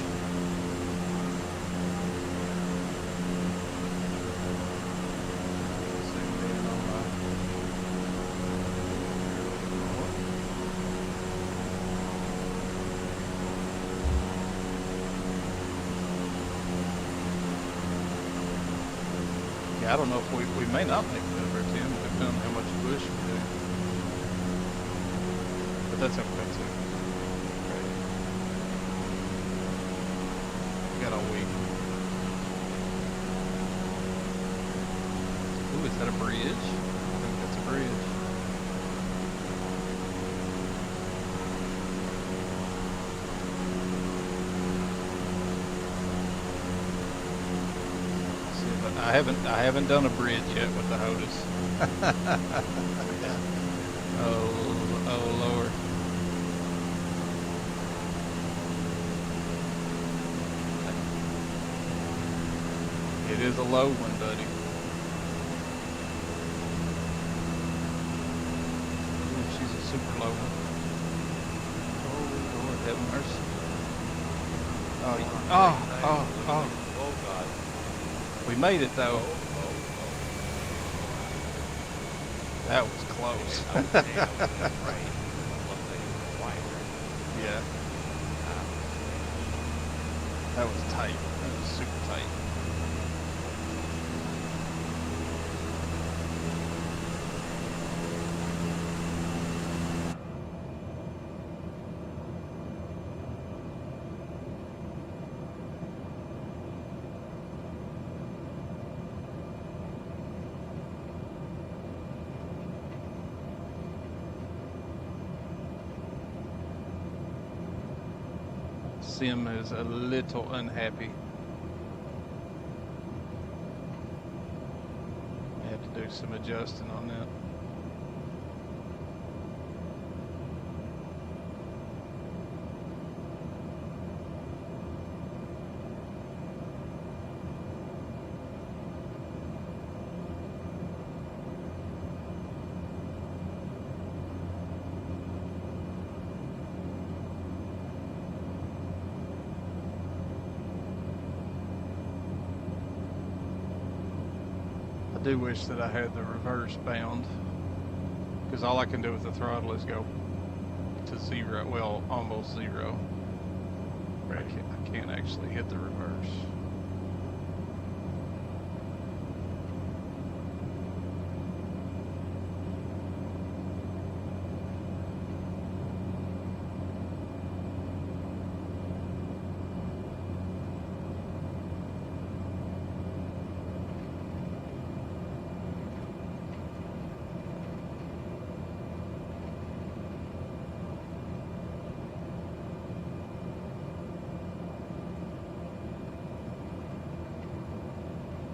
Speaker 1: Yeah, I don't know if we may not make it over 10, depending on how much bush we do. But that's okay too. Got all week. Ooh, is that a bridge? I think that's a bridge. See, but I haven't done a bridge yet with the HOTUS. Oh Lord. It is a low one, buddy. Ooh, she's a super low one. Oh, Lord, have mercy. Oh.
Speaker 3: Oh God.
Speaker 1: We made it, though.
Speaker 3: Oh.
Speaker 1: That was close.
Speaker 3: I was saying I was right. Looks like it was wider.
Speaker 1: Yeah, that was tight. That was super tight. Sim is a little unhappy. I have to do some adjusting on that. I do wish that I had the reverse bound, because all I can do with the throttle is go to zero, well, almost zero.
Speaker 3: Right.
Speaker 1: I can't actually hit the reverse.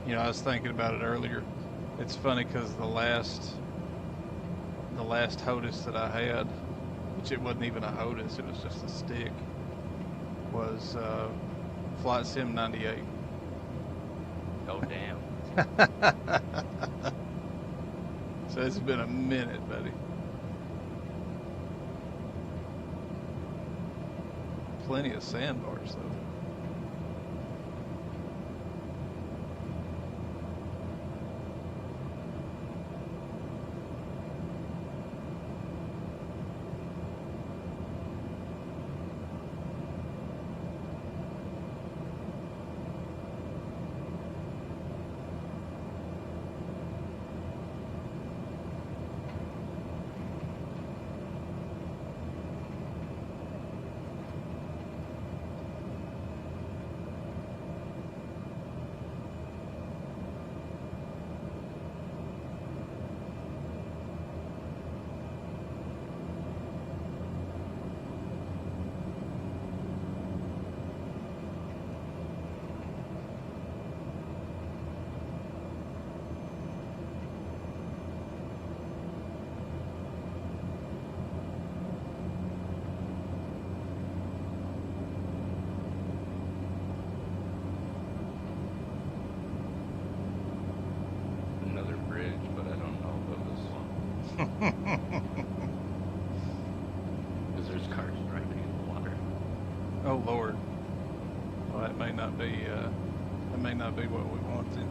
Speaker 1: You know, I was thinking about it earlier. It's funny because the last HOTUS that I had, which it wasn't even a HOTUS, it was just a stick, was Flight Sim 98.
Speaker 3: Oh damn.
Speaker 1: It's been a minute, buddy. Plenty of sandbars, though.
Speaker 3: Another bridge, but I don't know about this one. Because there's cars driving in the water.
Speaker 1: Oh Lord. Well, that may not be. That may not be what we want then.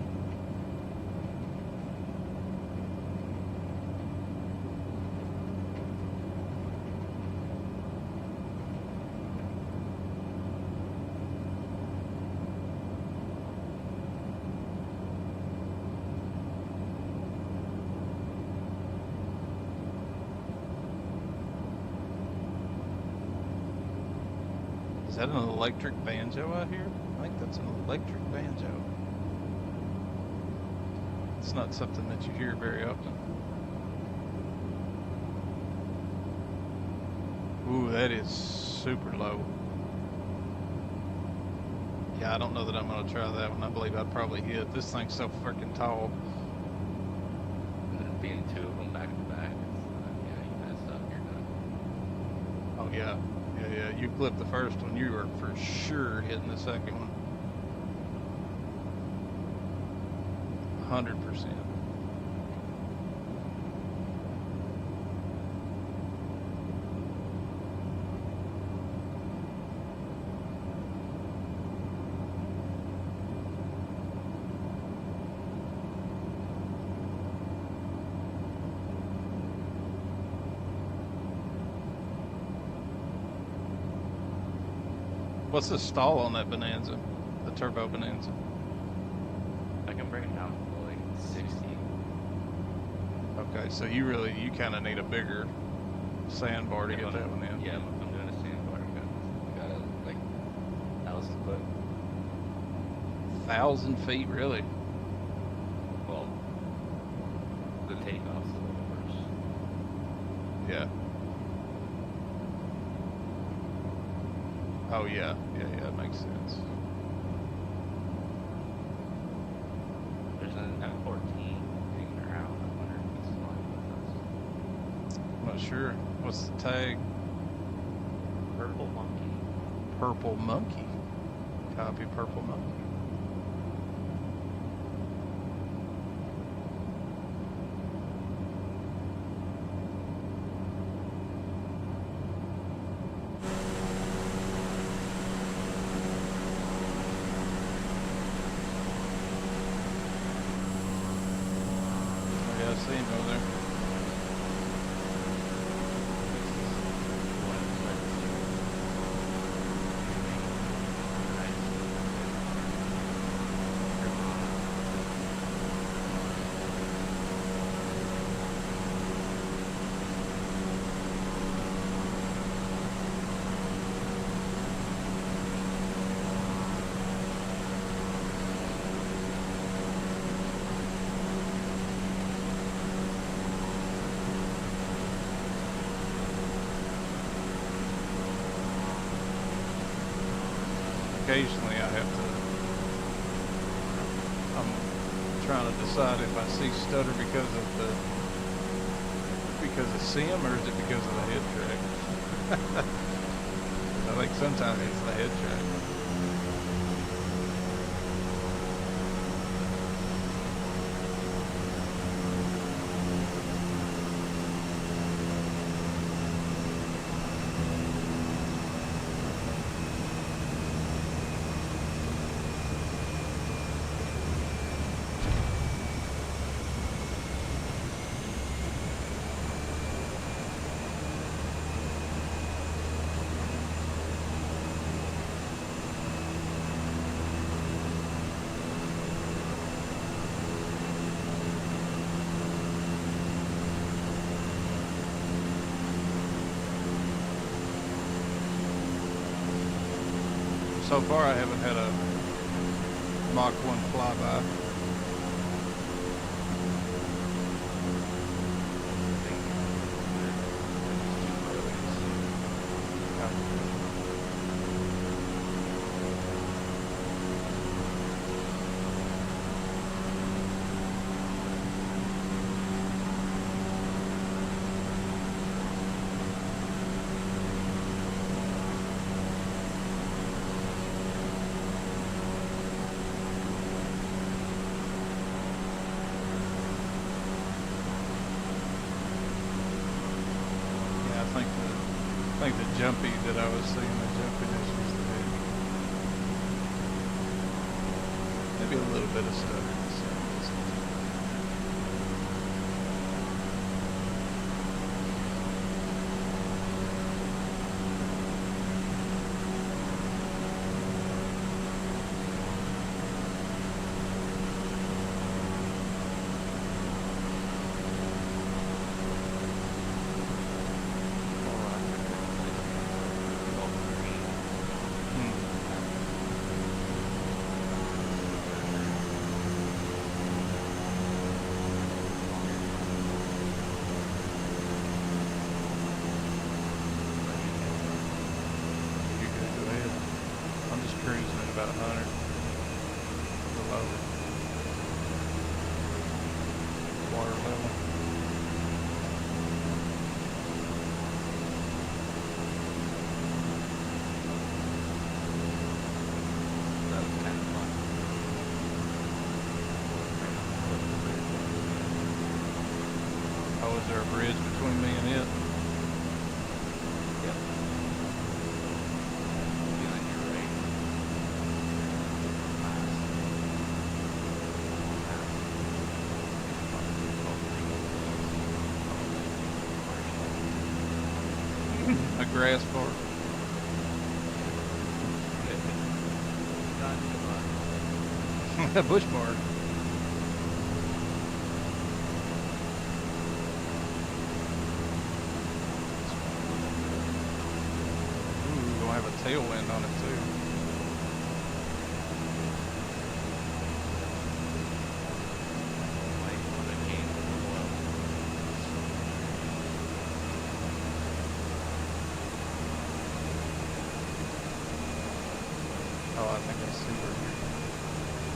Speaker 1: Is that an electric banjo out here? I think that's an electric banjo. It's not something that you hear very often. Ooh, that is super low. Yeah, I don't know that I'm gonna try that one. I believe I'd probably hit. This thing's so freaking tall.
Speaker 3: And then being two of them back to back, yeah, you messed up, you're done.
Speaker 1: Oh yeah, yeah. You clipped the first one, you were for sure hitting the second one. 100%. What's the stall on that Bonanza? The turbo Bonanza?
Speaker 3: I can bring it down to like 60.
Speaker 1: Okay, so you kind of need a bigger sandbar to get that one in.
Speaker 3: Yeah, I'm doing a sandbar. I got a like 1,000 foot.
Speaker 1: 1,000 feet, really?
Speaker 3: Well, the takeoff's a little worse.
Speaker 1: Yeah. Oh yeah, yeah, it makes sense.
Speaker 3: There's an F-14 hanging around. I wonder if he's flying with us.
Speaker 1: I'm not sure. What's the tag?
Speaker 3: Purple monkey.
Speaker 1: Purple monkey. Copy purple monkey. Yeah, I see him over there. Occasionally I have to, I'm trying to decide if I see stutter because of sim or is it because of the head track. I think sometimes it's the head track. So far, I haven't had a Mach 1 flyby. I think the jumpy that I was seeing, the jumpiness was the maybe a little bit of stutter. Cruising at about 100 below water level.
Speaker 3: That was kind of fun.
Speaker 1: Oh, is there a bridge between me and it?
Speaker 3: Yep. Behind your right.
Speaker 1: A grass part. A bush part. Ooh, gonna have a tailwind on it too. Oh, I think I see where you.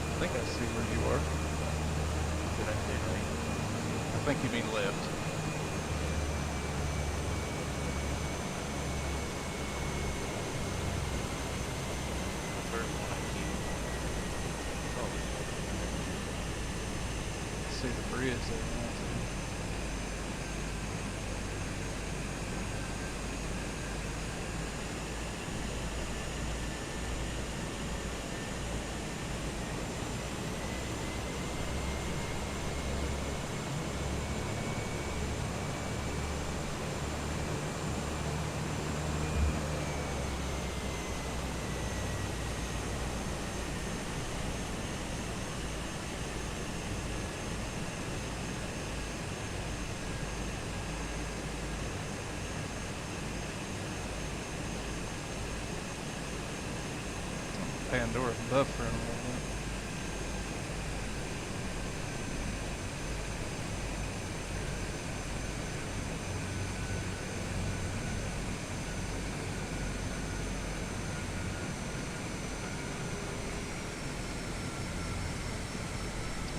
Speaker 1: I think I see where you are.
Speaker 3: Did I say right?
Speaker 1: I think you mean left.
Speaker 3: The first one I see. Oh,
Speaker 1: I see the bridge there now too. Pandora's buffering a little bit.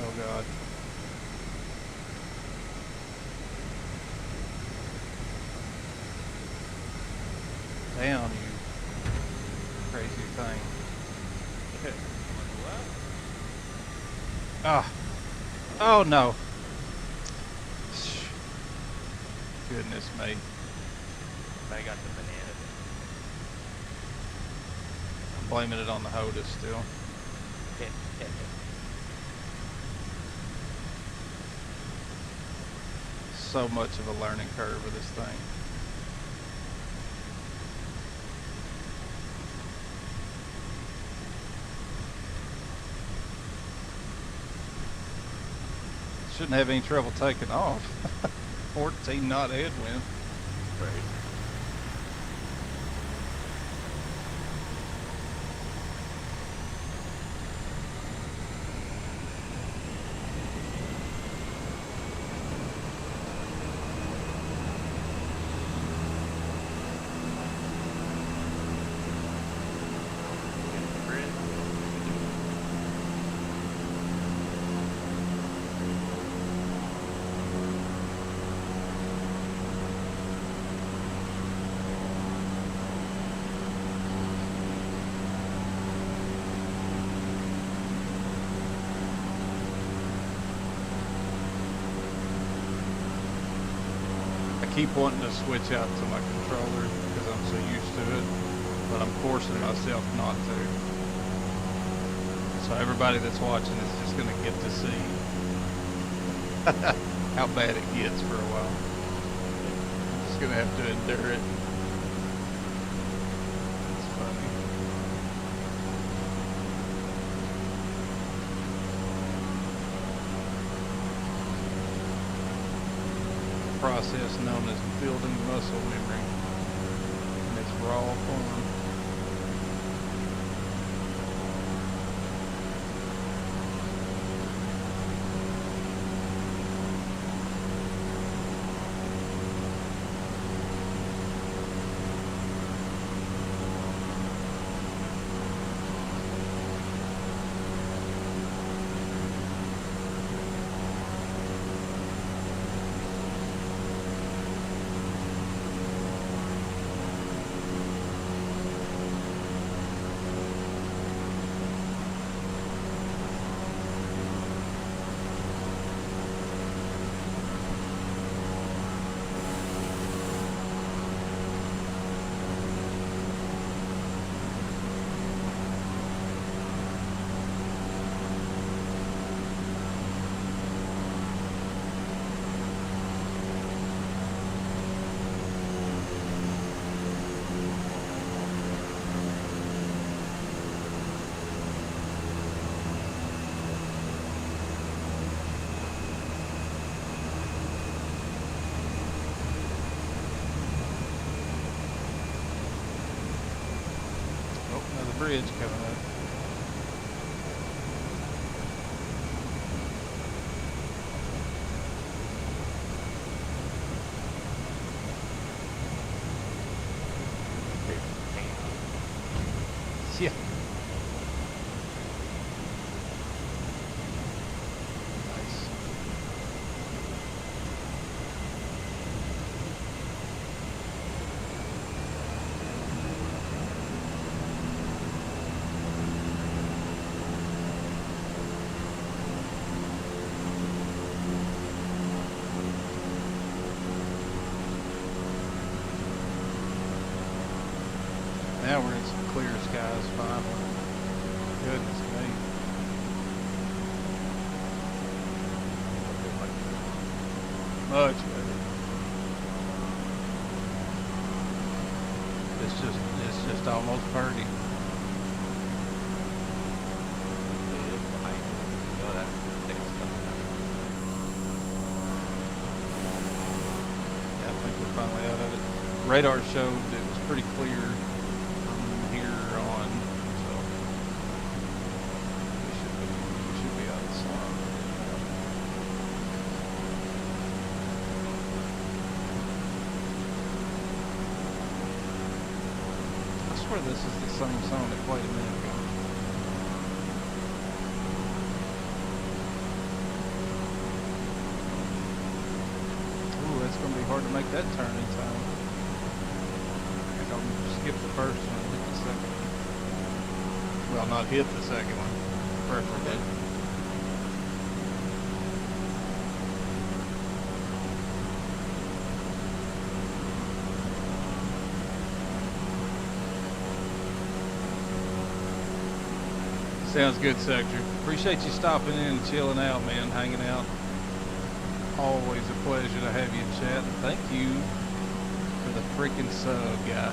Speaker 1: Oh God. Down, you crazy thing. Ah. Oh no. Goodness me.
Speaker 3: I got the banana.
Speaker 1: I'm blaming it on the HOTAS still. So much of a learning curve with this thing. Shouldn't have any trouble taking off. 14 knot headwind.
Speaker 3: Right.
Speaker 1: keep wanting to switch out to my controller because I'm so used to it, but I'm forcing myself not to. So everybody that's watching is just going to get to see how bad it gets for a while. Just going to have to endure it. It's funny. Process known as building muscle memory in its raw form. Bridge coming up. Yeah. Nice. Now we're in some clear skies finally. Goodness me. Much better. It's just almost pretty. Yeah, I think we're finally out of it. Radar showed it was pretty clear from here on, so we should be out of the sun. I swear this is the same song that played a minute ago. Ooh, that's going to be hard to make that turn in time. I think I'll skip the first one and hit the second one. Well, not hit the second one. Preferably. Sounds good, Sector. Appreciate you stopping in and chilling out, man, hanging out. Always a pleasure to have you in chat. And thank you for the freaking sub, guy.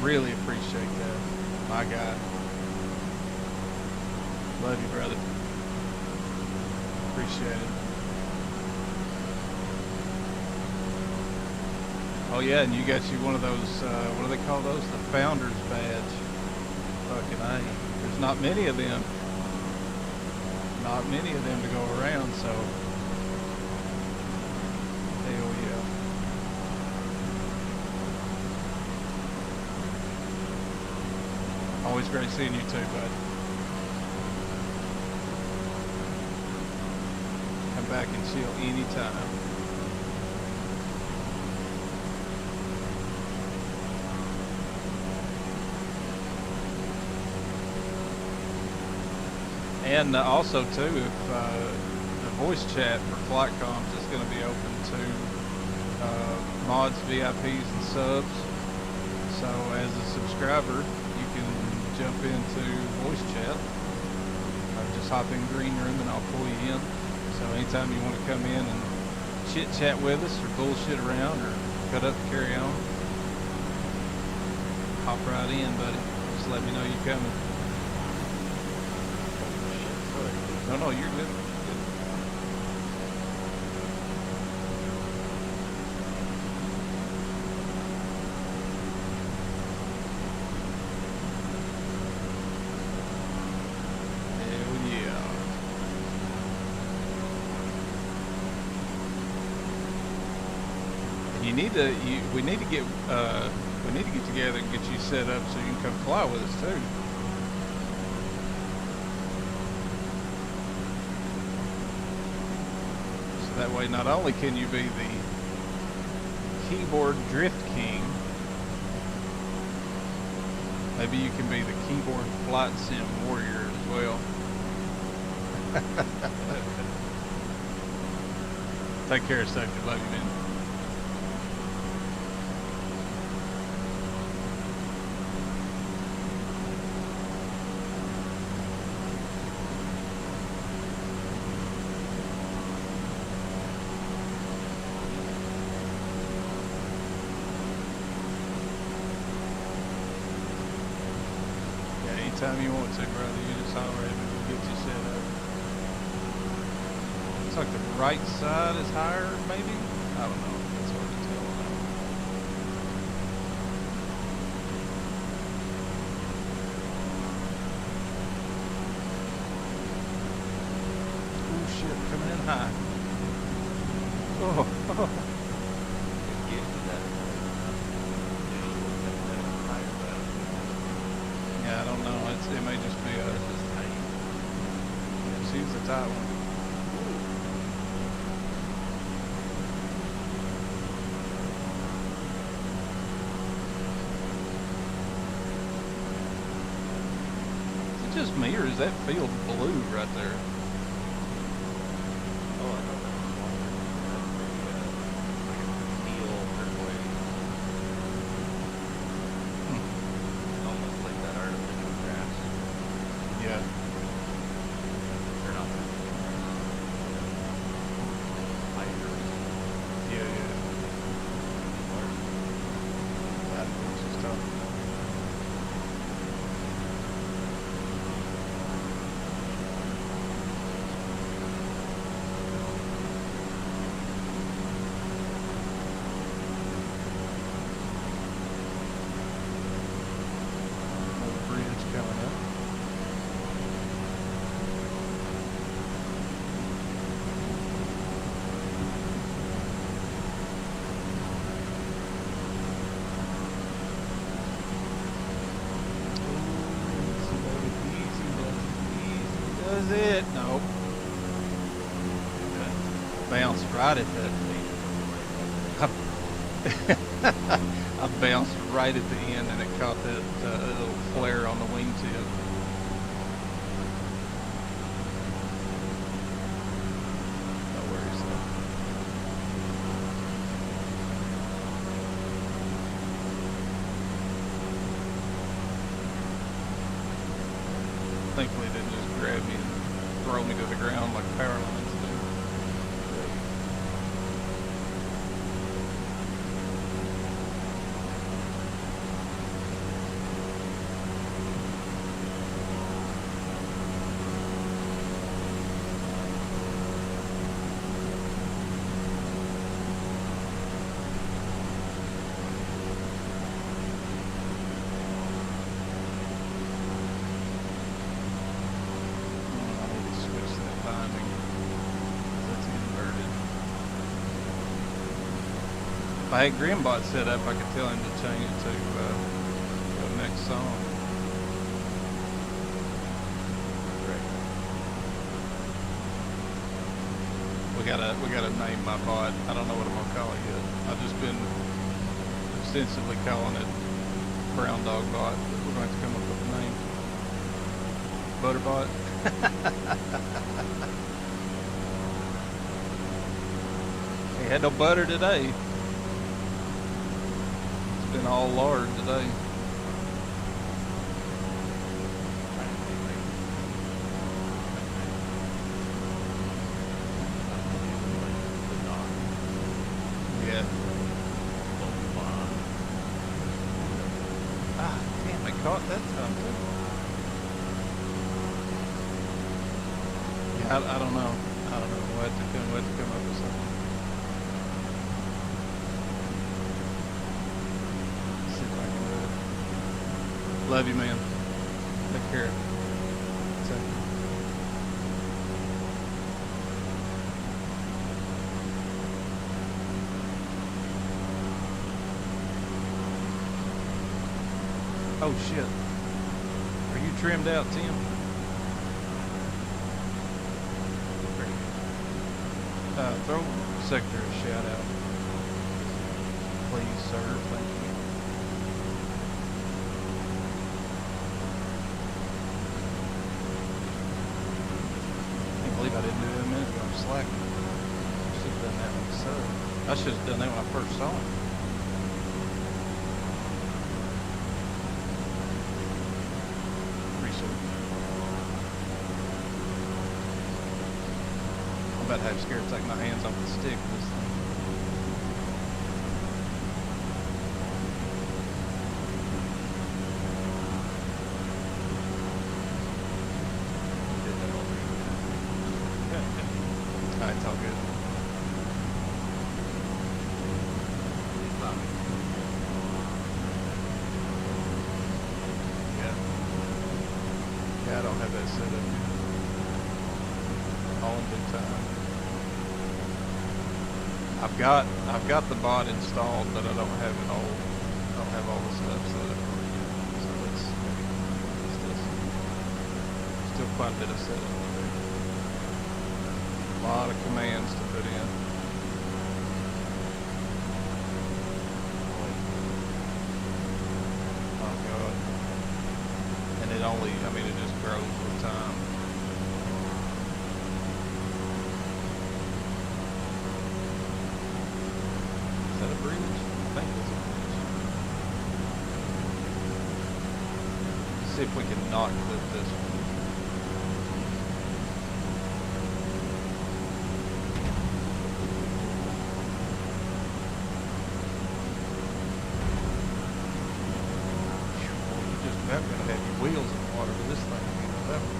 Speaker 1: Really appreciate that. My guy. Love you, brother. Appreciate it. Oh yeah, and you got you one of those, what do they call those? The Founder's Badge. Fucking A. There's not many of them. Not many of them to go around, so hell yeah. Always great seeing you too, bud. Come back and chill anytime. And also too, if the voice chat for flight comms is going to be open too mods, VIPs, and subs. So as a subscriber, you can jump into voice chat. Just hop in green room and I'll pull you in. So anytime you want to come in and chit chat with us or bullshit around or cut up and carry on, hop right in, buddy. Just let me know you're coming. No, you're good. We need to get together and get you set up so you can come fly with us too. So that way, not only can you be the keyboard drift king, maybe you can be the keyboard flight sim warrior as well. Take care of safety, love you, man. Anytime you want to, brother, you just holler at me, we'll get you set up. Looks like the right side is higher, maybe? I don't know. It's hard to tell now. Oh shit, coming in high. Oh. Yeah, I don't know. It may just be a. Yeah, she's the tight one. Is it just me, or is that field blue right there?
Speaker 3: Oh, I know that was water. That's pretty, like a steel turquoise. Almost like that artificial grass.
Speaker 1: Yeah.
Speaker 3: They're not that.
Speaker 1: Yeah. That was just tough. Bridge coming up. Easy does it. Nope. Bounced right at that. I bounced right at the end and it caught that little flare on the wingtip. No worries though. Thankfully it didn't just grab me and throw me to the ground like power lines do. I need to switch that binding because that's inverted. If I had Grimbot set up, I could tell him to change it to the next song. We gotta name my bot. I don't know what I'm gonna call it yet. I've just been extensively calling it Brown Dog Bot. But we're going to have to come up with a name. Butterbot. He had no butter today. been all lard today.
Speaker 3: Trying to make like stuff to do with like the dog.
Speaker 1: Yeah. Ah, damn, they caught that time too. Yeah, I don't know. I don't know. We'll have to come up with something. See if I can do it. Love you, man. Take care. See ya. Oh shit. Are you trimmed out, Tim? Throw Sector a shout out. Please, sir. Thank you. Can't believe I didn't do that a minute ago. I'm slacking. I should have done that when I subbed. I should have done that when I first saw it. Appreciate it. I'm about to have scared to take my hands off the stick of this thing.
Speaker 3: Did that all
Speaker 1: Alright, it's all good. Yeah. Yeah, I don't have that set up yet. All in due time. I've got the bot installed, but I don't have it all. I don't have all the stuff set up for it yet. So it's still quite a bit of setup to do. A lot of commands to put in. Oh god. And it only, I mean, it just grows with time. Is that a bridge? I think it's a bridge. Let's see if we can not clip this one. Well, you just about gonna have your wheels in the water with this thing, you know that one.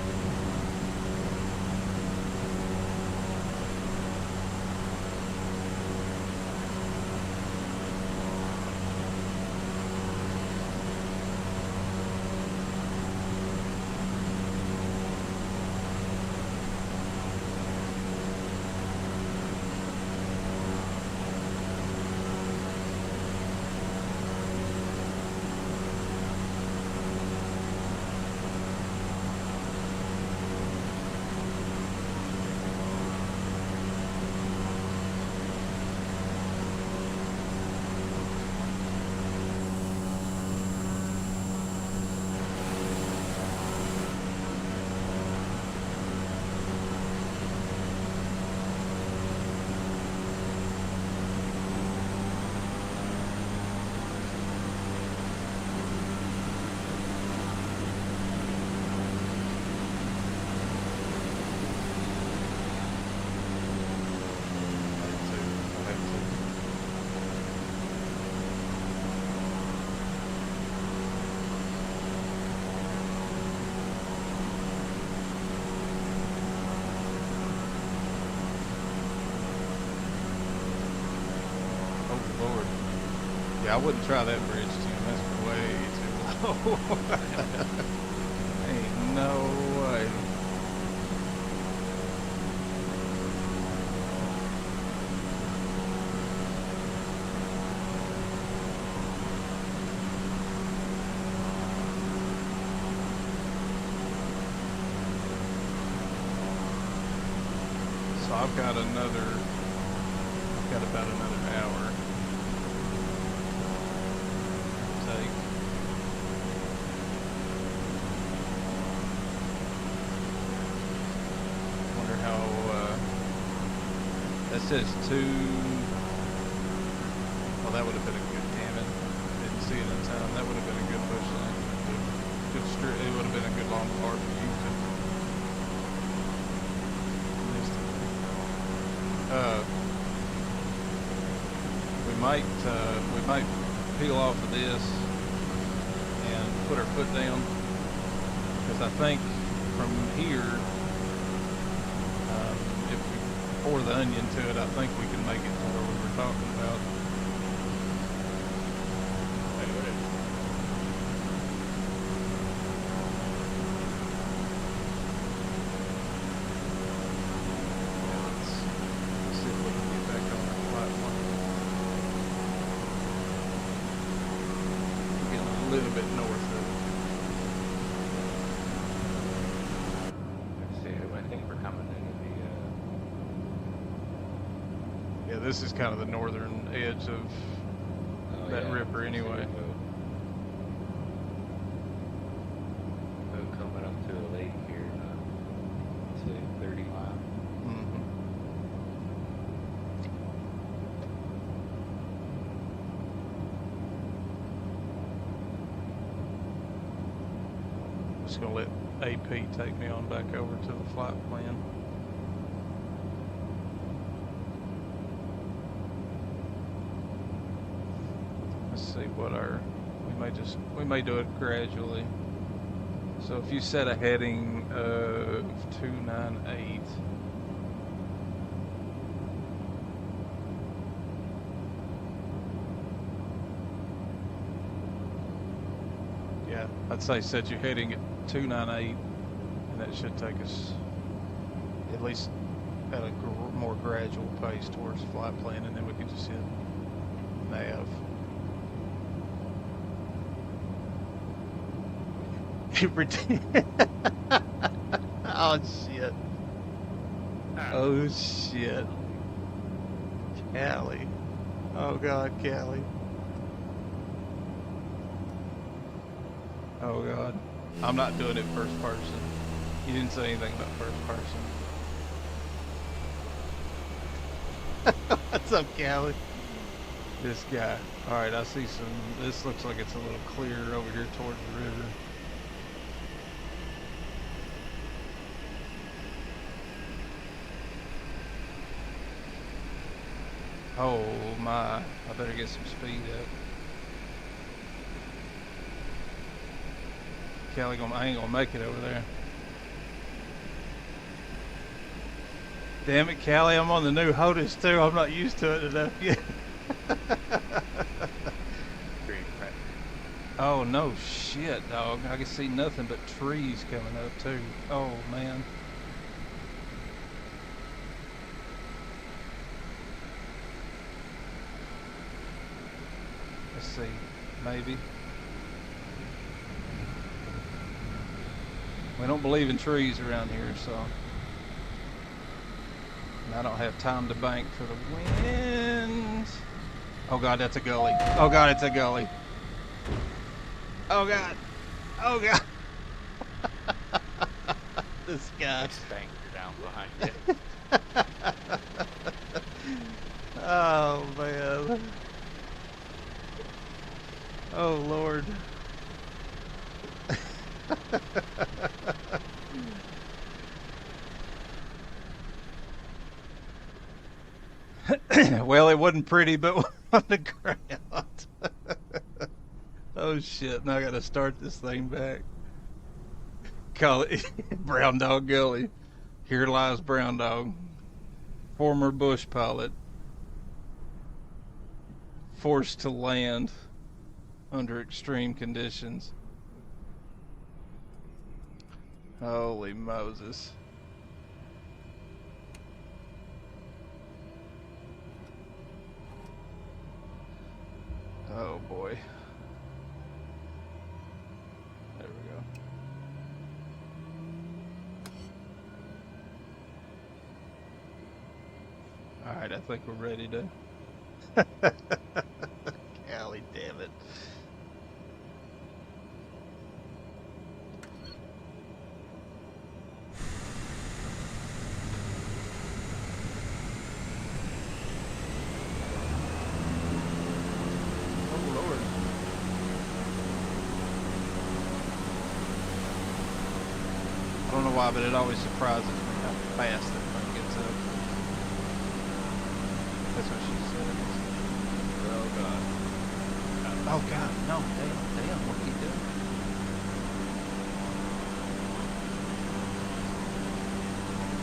Speaker 1: Lord. Yeah, I wouldn't try that bridge, Tim. That's way too low. Ain't no way. So I've got about another hour. Take. Wonder how, that says 2, well that would have been a good, damn it. Didn't see it in time. That would have been a good push lane. Good straight. It would have been a good long par for you to missed it. We might peel off of this and put our foot down, because I think from here, if we pour the onion to it, I think we can make it to where we were talking about.
Speaker 3: Wait, what is
Speaker 1: Yeah, let's see if we can get back on our platform. Getting a little bit north of it.
Speaker 3: Let's see. I think we're coming into the.
Speaker 1: Yeah, this is kind of the northern edge of
Speaker 3: Oh,
Speaker 1: that
Speaker 3: yeah,
Speaker 1: ripper
Speaker 3: let's see
Speaker 1: anyway.
Speaker 3: We're coming up to a lake here. Let's say 30 miles.
Speaker 1: Mm-hmm. Just gonna let AP take me on back over to the flight plan. Let's see what our, we may do it gradually. So if you set a heading of 298, yeah, I'd say set your heading at 298, and that should take us at least at a more gradual pace towards flight plan, and then we can just hit nav. Oh shit. Oh shit. Callie. Oh god, Callie. Oh god. I'm not doing it first person. You didn't say anything about first person. What's up, Callie? This guy. Alright, I see some. This looks like it's a little clearer over here towards the river. Oh my, I better get some speed up. Callie, I ain't gonna make it over there. Damn it, Callie, I'm on the new HOTUS too. I'm not used to it enough yet.
Speaker 3: Green crack.
Speaker 1: Oh no shit, dog. I can see nothing but trees coming up too. Oh man. Let's see, maybe. We don't believe in trees around here, so. And I don't have time to bank for the wind. Oh god, that's a gully. Oh god, it's a gully. Oh god. Oh god. This guy.
Speaker 3: Spanker down behind it.
Speaker 1: Oh man. Oh Lord. Well, it wasn't pretty, but on the ground. Oh shit, now I gotta start this thing back. Call it Brown Dog Gully. Here lies Brown Dog. Former bush pilot. Forced to land under extreme conditions. Holy Moses. Oh boy. There we go. Alright, I think we're ready to. Golly damn it. Oh Lord. know why, but it always surprises me how fast that thing gets up. That's what she said.
Speaker 3: Oh god.
Speaker 1: Oh God, no, damn, what are you doing?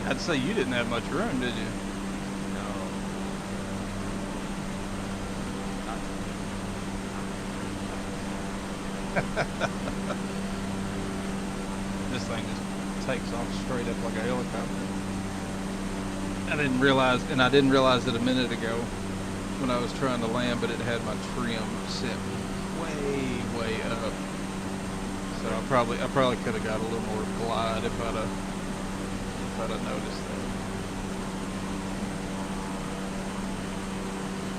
Speaker 1: I'd say you didn't have much room, did you?
Speaker 3: No.
Speaker 1: This thing just takes off straight up like a helicopter. I didn't realize it a minute ago when I was trying to land, but it had my trim set way up. So I probably could have got a little more glide if I'd have noticed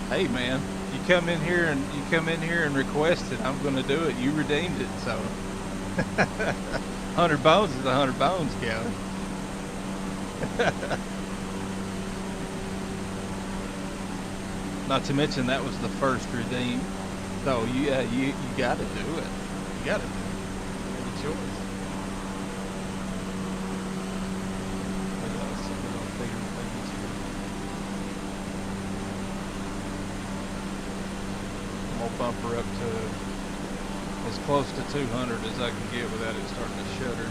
Speaker 1: that. Hey man, you come in here and requested. I'm going to do it. You redeemed it, so 100 bones is 100 bones, Callie. Not to mention that was the first redeem. So you got to do it. You got to do it. Have a choice. I'm gonna bump her up to as close to 200 as I can get without it starting to shudder.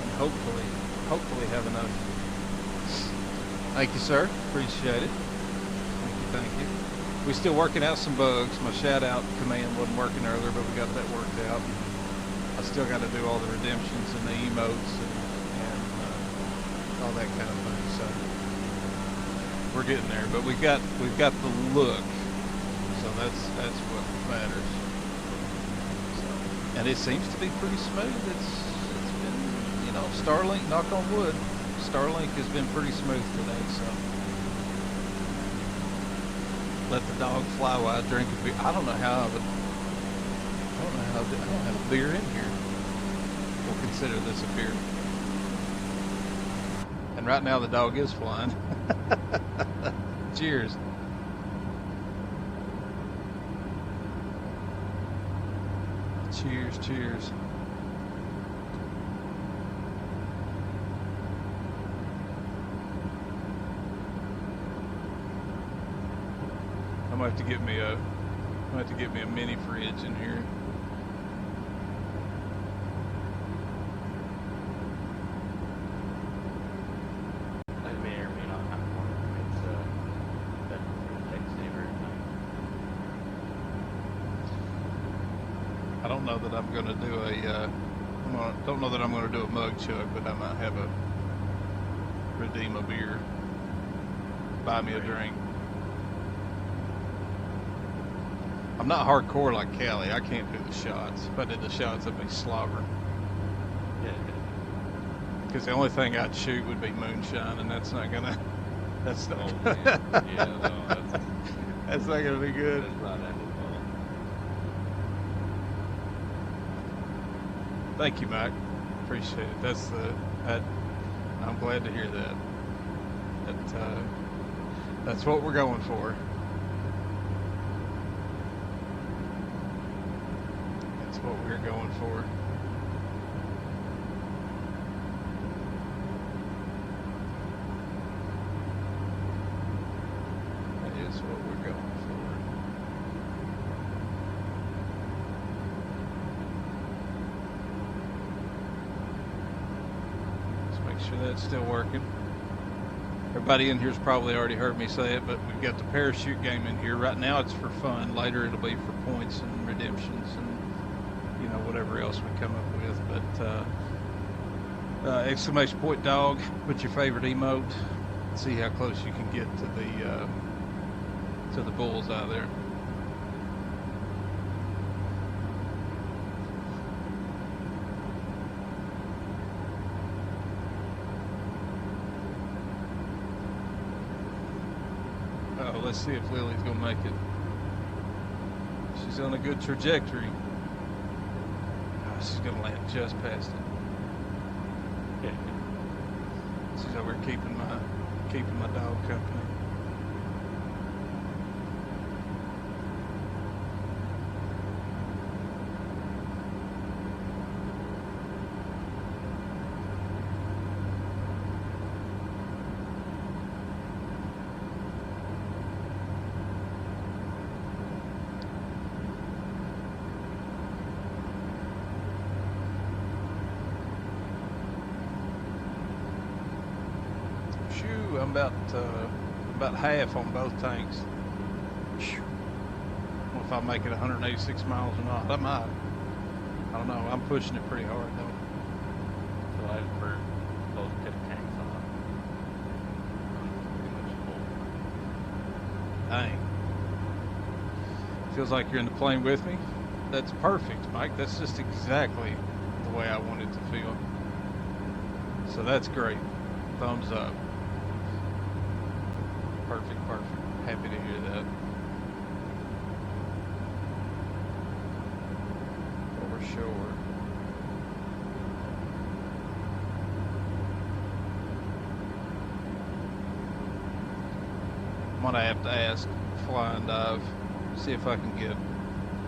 Speaker 1: And hopefully have enough. Thank you, sir. Appreciate it. Thank you. We're still working out some bugs. My shout out command wasn't working earlier, but we got that worked out. I still got to do all the redemptions and the emotes and all that kind of thing. So we're getting there, but we've got the look. So that's what matters. So, and it seems to be pretty smooth. It's been, Starlink, knock on wood. Starlink has been pretty smooth today, so let the dog fly while I drink a beer. I don't have a beer in here. We'll consider this a beer. And right now the dog is flying. Cheers. Cheers. I'm gonna have to get me a mini fridge in here.
Speaker 3: I may or may not have one. It's definitely a lifesaver.
Speaker 1: I don't know that I'm gonna do don't know that I'm gonna do a mug chug, but I might have a redeem a beer, buy me a drink. I'm not hardcore like Callie. I can't do the shots. If I did the shots, I'd be slobbering.
Speaker 3: Yeah.
Speaker 1: Because the only thing I'd shoot would be moonshine, and that's not gonna. That's not.
Speaker 3: Oh, man. Yeah, no,
Speaker 1: that's not gonna be good.
Speaker 3: That's not ethical.
Speaker 1: Thank you, Mike. Appreciate it. I'm glad to hear that. That's what we're going for. What we're going for. That is what we're going for. Let's make sure that's still working. Everybody in here's probably already heard me say it, but we've got the parachute game in here. Right now it's for fun. Later it'll be for points and redemptions and whatever else we come up with, but exclamation point dog, put your favorite emote, see how close you can get to the bullseye there. Let's see if Lily's gonna make it. She's on a good trajectory. She's gonna land just past it.
Speaker 3: Yeah.
Speaker 1: She's over here keeping my dog company. I'm about half on both tanks. Well, if I make it 186 miles or not, I might. I don't know. I'm pushing it pretty hard though.
Speaker 3: So I've burnt both tip tanks off. I'm pretty much full.
Speaker 1: Dang. Feels like you're in the plane with me. That's perfect, Mike. That's just exactly the way I want it to feel. So that's great. Thumbs up. Perfect, perfect. Happy to hear that. For sure. I'm gonna have to ask Fly and Dive, see if I can get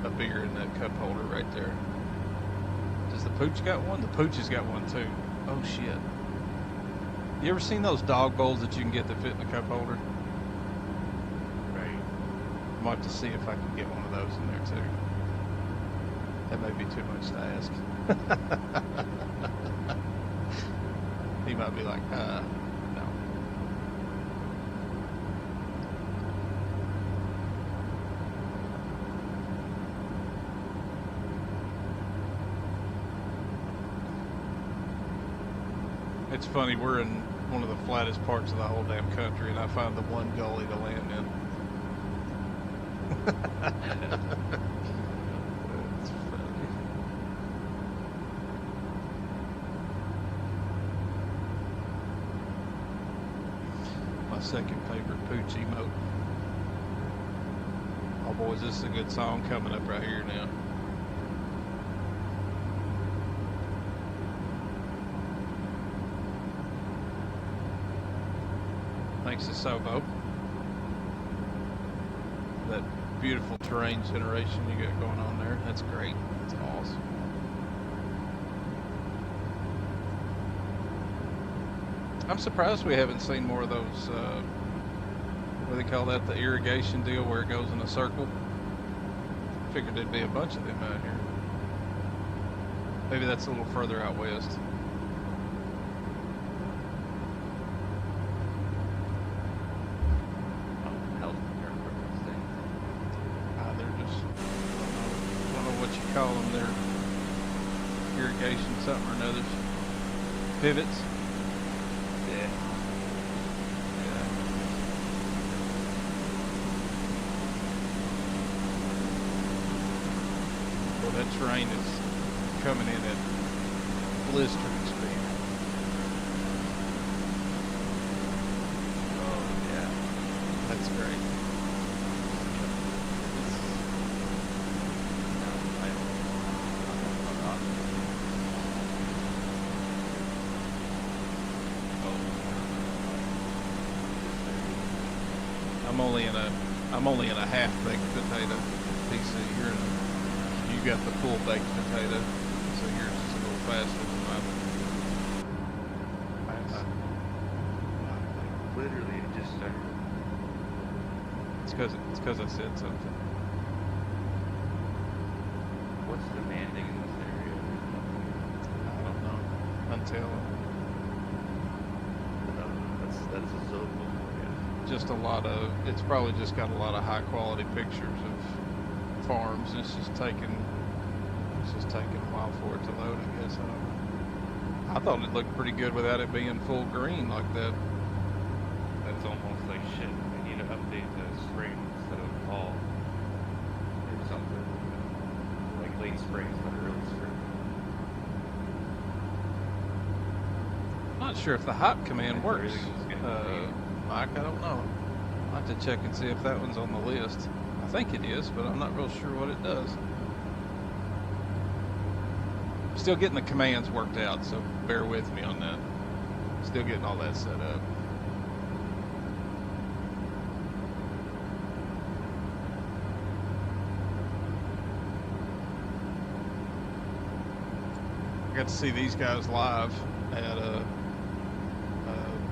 Speaker 1: a beer in that cup holder right there. Does the Pooch got one? The Pooch has got one too. Oh shit. You ever seen those dog bowls that you can get that fit in the cup holder?
Speaker 3: Right.
Speaker 1: I might have to see if I can get one of those in there too. That may be too much to ask. He might be like, no. It's funny, we're in one of the flattest parts of the whole damn country, and I find the one gully to land in. It's funny. My second favorite Pooch emote. Oh boys, this is a good song coming up right here now. Thanks to Sobo. That beautiful terrain generation you got going on there. That's great. That's awesome. I'm surprised we haven't seen more of those, what do they call that, the irrigation deal where it goes in a circle. Figured there'd be a bunch of them out here. Maybe that's a little further out west. Call them their irrigation something or another. Pivots.
Speaker 3: Yeah.
Speaker 1: Well, that terrain is coming in at blistering speed.
Speaker 3: Oh yeah.
Speaker 1: That's great. I'm only in a half baked potato piece of here, and you got the full baked potato, so yours is a little faster than mine.
Speaker 3: Literally, it just started.
Speaker 1: It's because I said something.
Speaker 3: What's demanding in this area?
Speaker 1: I don't know. Until
Speaker 3: That's a syllable for you.
Speaker 1: just a lot of, it's probably just got a lot of high quality pictures of farms. It's just taking a while for it to load, I guess. I don't know. I thought it looked pretty good without it being full green like that.
Speaker 3: That's almost like shit. We need to update the spring instead of fall. Or something. Like late spring instead of early spring.
Speaker 1: I'm not sure if the hop command
Speaker 3: Like
Speaker 1: works,
Speaker 3: everything's getting clean.
Speaker 1: Mike. I don't know. I'll have to check and see if that one's on the list. I think it is, but I'm not real sure what it does. Still getting the commands worked out, so bear with me on that. Still getting all that set up. I got to see these guys live at a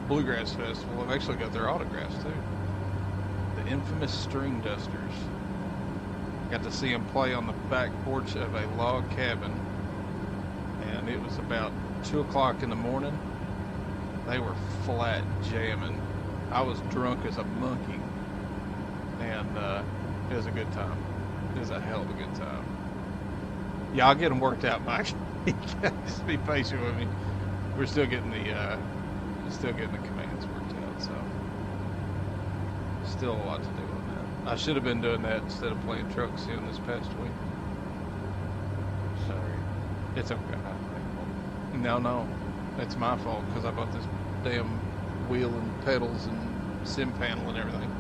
Speaker 1: Bluegrass Festival. I've actually got their autographs too. The infamous String Dusters. Got to see them play on the back porch of a log cabin, and it was about 2 o'clock in the morning. They were flat jamming I was drunk as a monkey, and it was a good time. It was a hell of a good time. Yeah, I'll get them worked out, Mike. Just be patient with me. We're still getting the commands worked out, so still a lot to do on that. I should have been doing that instead of playing Truck Sim this past week.
Speaker 3: Sorry.
Speaker 1: It's okay.
Speaker 3: Not my fault.
Speaker 1: No, it's my fault because I bought this damn wheel and pedals and sim panel and everything.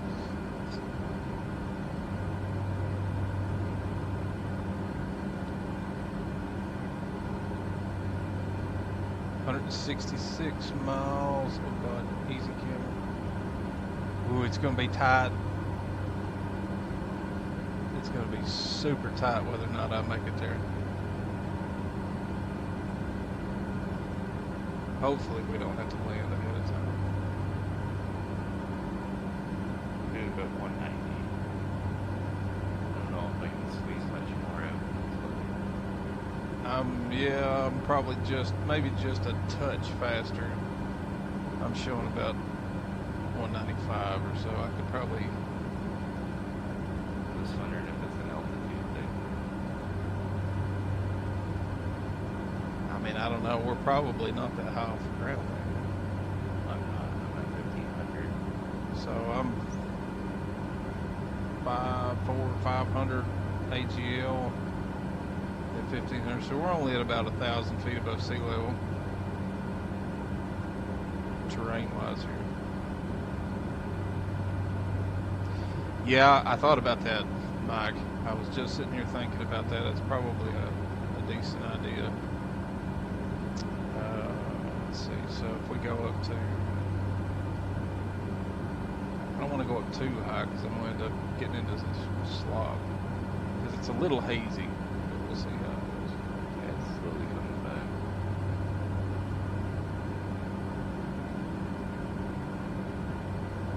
Speaker 1: $166 miles. Oh God, easy camera. Ooh, it's gonna be tight. It's gonna be super tight whether or not I make it there. Hopefully we don't have to land ahead of time.
Speaker 3: Dude, about 190. I don't know if I can squeeze much more out.
Speaker 1: Yeah, I'm probably maybe just a touch faster. I'm showing about 195 or so. I could probably.
Speaker 3: I was wondering if it's an altitude thing.
Speaker 1: I mean, I don't know. We're probably not that high off the ground.
Speaker 3: I'm not. I'm at 1500.
Speaker 1: So I'm 500 AGL at 1500. So we're only at about 1,000 feet above sea level. Terrain-wise here. Yeah, I thought about that, Mike. I was just sitting here thinking about that. It's probably a decent idea. Let's see. So if we go up to, I don't want to go up too high because I'm going to end up getting into this slop because it's a little hazy. But we'll see how it goes.
Speaker 3: Yeah, it's slowly coming back.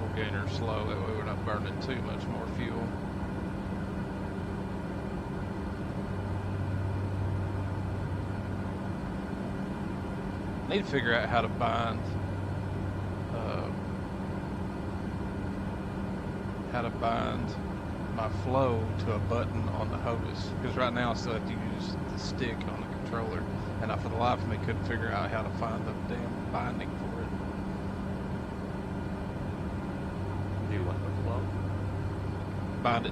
Speaker 1: We'll gain her slow. That way we're not burning too much more fuel. Need to figure out how to bind my flow to a button on the hose because right now I still have to use the stick on the controller, and I for the life of me couldn't figure out how to find the damn binding for it.
Speaker 3: Do you want the flow?
Speaker 1: Bind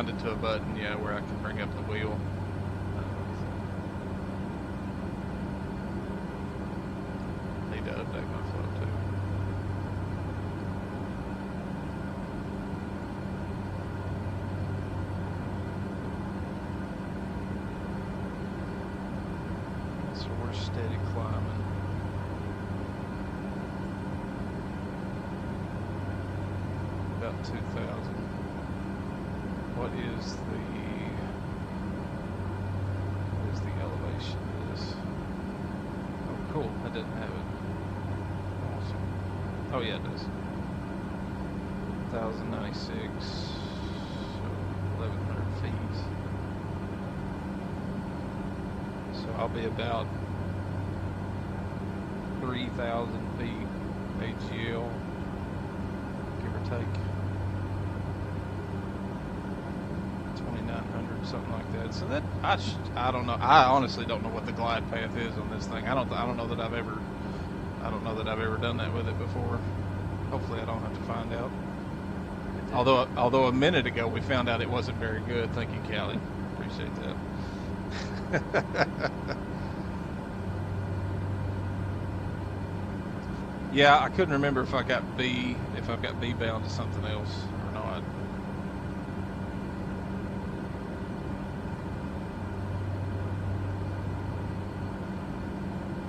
Speaker 1: it to a button, yeah, where I can bring up the wheel. Need to update my flow too. So we're steady climbing. About 2,000. What is the elevation of this? Oh, cool. I didn't have it. Awesome. Oh, yeah, it does. 1,096. So 1,100 feet. So I'll be about 3,000 feet AGL, give or take. 2,900, something like that. So that I don't know. I honestly don't know what the glide path is on this thing. I don't know that I've ever done that with it before. Hopefully, I don't have to find out. Although a minute ago we found out it wasn't very good. Thank you, Callie. Appreciate that. Yeah, I couldn't remember if I've got B bound to something else or not.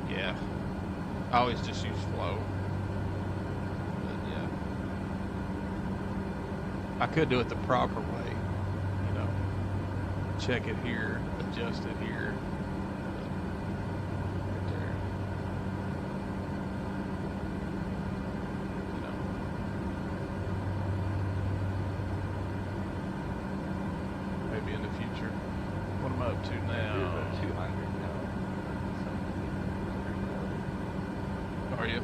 Speaker 1: Yeah, I always just use flow. But yeah, I could do it the proper way, you know. Check it here, adjust it here. Right there. You know. Maybe in the future. What am I up to
Speaker 3: You're
Speaker 1: now?
Speaker 3: about 200 now.
Speaker 1: Are you?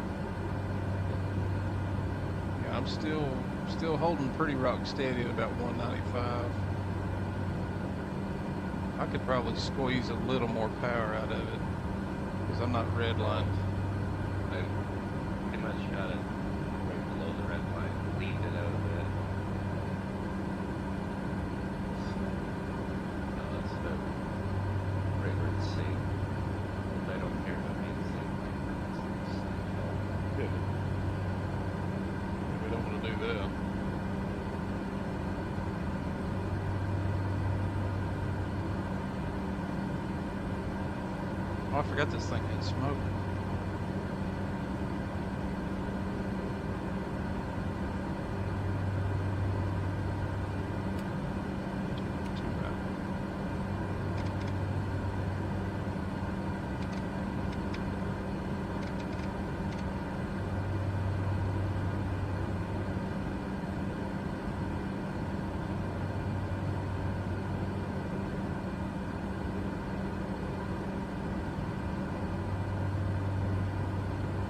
Speaker 1: I'm still holding pretty rock steady at about 195. I could probably squeeze a little more power out of it because I'm not redlined.
Speaker 3: I pretty much got it right below the red line. Leaned it out a bit. No, that's about right where it's safe. But I don't care about being safe.
Speaker 1: Good. We don't want to do that. Oh, I forgot this thing had smoke. Too bad.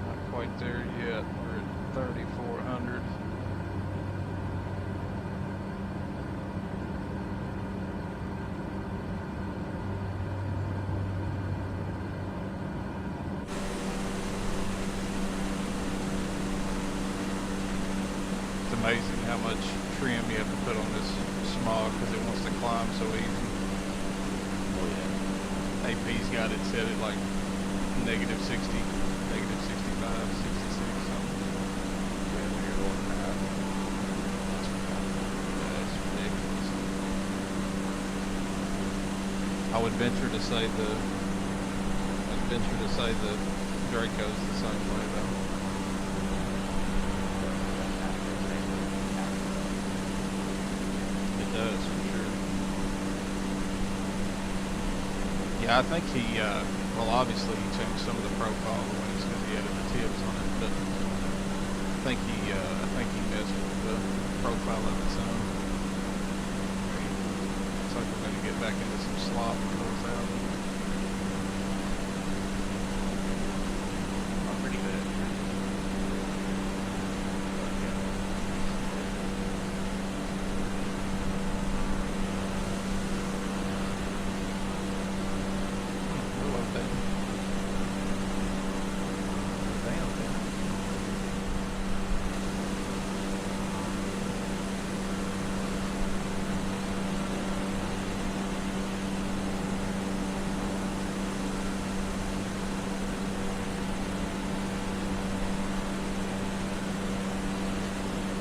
Speaker 1: Not quite there yet. We're at 3,400. It's amazing how much trim you have to put on this smog because it wants to climb so easy.
Speaker 3: Oh yeah.
Speaker 1: AP's got it set at like negative 60, negative 65, 66, something.
Speaker 3: Yeah, when you're going fast.
Speaker 1: That's ridiculous. I would venture to say the Draco's the same way though. It does for sure. Yeah, I think he, well obviously he changed some of the profile ones because he added the tips on it, but I think he messed with the profile of its own. Looks like we're going to get back into some slop and close out.
Speaker 3: I'm pretty good at trimming. But yeah.
Speaker 1: Hello there. Damn thing.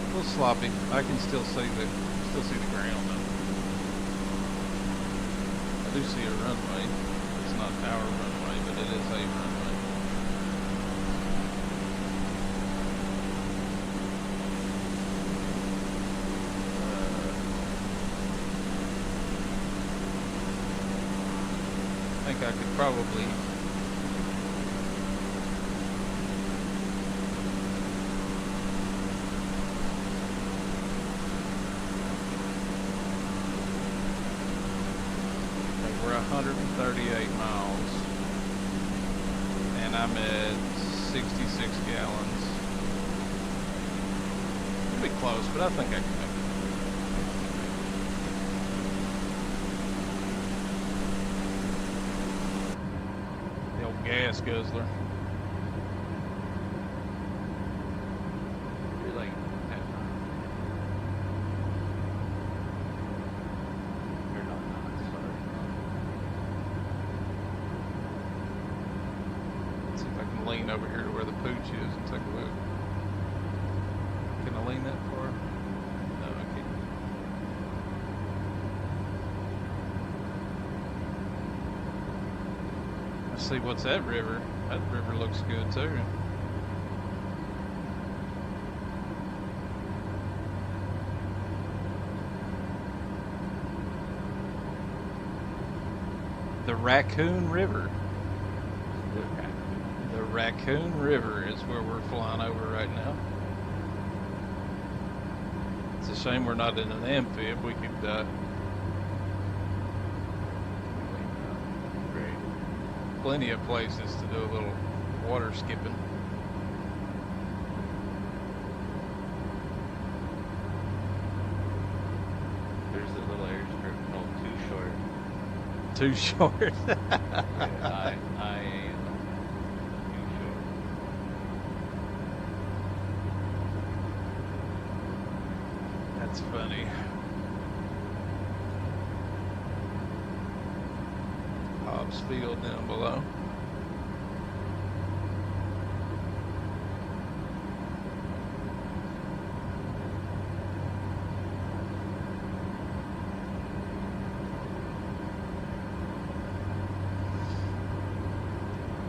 Speaker 1: A little sloppy. I can still see the ground though. I do see a runway. It's not our runway, but it is a runway. I think I could probably we're 138 miles and I'm at 66 gallons. It'll be close, but I think I can make it. The old gas guzzler.
Speaker 3: You're like 10 miles. You're not, sorry.
Speaker 1: Let's see if I can lean over here to where the pooch is and take a look. Can I lean that far? No, I can't. Let's see, what's that river? That river looks good too. The Raccoon River. The Raccoon River is where we're flying over right now. It's a shame we're not in an amphib. We could
Speaker 3: Great.
Speaker 1: plenty of places to do a little water skipping. too short.
Speaker 3: Yeah, I am too short.
Speaker 1: That's funny. Hobbs Field down below.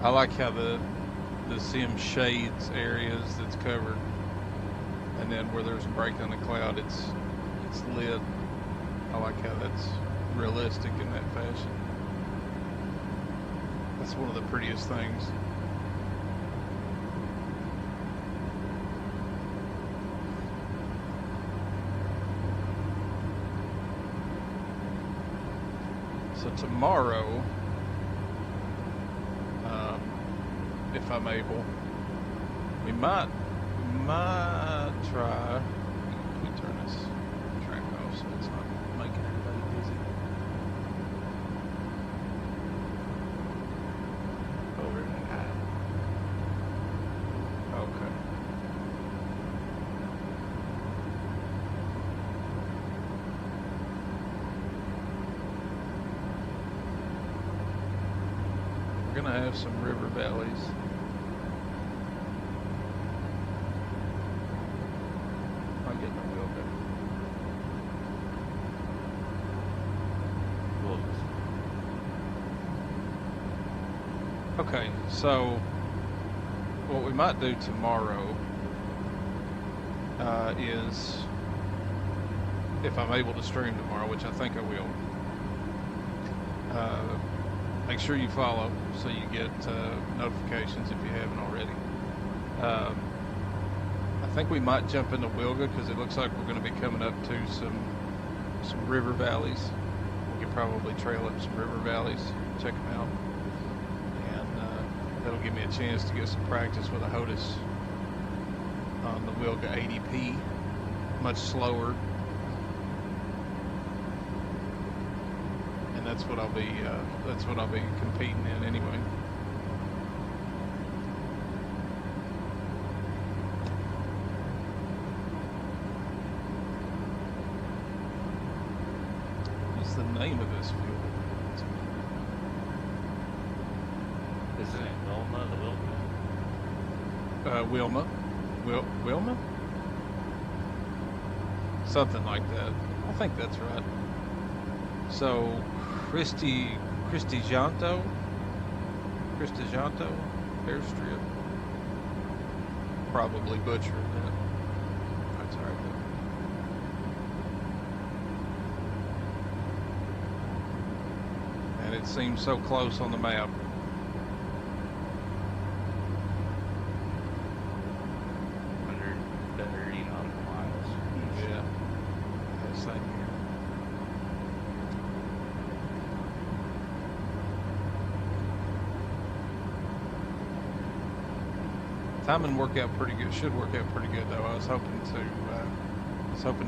Speaker 1: I like how the sim shades areas that's covered, and then where there's a break on the cloud, it's lit. I like how that's realistic in that fashion. That's one of the prettiest things. So tomorrow, if I'm able, we might try. Let me turn this track off so it's not making everybody busy.
Speaker 3: Overnight.
Speaker 1: Okay. We're gonna have some river valleys. I'm getting a wheel back.
Speaker 3: Well,
Speaker 1: Okay, so what we might do tomorrow is, if I'm able to stream tomorrow, which I think I will, make sure you follow so you get notifications if you haven't already. I think we might jump into Wilga because it looks like we're going to be coming up to some river valleys. We could probably trail up some river valleys, check them out, and that'll give me a chance to get some practice with a HOTUS on the Wilga 80p, much slower. And that's what I'll be competing in anyway. What's the name of this field?
Speaker 3: isn't it Wilma the Wilma?
Speaker 1: Wilma. Wilma? Something like that. I think that's right. So, Cristijanto airstrip. Probably butchered that. That's all right though. And it seems so close on the map.
Speaker 3: 130 nautical miles.
Speaker 1: Yeah. Same here. Timing worked out pretty good. Should work out pretty good though. I was hoping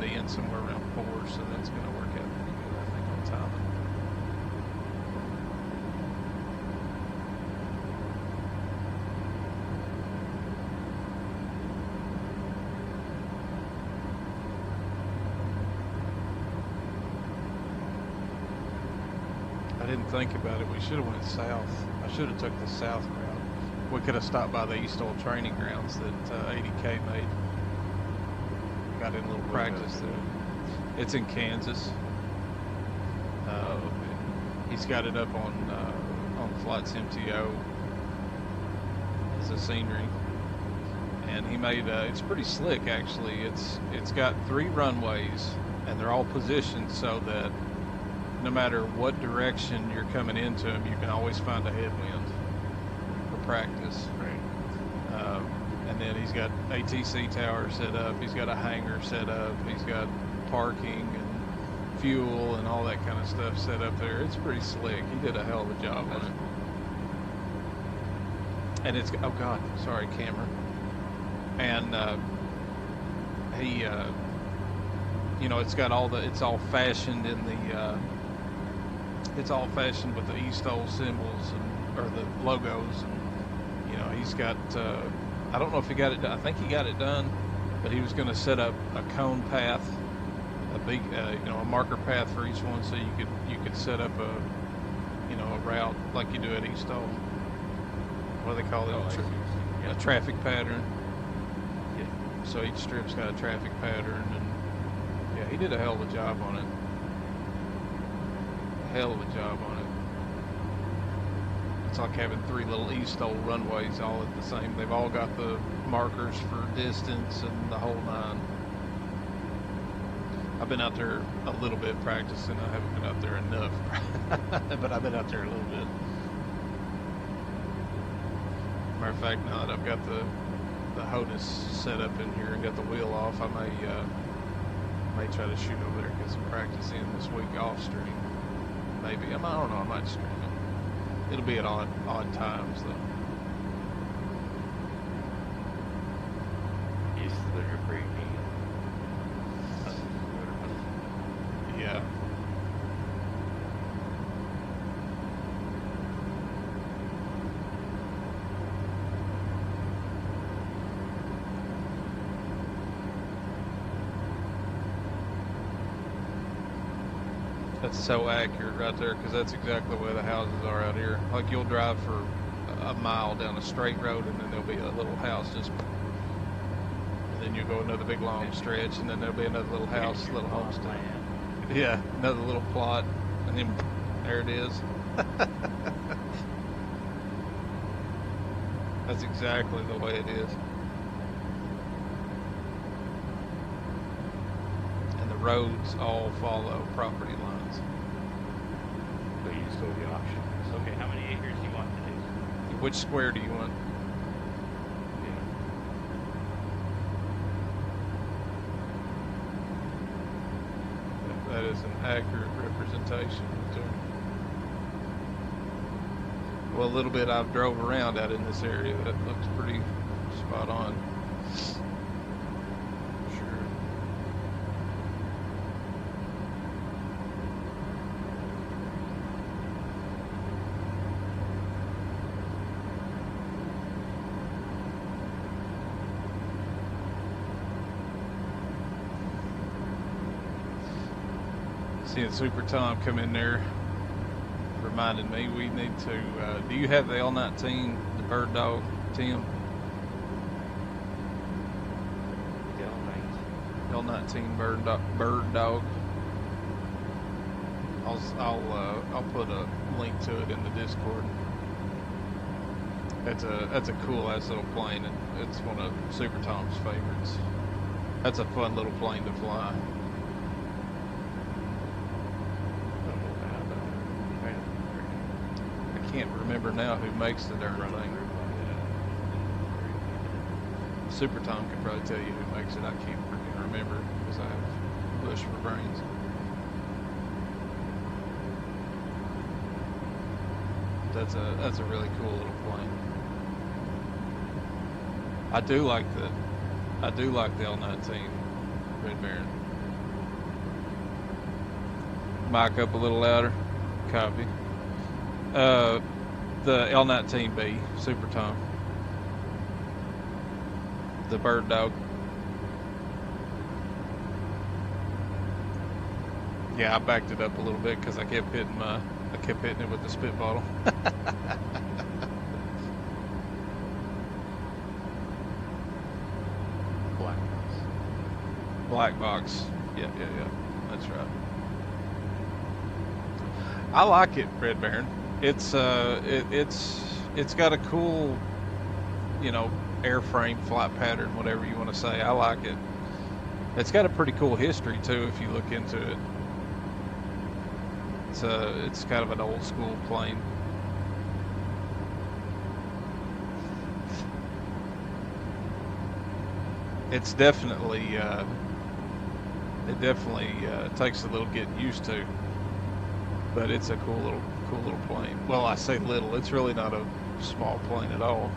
Speaker 1: to end somewhere around 4, so that's going to work out pretty good, I think, on timing. I didn't think about it. We should have went south. I should have took the south route. We could have stopped by the eSTOL training grounds that 80K made. Got in a little practice there. It's in Kansas.
Speaker 3: Okay.
Speaker 1: He's got it up on Flights MTO as a scenery, and he made it's pretty slick actually. It's got 3 runways, and they're all positioned so that no matter what direction you're coming into them, you can always find a headwind for practice.
Speaker 3: Right.
Speaker 1: And then he's got ATC tower set up. He's got a hangar set up. He's got parking and fuel and all that kind of stuff set up there. It's pretty slick. He did a hell of a job on it. And it's, oh God, sorry, camera. And he, you know, it's got all the, it's all fashioned in the it's all fashioned with the eSTOL symbols and or the logos, and he's got. I don't know if he got it done. I think he got it done, but he was going to set up a cone path, a big a marker path for each one, so you could set up a route like you do at eSTOL. What do they call it?
Speaker 3: Oh, I see what you're saying.
Speaker 1: A
Speaker 3: Yeah.
Speaker 1: traffic pattern.
Speaker 3: Yeah.
Speaker 1: So each strip's got a traffic pattern, and yeah, he did a hell of a job on it. Hell of a job on it. It's like having 3 little eSTOL runways all at the same. They've all got the markers for distance and the whole nine. I've been out there a little bit practicing. I haven't been out there enough, but I've been out there a little bit. Matter of fact, now that I've got the HONUS set up in here and got the wheel off, I may try to shoot over there, get some practice in this week off stream. Maybe I don't know. I might stream it. It'll be at odd times though.
Speaker 3: He's literally breaking.
Speaker 1: Yeah. That's so accurate right there, because that's exactly where the houses are out here. Like you'll drive for a mile down a straight road, and then there'll be a little house just, and then you go another big long stretch, and then there'll be another little house, little homestead. Yeah, another little plot, and then there it is. That's exactly the way it is. And the roads all follow property lines.
Speaker 3: So you just go to the auction. So, okay, how many acres do you want today?
Speaker 1: Which square do you want? That is an accurate representation. Well, a little bit I've drove around out in this area. That looks pretty spot on. Sure. Seeing Super Tom come in there reminded me we need to. Do you have the L19, the bird dog, Tim? L19 bird dog. I'll put a link to it in the Discord. That's a cool ass little plane, and it's one of Super Tom's favorites. That's a fun little plane to fly. I can't remember now who makes the darn thing. Super Tom could probably tell you who makes it. I can't freaking remember because I have bush for brains. That's a really cool little plane. I do like the L19 Red Baron. Mic up a little louder. Copy. The L19B Super Tom. The bird dog. Yeah, I backed it up a little bit because I kept hitting it with the spit bottle. Black box. Yeah. That's right. I like it, Red Baron. It's got a cool, airframe, flight pattern, whatever you want to say. I like it. It's got a pretty cool history too if you look into it. It's kind of an old school plane. It's definitely takes a little getting used to, but it's a cool little plane. Well, I say little, it's really not a small plane at all.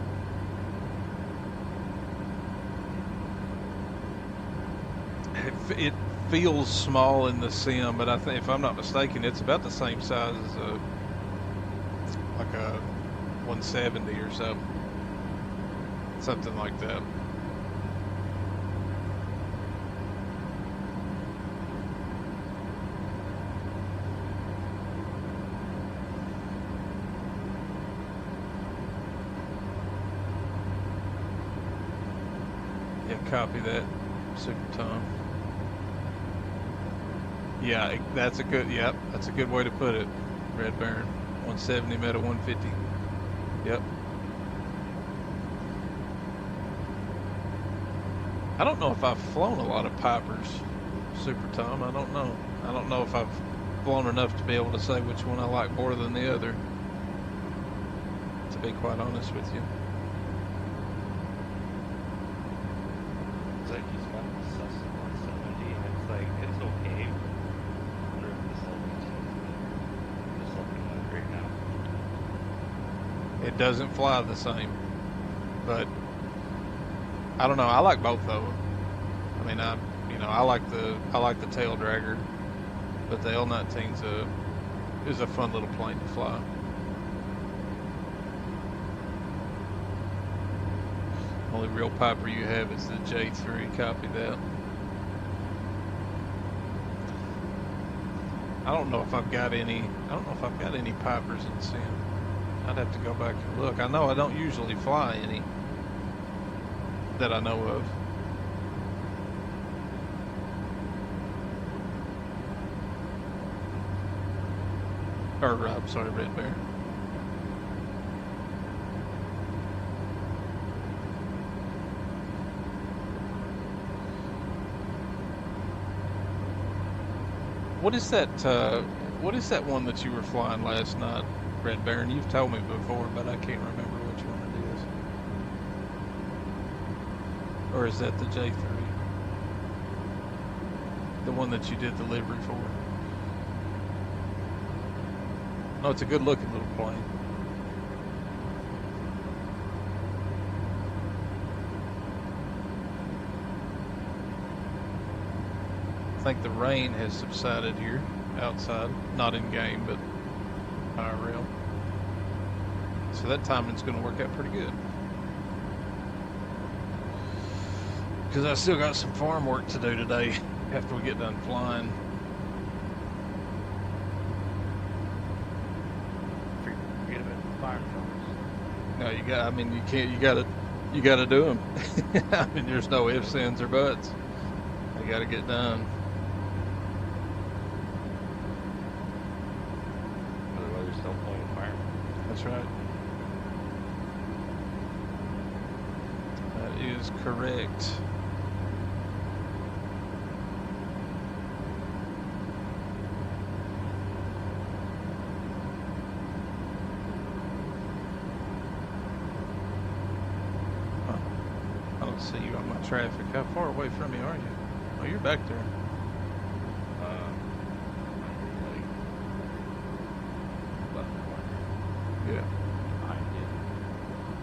Speaker 1: It feels small in the sim, but I think if I'm not mistaken, it's about the same size as a 170 or something like that. Yeah, copy that, Super Tom. Yeah, that's a good. Yep, that's a good way to put it. Red Baron, 170 met a 150. Yep. I don't know if I've flown a lot of Pipers, Super Tom. I don't know. I don't know if I've flown enough to be able to say which one I like more than the other. To be quite honest with you.
Speaker 3: It's like he's got the Cessna 170, and it's like, it's okay. I wonder if this I'm just looking at it right now.
Speaker 1: It doesn't fly the same, but I don't know. I like both of them. I mean, I like the tail dragger, but the L-19's is a fun little plane to fly. Only real Piper you have is the J3. Copy that. I don't know if I've got any. I don't know if I've got any Pipers in sim. I'd have to go back and look. I know I don't usually fly any that I know of. Or, I'm sorry, Red Bear. What is that? What is that one that you were flying last night, Red Baron? You've told me before, but I can't remember which one it is. Or is that the J3? The one that you did delivery for? No, it's a good looking little plane. I think the rain has subsided here outside, not in game, but IRL. So that timing's going to work out pretty good. Because I still got some farm work to do today after we get done flying.
Speaker 3: Forget about the farm films.
Speaker 1: No, you got. I mean, you can't. You got to do them. I mean, there's no ifs, ands, or buts. They got to get done.
Speaker 3: Otherwise, there's no point in farming.
Speaker 1: That's right. That is correct. I don't see you on my traffic. How far away from me are you? Oh, you're back there.
Speaker 3: Like, left corner,
Speaker 1: Yeah,
Speaker 3: behind you.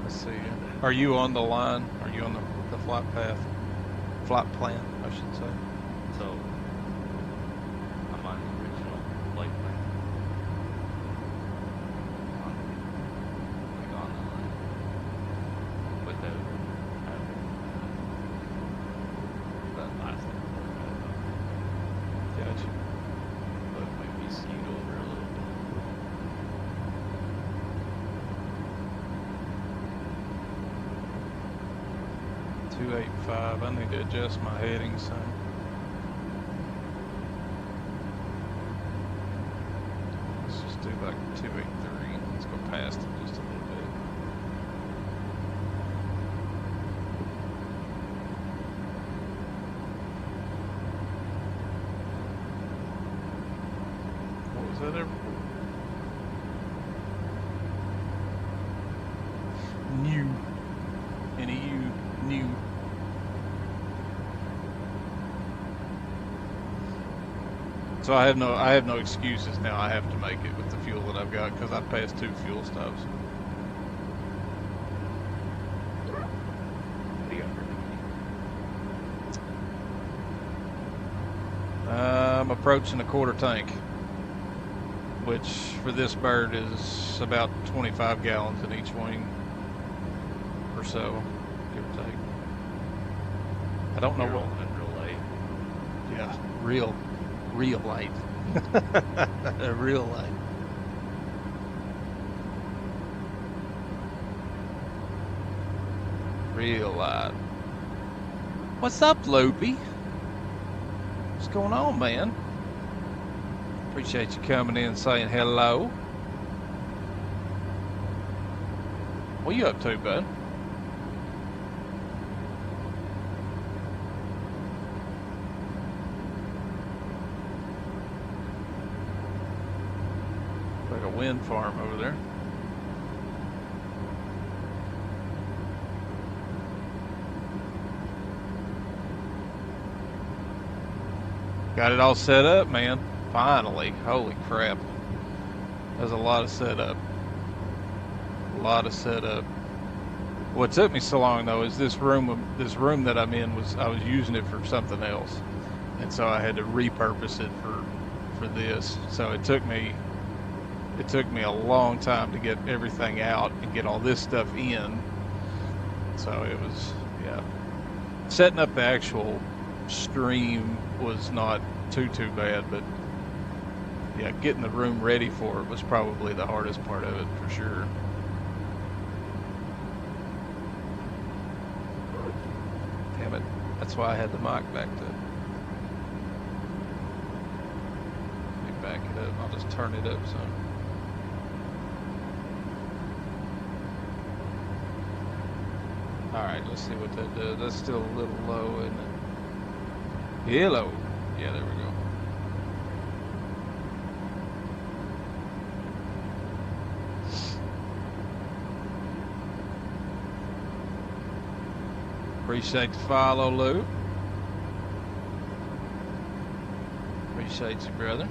Speaker 1: I see you. Are you on the line? Are you on the flight path? Flight plan, I should say.
Speaker 3: So, I'm on the original flight plan. Like on the line. Without having that last thing.
Speaker 1: Gotcha.
Speaker 3: But it might be skewed over a little bit.
Speaker 1: 285. I need to adjust my heading some. Let's just do like 283. Let's go past it just a little bit. What was that ever? New. N-E-U. New. So I have no excuses now. I have to make it with the fuel that I've got because I passed 2 fuel stops.
Speaker 3: What do you got for me?
Speaker 1: approaching a quarter tank, which for this bird is about 25 gallons in each wing or so, give or take. I don't know
Speaker 3: You're
Speaker 1: what.
Speaker 3: all under light.
Speaker 1: Yeah, real light. A real light. Real light. What's up, Loopy? What's going on, man? Appreciate you coming in and saying hello. What you up to, bud? Like a wind farm over there. Got it all set up, man. Finally. Holy crap. There's a lot of setup. A lot of setup. What took me so long though is this room that I'm in I was using it for something else. And so I had to repurpose it for this. So it took me a long time to get everything out and get all this stuff in. So it was, yeah. Setting up the actual stream was not too bad, but yeah, getting the room ready for it was probably the hardest part of it for sure. Damn it, that's why I had the mic backed up. Let me back it up, I'll just turn it up some. Alright, let's see what that does. That's still a little low, isn't it? Hello. Yeah, there we go. Appreciate the follow, Lou. Appreciate you, brother.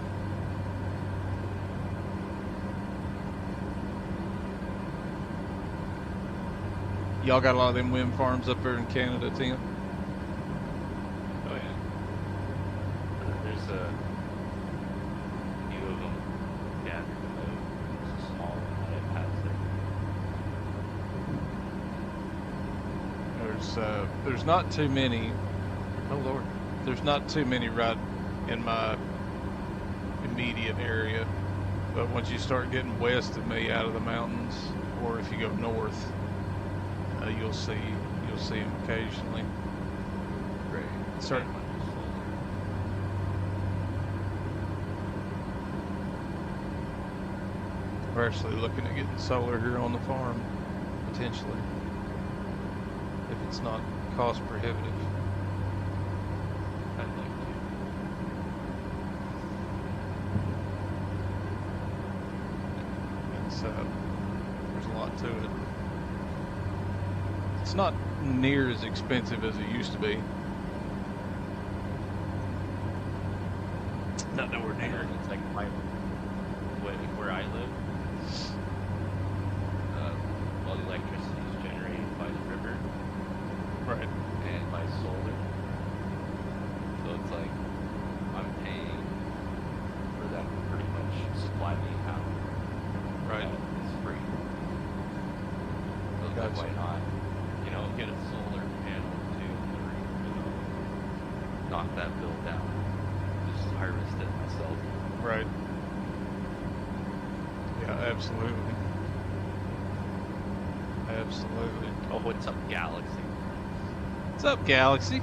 Speaker 1: Y'all got a lot of them wind farms up there in Canada, Tim?
Speaker 3: Oh yeah. There's a few of them gathered in the small one that I passed there.
Speaker 1: There's not too many. Oh Lord, there's not too many right in my immediate area. But once you start getting west of me, out of the mountains, or if you go north, you'll see them occasionally.
Speaker 3: Great.
Speaker 1: Start. We're actually looking at getting solar here on the farm, potentially, if it's not cost prohibitive.
Speaker 3: I'd like to.
Speaker 1: It's there's a lot to it. It's not near as expensive as it used to be. Not nowhere near.
Speaker 3: It's like where I live. All the electricity is generated by the river
Speaker 1: Right.
Speaker 3: and by solar. So it's like I'm paying for them to pretty much supply me power.
Speaker 1: Right.
Speaker 3: It's free. So it's like,
Speaker 1: Gotcha.
Speaker 3: why not? You know, get a solar panel to, knock that bill down. Just harvest it myself.
Speaker 1: Right. Yeah, absolutely. Absolutely.
Speaker 3: Oh, what's up, Galaxy?
Speaker 1: What's up, Galaxy?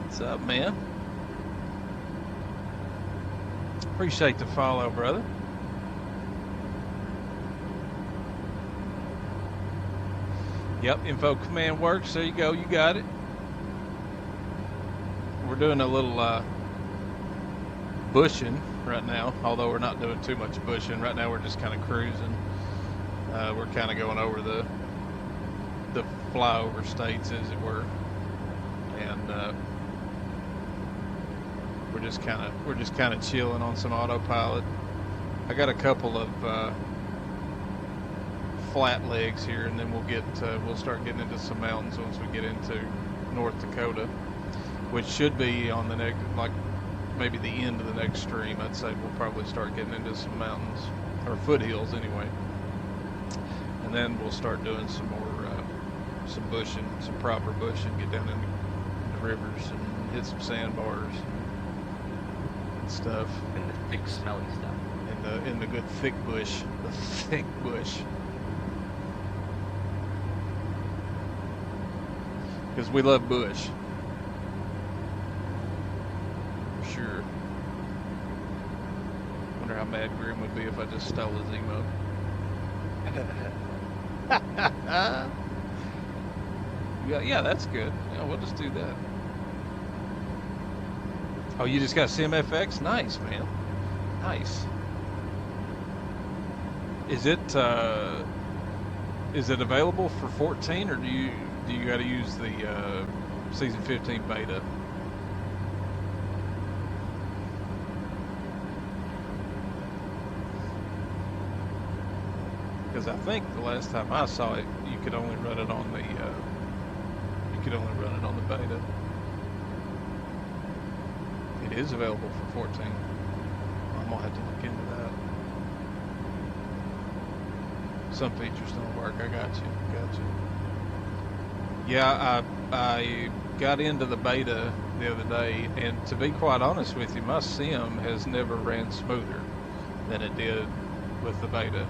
Speaker 1: What's up, man? Appreciate the follow, brother. Yep, info command works. There you go. You got it. We're doing a little bushing right now, although we're not doing too much bushing. Right now we're just kind of cruising. We're kind of going over the flyover states, as it were, and we're just kind of chilling on some autopilot. I got a couple of flat legs here, and then we'll start getting into some mountains once we get into North Dakota, which should be on the next, like maybe the end of the next stream, I'd say we'll probably start getting into some mountains, or foothills anyway. And then we'll start doing some more, some bushing, some proper bushing, get down into rivers and hit some sandbars and stuff.
Speaker 3: And the thick, smelly stuff.
Speaker 1: In the good thick bush, the thick bush. Because we love bush. For sure. Wonder how mad Grim would be if I just stole his emote. Yeah, that's good. Yeah, we'll just do that. Oh, you just got CMFX? Nice, man. Nice. Is it available for 14, or do you got to use the season 15 beta? Because I think the last time I saw it, you could only run it on the beta. It is available for 14. I'm gonna have to look into that. Some features don't work. I got you. Yeah, I got into the beta the other day, and to be quite honest with you, my sim has never ran smoother than it did with the beta.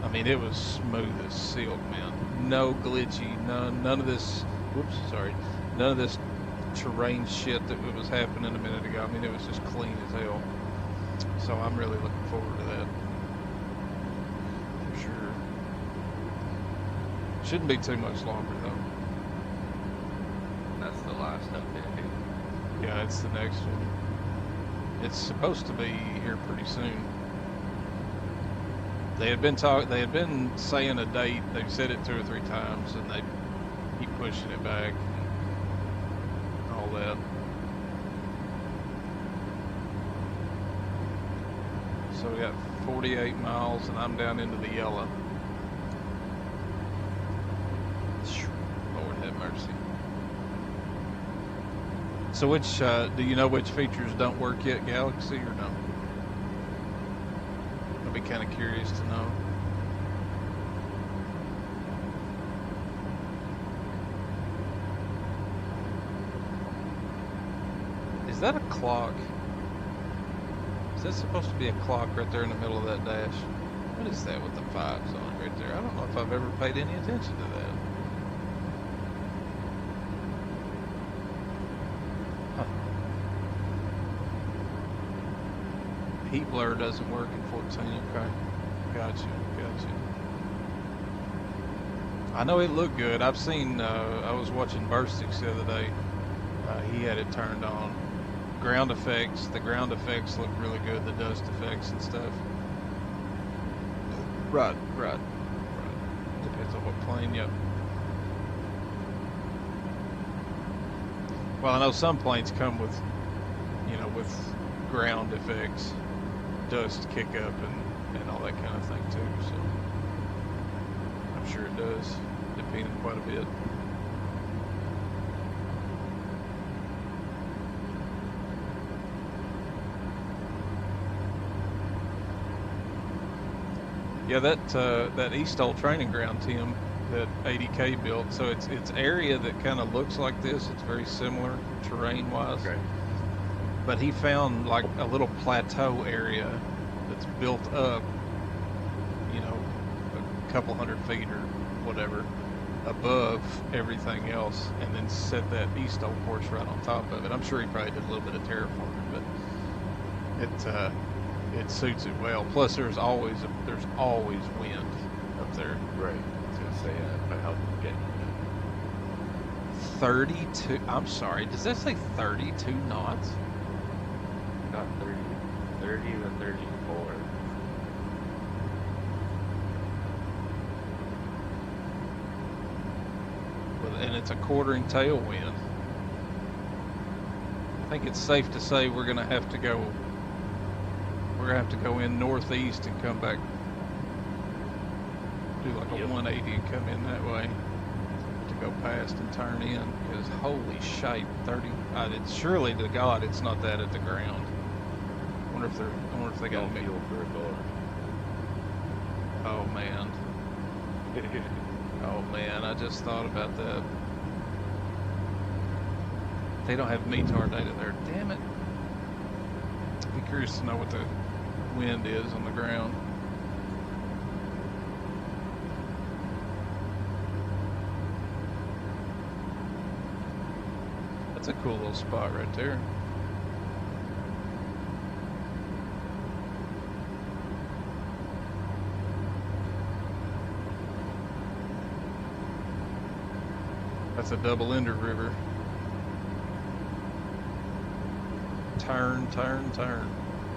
Speaker 1: I mean, it was smooth as silk, man. No glitchy, none of this. Whoops, sorry. None of this terrain shit that was happening a minute ago. I mean, it was just clean as hell. So I'm really looking forward to that. For sure. Shouldn't be too much longer though.
Speaker 3: That's the last update.
Speaker 1: Yeah, it's the next one. It's supposed to be here pretty soon. They had been saying a date. They've said it 2 or 3 times, and they keep pushing it back and all that. So we got 48 miles, and I'm down into the yellow. Lord have mercy. So which, do you know which features don't work yet, Galaxy, or no? I'd be kind of curious to know. Is that a clock? Is that supposed to be a clock right there in the middle of that dash? What is that with the 5s on it right there? I don't know if I've ever paid any attention to that. Huh. Heat blur doesn't work in 14, okay. Gotcha. I know it looked good. I've seen, I was watching Burstix the other day. He had it turned on. The ground effects look really good, the dust effects and stuff. Right. Depends on what plane, yep. Well, I know some planes come with, with ground effects, dust kick up and all that kind of thing too, so I'm sure it does, depending quite a bit. Yeah, that eSTOL training ground, Tim, that 80K built. So it's area that kind of looks like this. It's very similar terrain-wise.
Speaker 3: Okay.
Speaker 1: But he found like a little plateau area that's built up, a couple 100 feet or whatever above everything else, and then set that eSTOL course right on top of it. I'm sure he probably did a little bit of terraforming, but it suits it well. Plus, there's always wind up there.
Speaker 3: Right. I was gonna say that help get
Speaker 1: 32. I'm sorry. Does that say 32 knots?
Speaker 3: not 30 to 34.
Speaker 1: And it's a quartering tailwind. I think it's safe to say we're gonna have to go in northeast and come back, do like a 180 and come in that way to go past and turn in, because holy shite, 30, it's surely to God it's not that at the ground. I wonder if they got
Speaker 3: Don't
Speaker 1: me.
Speaker 3: feel for a door.
Speaker 1: Oh man. Oh man, I just thought about that. They don't have METAR data there. Damn it. Be curious to know what the wind is on the ground. That's a cool little spot right there. That's a double-ender river. Turn, turn, turn.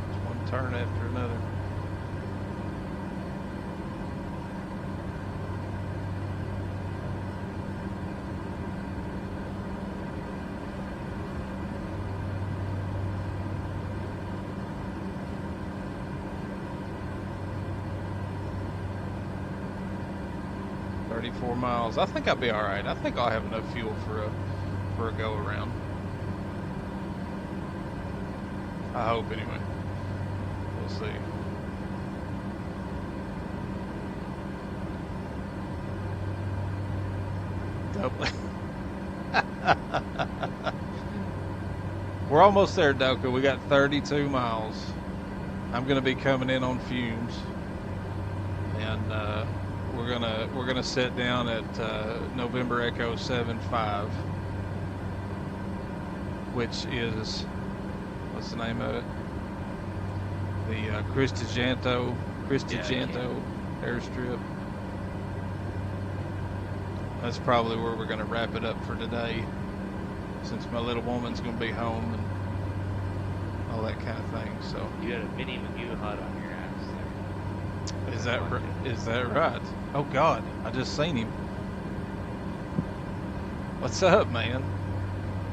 Speaker 1: It's one turn after another. "34 miles. I think I'll be all right. I think I'll have enough fuel for a go around. I hope anyway. We'll see. Double. We're almost there, Doka. We got 32 miles. I'm gonna be coming in on fumes, and we're gonna sit down at November Echo 75, which is, what's the name of it? The Cristijanto airstrip. That's probably where we're gonna wrap it up for today, since my little woman's gonna be home and all that kind of thing. So
Speaker 3: You got a mini Magoo hut on your ass there.
Speaker 1: is that right? Oh God, I just seen him. What's up, man?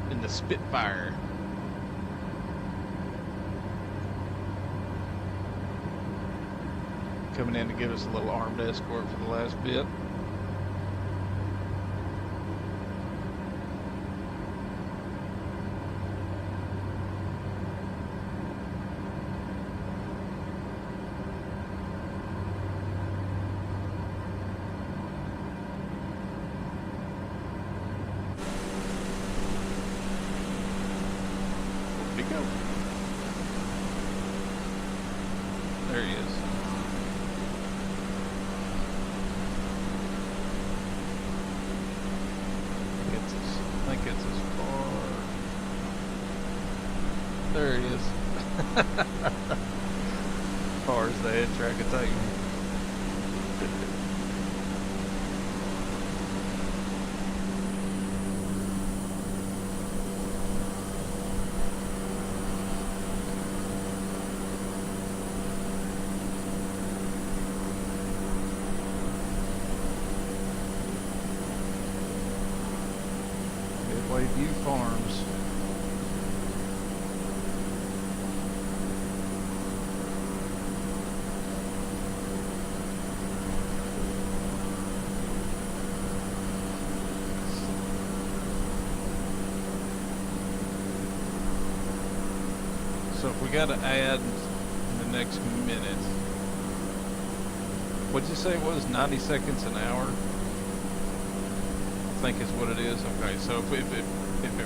Speaker 1: In the Spitfire. Coming in to give us a little armed escort for the last bit. Where'd he go? There he is. I think it's as far. There he is. As far as the head track could take me. Midway View Farms. So if we got to add in the next minute, what'd you say it was? 90 seconds an hour? I think is what it is. Okay, so if it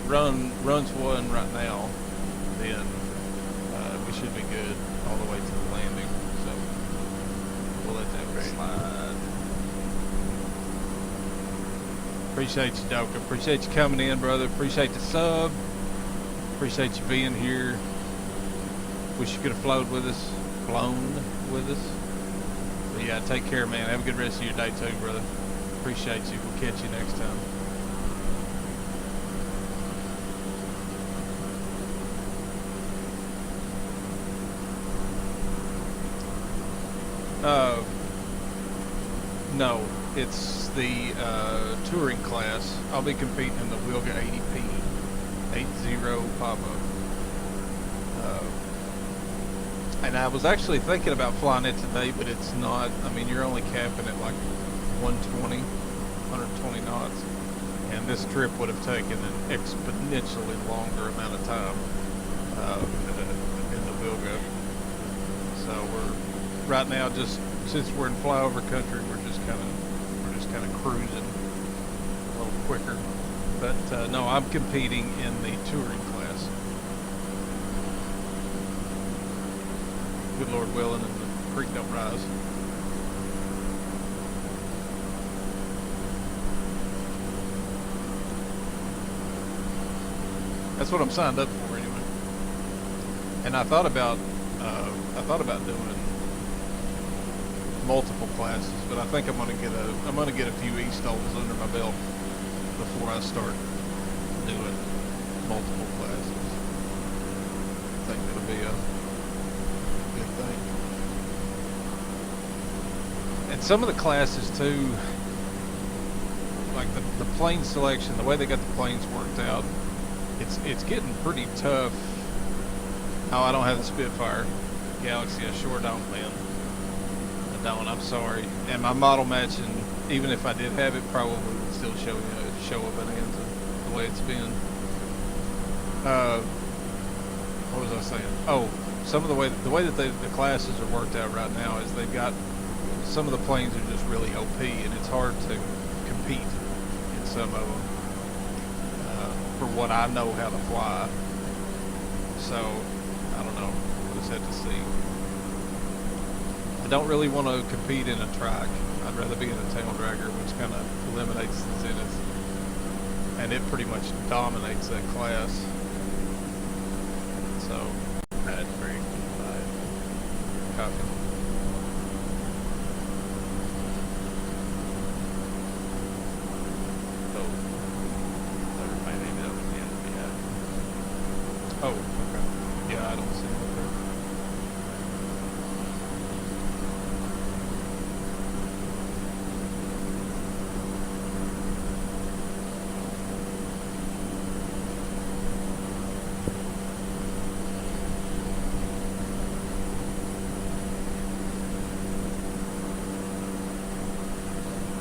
Speaker 1: runs one right now, then we should be good all the way to the landing. So we'll let that one slide. Appreciate you, Doka. Appreciate you coming in, brother. Appreciate the sub. Appreciate you being here. Wish you could have flown with us. But yeah, take care, man. Have a good rest of your day too, brother. Appreciate you. We'll catch you next time. No, it's the touring class. I'll be competing in the Wilga 80P 80 Papa. And I was actually thinking about flying it today, but it's not. I mean, you're only capping at like 120 knots. And this trip would have taken an exponentially longer amount of time in the Wilga. So we're right now, just since we're in flyover country, we're just kind of cruising a little quicker. But no, I'm competing in the touring class. Good Lord willing, and the creek don't rise. That's what I'm signed up for anyway. And I thought about doing multiple classes, but I think I'm gonna get a few eSTOLs under my belt before I start doing multiple classes. I think it'll be a good thing. And some of the classes too, like the plane selection, the way they got the planes worked out, it's getting pretty tough. Oh, I don't have the Spitfire Galaxy. I sure don't, man. I don't. I'm sorry. And my model matching, even if I did have it, probably would still show a bonanza the way it's been. What was I saying? Oh, some of the way that the classes are worked out right now is they've got some of the planes are just really OP, and it's hard to compete in some of them for what I know how to fly. So I don't know. We'll just have to see. I don't really want to compete in a trike. I'd rather be in a tail dragger, which kind of eliminates the zenith, and it pretty much dominates that class. So
Speaker 3: That's very good.
Speaker 1: copy.
Speaker 3: So, never mind, maybe that was the end we had.
Speaker 1: Oh, okay. Yeah, I don't see it there.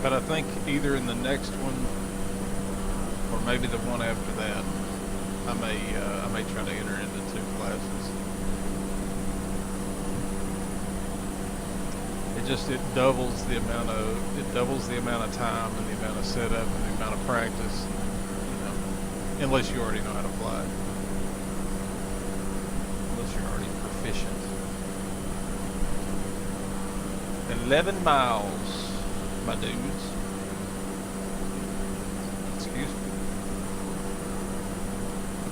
Speaker 1: But I think either in the next one or maybe the one after that, I may try to enter into 2 classes. It doubles the amount of time and the amount of setup and the amount of practice, unless you already know how to fly. Unless you're already proficient. 11 miles, my dudes. Excuse me.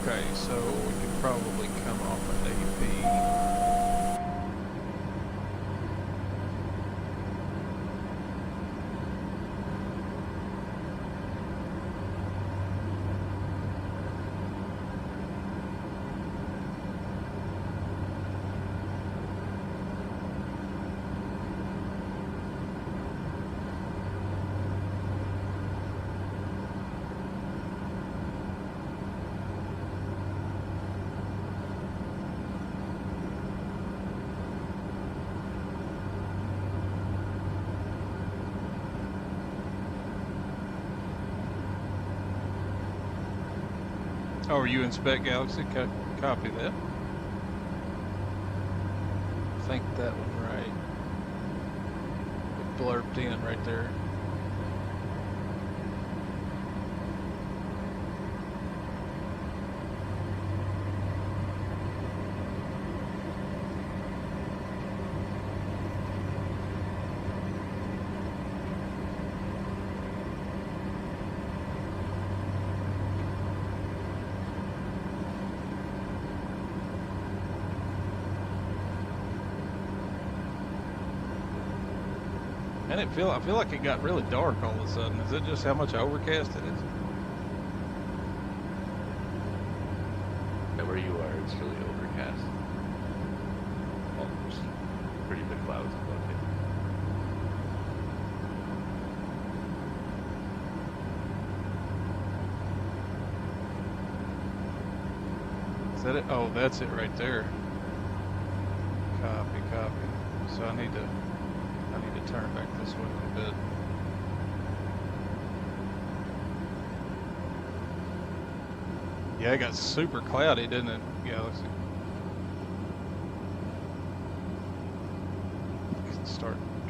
Speaker 1: Okay, so we could probably come off an AP. Oh, are you in Spec Galaxy? Copy that. I think that one right. It blurbed in right there. And I feel like it got really dark all of a sudden. Is it just how much overcast it is?
Speaker 3: Yeah, where you are, it's really overcast. Well, there's pretty big clouds above you.
Speaker 1: Is that it? Oh, that's it right there. Copy. So I need to turn back this way a little bit. Yeah, it got super cloudy, didn't it, Galaxy?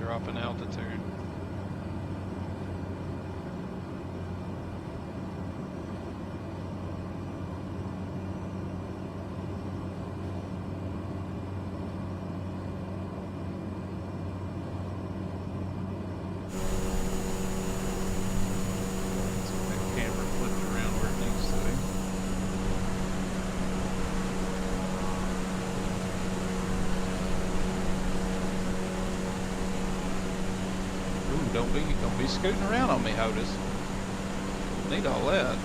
Speaker 1: drop in altitude. So that camera flipped around where it needs to be. Ooh, don't be scooting around on me, Hodis. Need all that.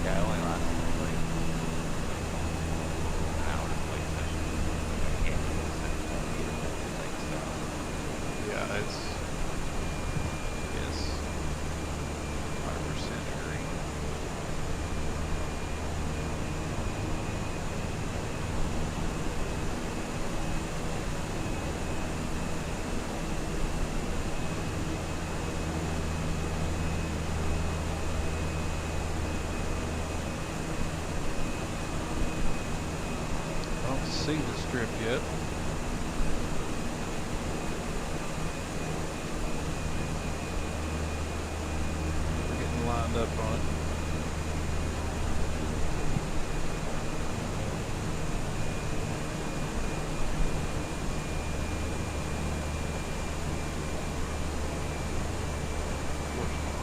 Speaker 3: Yeah, I only lasted like an hour to play session. I can't even sit down either. It's like stuff.
Speaker 1: Yeah, it's yes, 100% agree. I don't see the strip yet. We're getting lined up on it.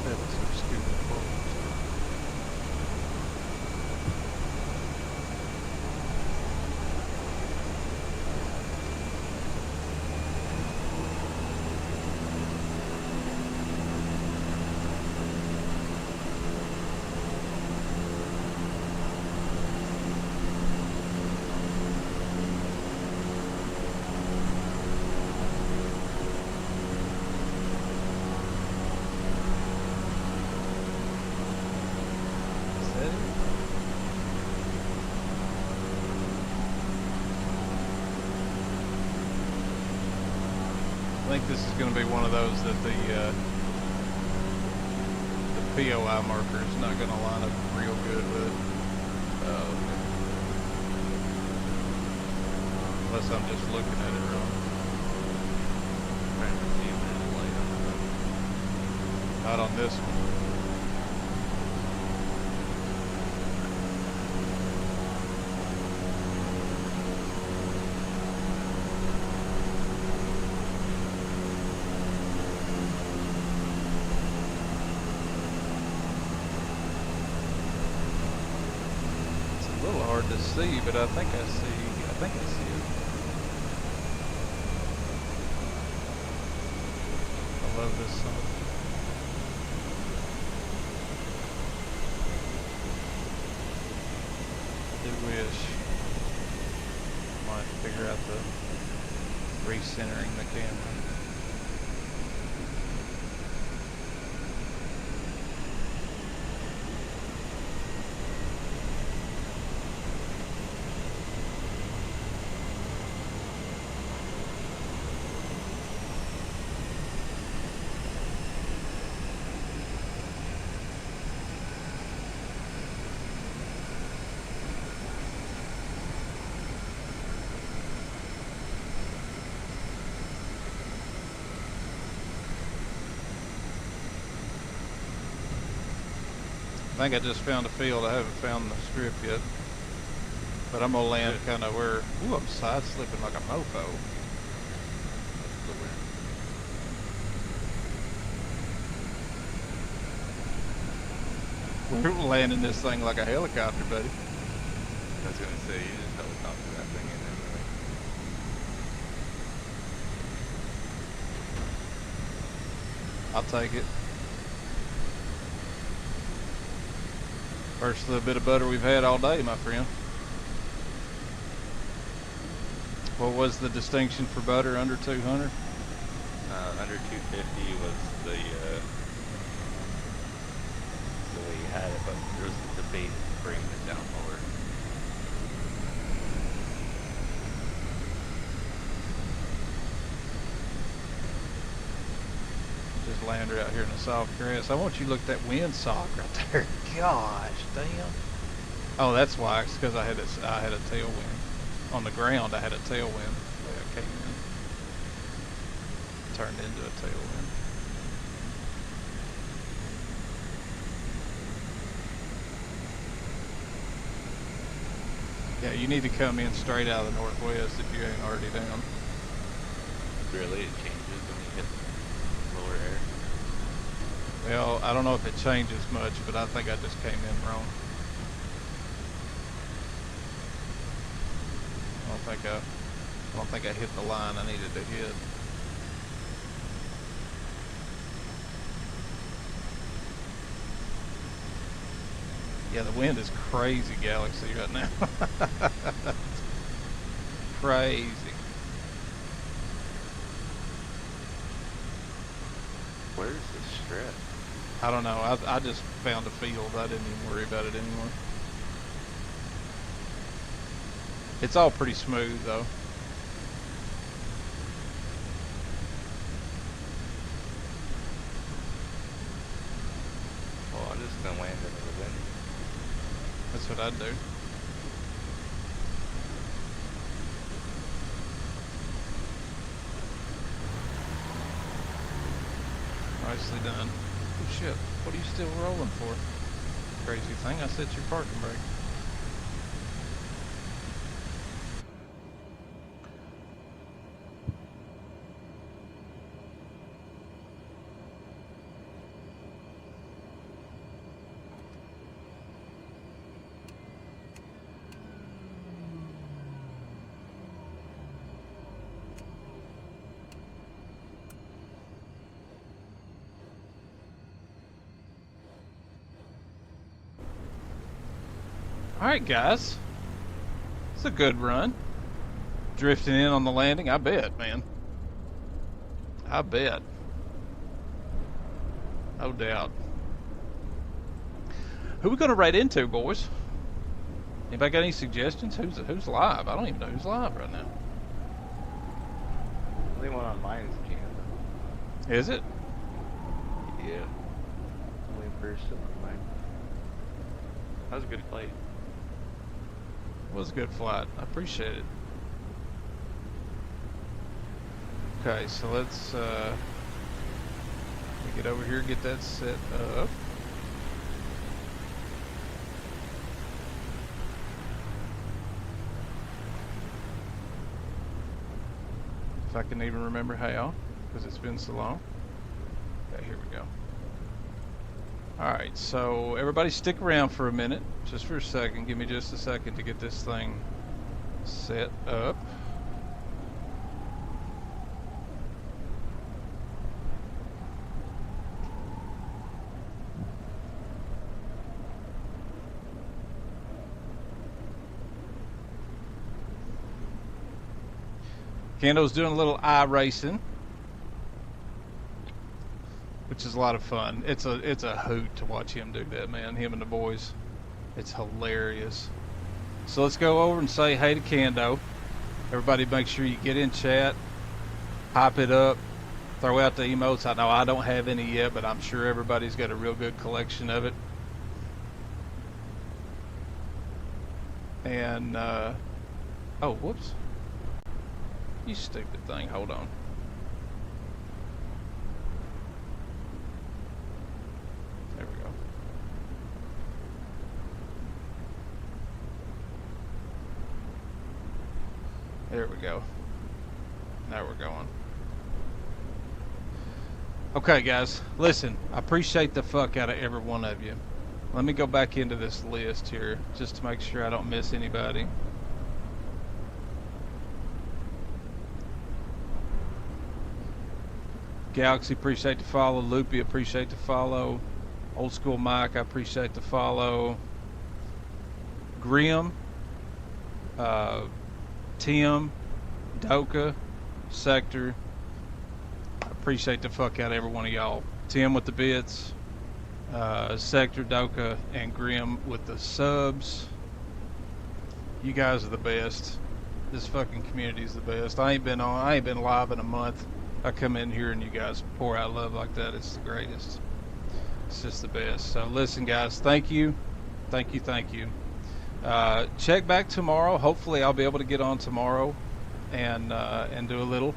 Speaker 1: That was so stupid. Is that it? I think this is going to be one of those that the POI marker is not going to line up real good with. Unless I'm just looking at it wrong.
Speaker 3: Trying to see if there's light on the
Speaker 1: Not on this one. It's a little hard to see, but I think I see it. I love this song. Do wish might figure out the recentering the camera. I think I just found a field. I haven't found the strip yet. But I'm gonna land kind of where, ooh, I'm side slipping like a mofo. We're landing this thing like a helicopter, buddy.
Speaker 3: I was gonna say, you just helicopter that thing in anyway.
Speaker 1: I'll take it. First little bit of butter we've had all day, my friend. What was the distinction for butter under 200?
Speaker 3: Under 250 was the the way you had it, but there was a debate bringing it down lower.
Speaker 1: Just landed out here in the soft grass. I want you to look at that windsock right there. Gosh, damn. Oh, that's why. It's because I had a tailwind. On the ground, I had a tailwind. I came in. Turned into a tailwind. Yeah, you need to come in straight out of the northwest if you ain't already down.
Speaker 3: Really, it changes when you hit lower air.
Speaker 1: Well, I don't know if it changes much, but I think I just came in wrong. I don't think I hit the line I needed to hit. Yeah, the wind is crazy, Galaxy, right now. Crazy.
Speaker 3: Where's the strip?
Speaker 1: I don't know. I just found a field. I didn't even worry about it anymore. It's all pretty smooth, though.
Speaker 3: Well, I'm just gonna land into the wind.
Speaker 1: That's what I'd do. Nicely done. Oh shit, what are you still rolling for? Crazy thing, I set your parking brake. Alright guys, it's a good run. Drifting in on the landing, I bet, man. I bet. No doubt. Who we gonna ride into, boys? Anybody got any suggestions? Who's live? I don't even know who's live right now.
Speaker 3: The only one on mine is Canada.
Speaker 1: Is it?
Speaker 3: Yeah. Only person on mine. That was a good flight.
Speaker 1: It was a good flight. I appreciate it. Okay, so let's get over here, get that set up. If I can even remember how, because it's been so long. Okay, here we go. Alright, so everybody stick around for a minute, just for a second. Give me just a second to get this thing set up. Kando's doing a little iRacing, which is a lot of fun. It's a hoot to watch him do that, man. Him and the boys. It's hilarious. So let's go over and say hey to Kando. Everybody make sure you get in chat, hype it up, throw out the emotes. I know I don't have any yet, but I'm sure everybody's got a real good collection of it. And, oh, whoops. You stupid thing, hold on. There we go. There we go. Now we're going. Okay, guys, listen, I appreciate the fuck out of every one of you. Let me go back into this list here just to make sure I don't miss anybody. Galaxy, appreciate the follow. Loopy, appreciate the follow. Old School Mike, I appreciate the follow. Grim, Tim, Doka, Sector, I appreciate the fuck out of every one of y'all. Tim with the bits, Sector Doka and Grim with the subs. You guys are the best. This fucking community is the best. I ain't been live in a month. I come in here and you guys pour out love like that. It's the greatest. It's just the best. So listen, guys, thank you. Check back tomorrow. Hopefully I'll be able to get on tomorrow and do a little.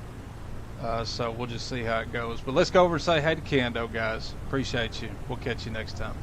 Speaker 1: So we'll just see how it goes. But let's go over and say hey to Kando, guys. Appreciate you. We'll catch you next time.